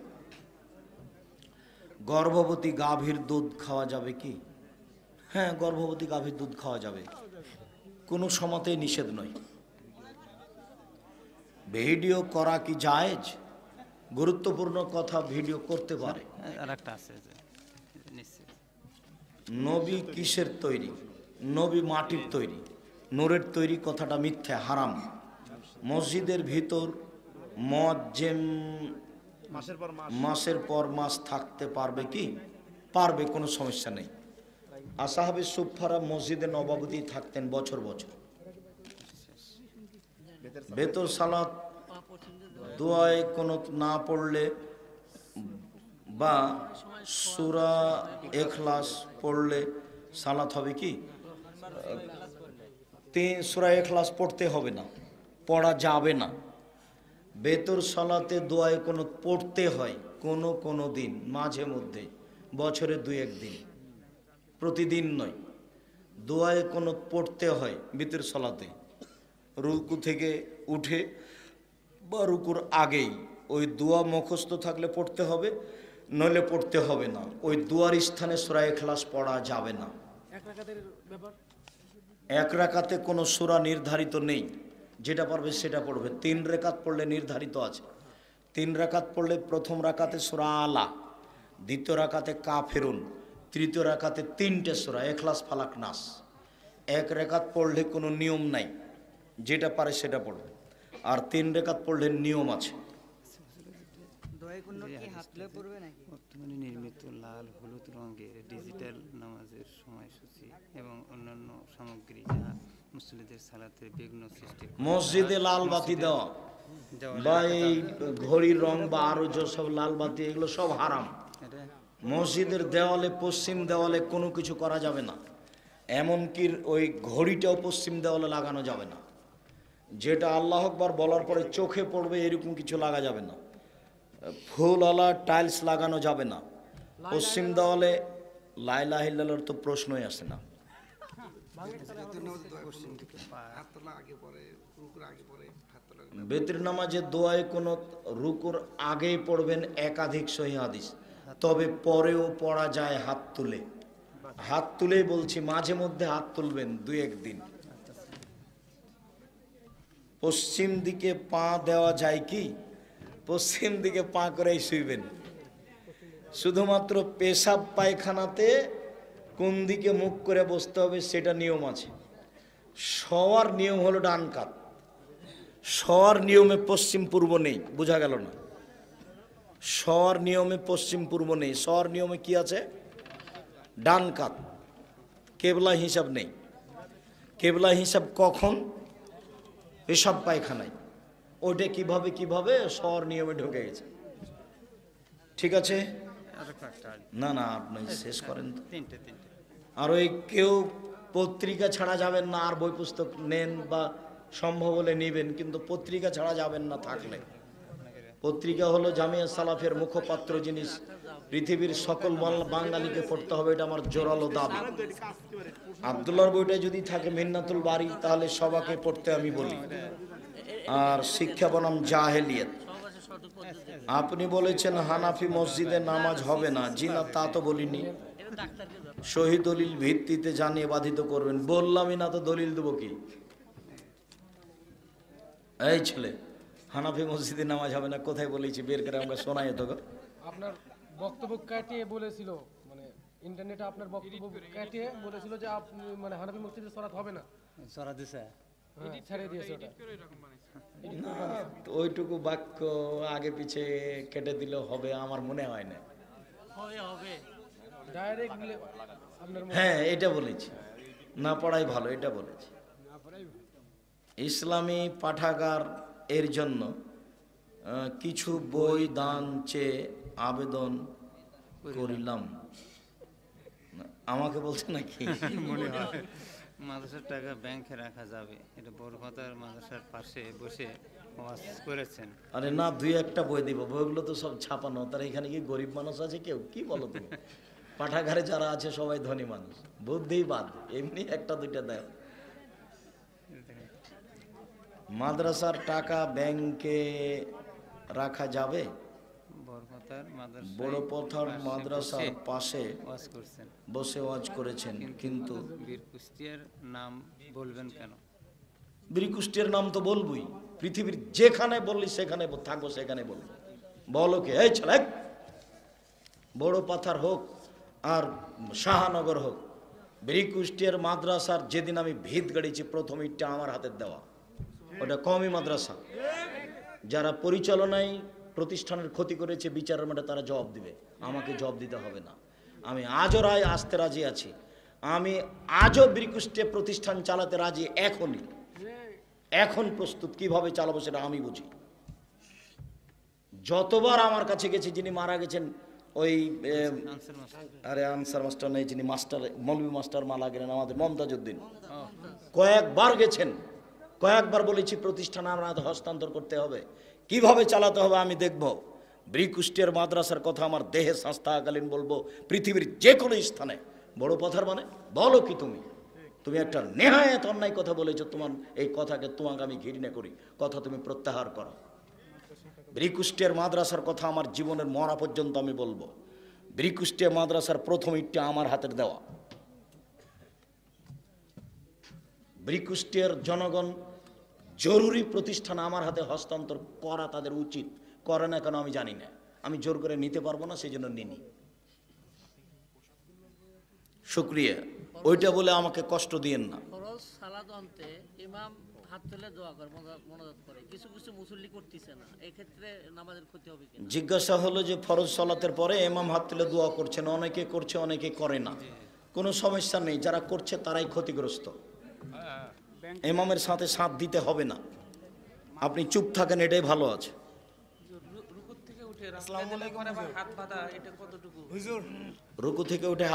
S1: গর্ভবতী গাভীর দুধ খাওয়া যাবে কি? হ্যাঁ, গর্ভবতী গাভীর দুধ খাওয়া যাবে, কোনো সময়তেই নিষেধ নয়। ভিডিও করা কি জায়েজ? গুরুত্বপূর্ণ কথা ভিডিও করতে পারে।
S3: আরেকটা আছে যে নিশ্চিত
S1: নবী কিসের তৈরি? নবী মাটির তৈরি, নূরের তৈরি, কথাটা মিথ্যা, হারাম। মসজিদের ভিতর মুয়াজ্জিম মাসের পর মাস থাকতে পারবে কি? পারবে, কোনো সমস্যা নেই। আসহাবে সুফফারা মসজিদে নববী থাকতেন বছর বছর। বেতর সালাত দোয়ায় কোনো না পড়লে বা সূরা ইখলাস পড়লে সালাত হবে কি? সূরা ইখলাস পড়তে হবে না, পড়া যাবে না। বেতর সালাতে দোয়ায় কোনো পড়তে হয় কোনো দিন, মাঝে মধ্যে, বছরে 2-1 দিন, প্রতিদিন নয়। দোয়ায়ে কুনুত পড়তে হয় বিতর সলাতে, রুকু থেকে উঠে বা রুকুর আগেই। ওই দোয়া মুখস্থ থাকলে পড়তে হবে, নইলে পড়তে হবে না। ওই দোয়ার স্থানে সূরা ইখলাস পড়া যাবে না। এক রাকাতে কোনো সূরা নির্ধারিত নেই, যেটা পারবে সেটা পড়বে। 3 রাকাত পড়লে নির্ধারিত আছে। 3 রাকাত পড়লে প্রথম রাকাতে সূরা আলা, দ্বিতীয় রাকাতে কাফিরুন, তৃতীয় রাকাতে 3টে সূরা ইখলাস, ফালাক, নাস। এক রাকাত পড়লে কোনো নিয়ম নাই, যেটা পারে সেটা পড়বে। আর 3 রাকাত পড়লে নিয়ম আছে।
S3: বর্তমানে নির্মিত লাল হলুদ রঙের ডিজিটাল নামাজের সময়সূচি এবং অন্যান্য সামগ্রী যা মুসল্লিদের সালাতের বিঘ্ন সৃষ্টি করে,
S1: মসজিদে লাল বাতি দেওয়া বা এই ঘড়ির রং বা আরো যেসব লাল বাতি, এগুলো সব হারাম।
S3: এটা
S1: মসজিদের দেওয়ালে, পশ্চিম দেওয়ালে কোনো কিছু করা যাবে না। এমনকি ওই ঘড়িটাও পশ্চিম দেওয়ালে লাগানো যাবে না। যেটা আল্লাহ আকবার বলার পরে চোখে পড়বে এরকম কিছু লাগা যাবে না। ফুলওয়ালা টাইলস লাগানো যাবে না। পশ্চিম দেওয়ালে লা ইলাহা ইল্লাল্লাহর তো প্রশ্নই আসে না। বেতের নামাজে দোয়ায়ে কুনুত রুকুর আগেই পড়বেন, একাধিক সহিহ হাদিস। তবে পরেও পড়া যায় হাত তুলে। হাত তুলেই বলছি, মাঝে মধ্যে হাত তুলবেন 2-1 দিন। পশ্চিম দিকে পা দেওয়া যায় কি? পশ্চিম দিকে পা করেই শুইবেন। শুধুমাত্র পেশাব পায়খানাতে কোন দিকে মুখ করে বসতে হবে সেটা নিয়ম আছে। শোয়ার নিয়ম হলো ডান কাত। শোয়ার নিয়মে পশ্চিম পূর্ব নেই, বোঝা গেল না? শোয়ার নিয়মে পশ্চিম পূর্ব নেই। শোয়ার নিয়মে কি আছে? ডান কাত। কেবলা হিসাব নেই। কেবলা হিসাব কখন? পেশাব পায়খানায়। ওইটা কিভাবে শোয়ার নিয়মে ঢুকে গেছে। ঠিক আছে, না না আপনি শেষ করেন তো। আর ওই কেউ পত্রিকা ছাড়া যাবেন না। আর বই পুস্তক নেন বা সম্ভব হলে নেবেন, কিন্তু পত্রিকা ছাড়া যাবেন না। থাকলে পত্রিকা হলো জামিয়া সালাফের মুখপাত্র জিনিস। পৃথিবীর সকল বাঙালিকে পড়তে হবে, এটা আমার জোরালো দাবি। আব্দুল্লাহর বইটা যদি থাকে মিন্নাতুল বারি, তাহলে সবাকে পড়তে আমি বলি। আর শিক্ষা বনাম জাহেলিয়াত। আপনি বলেছেন হানাফি মসজিদে নামাজ হবে না। জি না, তা তো বলিনি। সহি দলিল ভিত্তিতে জানিয়ে বাধিত করবেন। বললামই না তো, দলিল দেবো কি? এই ছেলে, হানাফি মসজিদে নামাজ হবে না কোথায় বলেছি? বের করে আমরা শোনাই তো।
S8: আপনার বক্তব্য কাটিয়ে বলেছিল, মানে ইন্টারনেটে আপনার বক্তব্য কাটিয়ে বলেছিল যে আপনি মানে হানাফি মসজিদে সালাত হবে না।
S3: সরা দিছে,
S8: ছেড়ে দিয়েছে ওটা।
S1: ওইটুকু বাক্য আগে পিছে কেটে দিলে হবে, আমার মনে হয় না।
S8: ডাইরেক্ট আপনার
S1: হ্যাঁ, এটা বলেছি, না পড়াই ভালো, এটা বলেছি। ইসলামী পাঠাগার এর জন্য কিছু বই দান চেয়ে আবেদন করিলাম। আমাকে বলছে নাকি?
S3: মনে হয় মাদ্রাসার টাকা ব্যাংকে রাখা যাবে, এটা বড়পাতার মাদ্রাসার পাশে বসে ওয়াজ করেছেন।
S1: আরে না, 2-1টা বই দিব। বইগুলো তো সব ছাপানো। তার এখানে কি গরিব মানুষ আছে কেউ? কি বলো তুমি? পাঠাগারে যারা আছে সবাই ধনী মানুষ। বুদ্ধিই বাদ, এমনি 1-2টা দেয়। মাদ্রাসার টাকা ব্যাংকে রাখা যাবে? বড়পথার মাদ্রাসার পাশে বসে ওয়াজ করেছেন, কিন্তু
S3: বীর কুষ্টিয়ার নাম বলবেন কেন?
S1: বীর কুষ্টিয়ার নাম তো বলবই। পৃথিবীর যেখানে বললি সেখানে থাকবো, সেখানে বলবো। বলো কে? এই ছেলে, বড় পাথার হোক আর শাহানগর হোক, বীর কুষ্টিয়ার মাদ্রাসার যেদিন আমি ভিত গাড়িছি, প্রথম ইটটা আমার হাতের দেওয়া। ওটা কওমি মাদ্রাসা। যারা পরিচালনায় প্রতিষ্ঠানের ক্ষতি করেছে, বিচারের মাঠে তারা জবাব দিবে, আমাকে জবাব দিতে হবে না। আমি আজও রায় আসতে রাজি আছি। আমি আজও বীরকুষ্টিয়া প্রতিষ্ঠান চালাতে রাজি। এখন প্রস্তুত। কিভাবে চালাবো সেটা আমি বুঝি। যতবার আমার কাছে গেছে, যিনি মারা গেছেন ওই আনসার মাস্টার নেই, যিনি মাস্টার মৌলভী মাস্টার মারা গেলেন, আমাদের মমতাজউদ্দিন, কয়েকবার গেছেন। কয়েকবার বলেছি প্রতিষ্ঠান আমরা হস্তান্তর করতে হবে, কিভাবে চালাতে হবে আমি দেখব। বীরকুষ্টিয়ার মাদ্রাসার কথা আমার দেহে শ্বাস থাকাকালীন বলবো, পৃথিবীর যে কোনো স্থানে। বড় পথার মানে বলো কি তুমি? তুমি একটা নেহায়েত অন্যায় কথা বলেছো, তোমার এই কথাকে তোমাকে আমি ঘৃণা করি, কথা তুমি প্রত্যাহার করো। ব্রিকুষ্টের মাদ্রাসার কথা আমার জীবনের মরা পর্যন্ত আমি বলবো। ব্রিকুষ্টের মাদ্রাসার প্রথম ইটটা আমার হাতের দেওয়া। ব্রিকুষ্টের জনগণ জরুরি প্রতিষ্ঠান আমার হাতে হস্তান্তর করা তাদের উচিত, করে না কেন আমি জানি না, আমি জোর করে নিতে পারবো না, সেই জন্য নিনি। শুক্রিয়া, ওইটা বলে আমাকে কষ্ট দিয়েন না।
S7: ফরজ সালাত অন্তে ইমাম হাত তুলে দোয়া করে, মোনাজাত করে, কিছু কিছু মুসল্লি করতেছে না, এই ক্ষেত্রে নামাজের ক্ষতি হবে কিনা?
S1: জিজ্ঞাসা হলো যে ফরজ সালাতের পরে ইমাম হাত তুলে দোয়া করছেন, অনেকে করছে অনেকে করে না, কোনো সমস্যা নেই, যারা করছে তারাই ক্ষতিগ্রস্ত, ইমামের সাথে সাথ দিতে হবে না, আপনি চুপ থাকেন, এটাই ভালো আছে।
S9: রুকু থেকে উঠে হাত বাঁধা, এটা কতটুকু?
S1: রুকু থেকে উঠে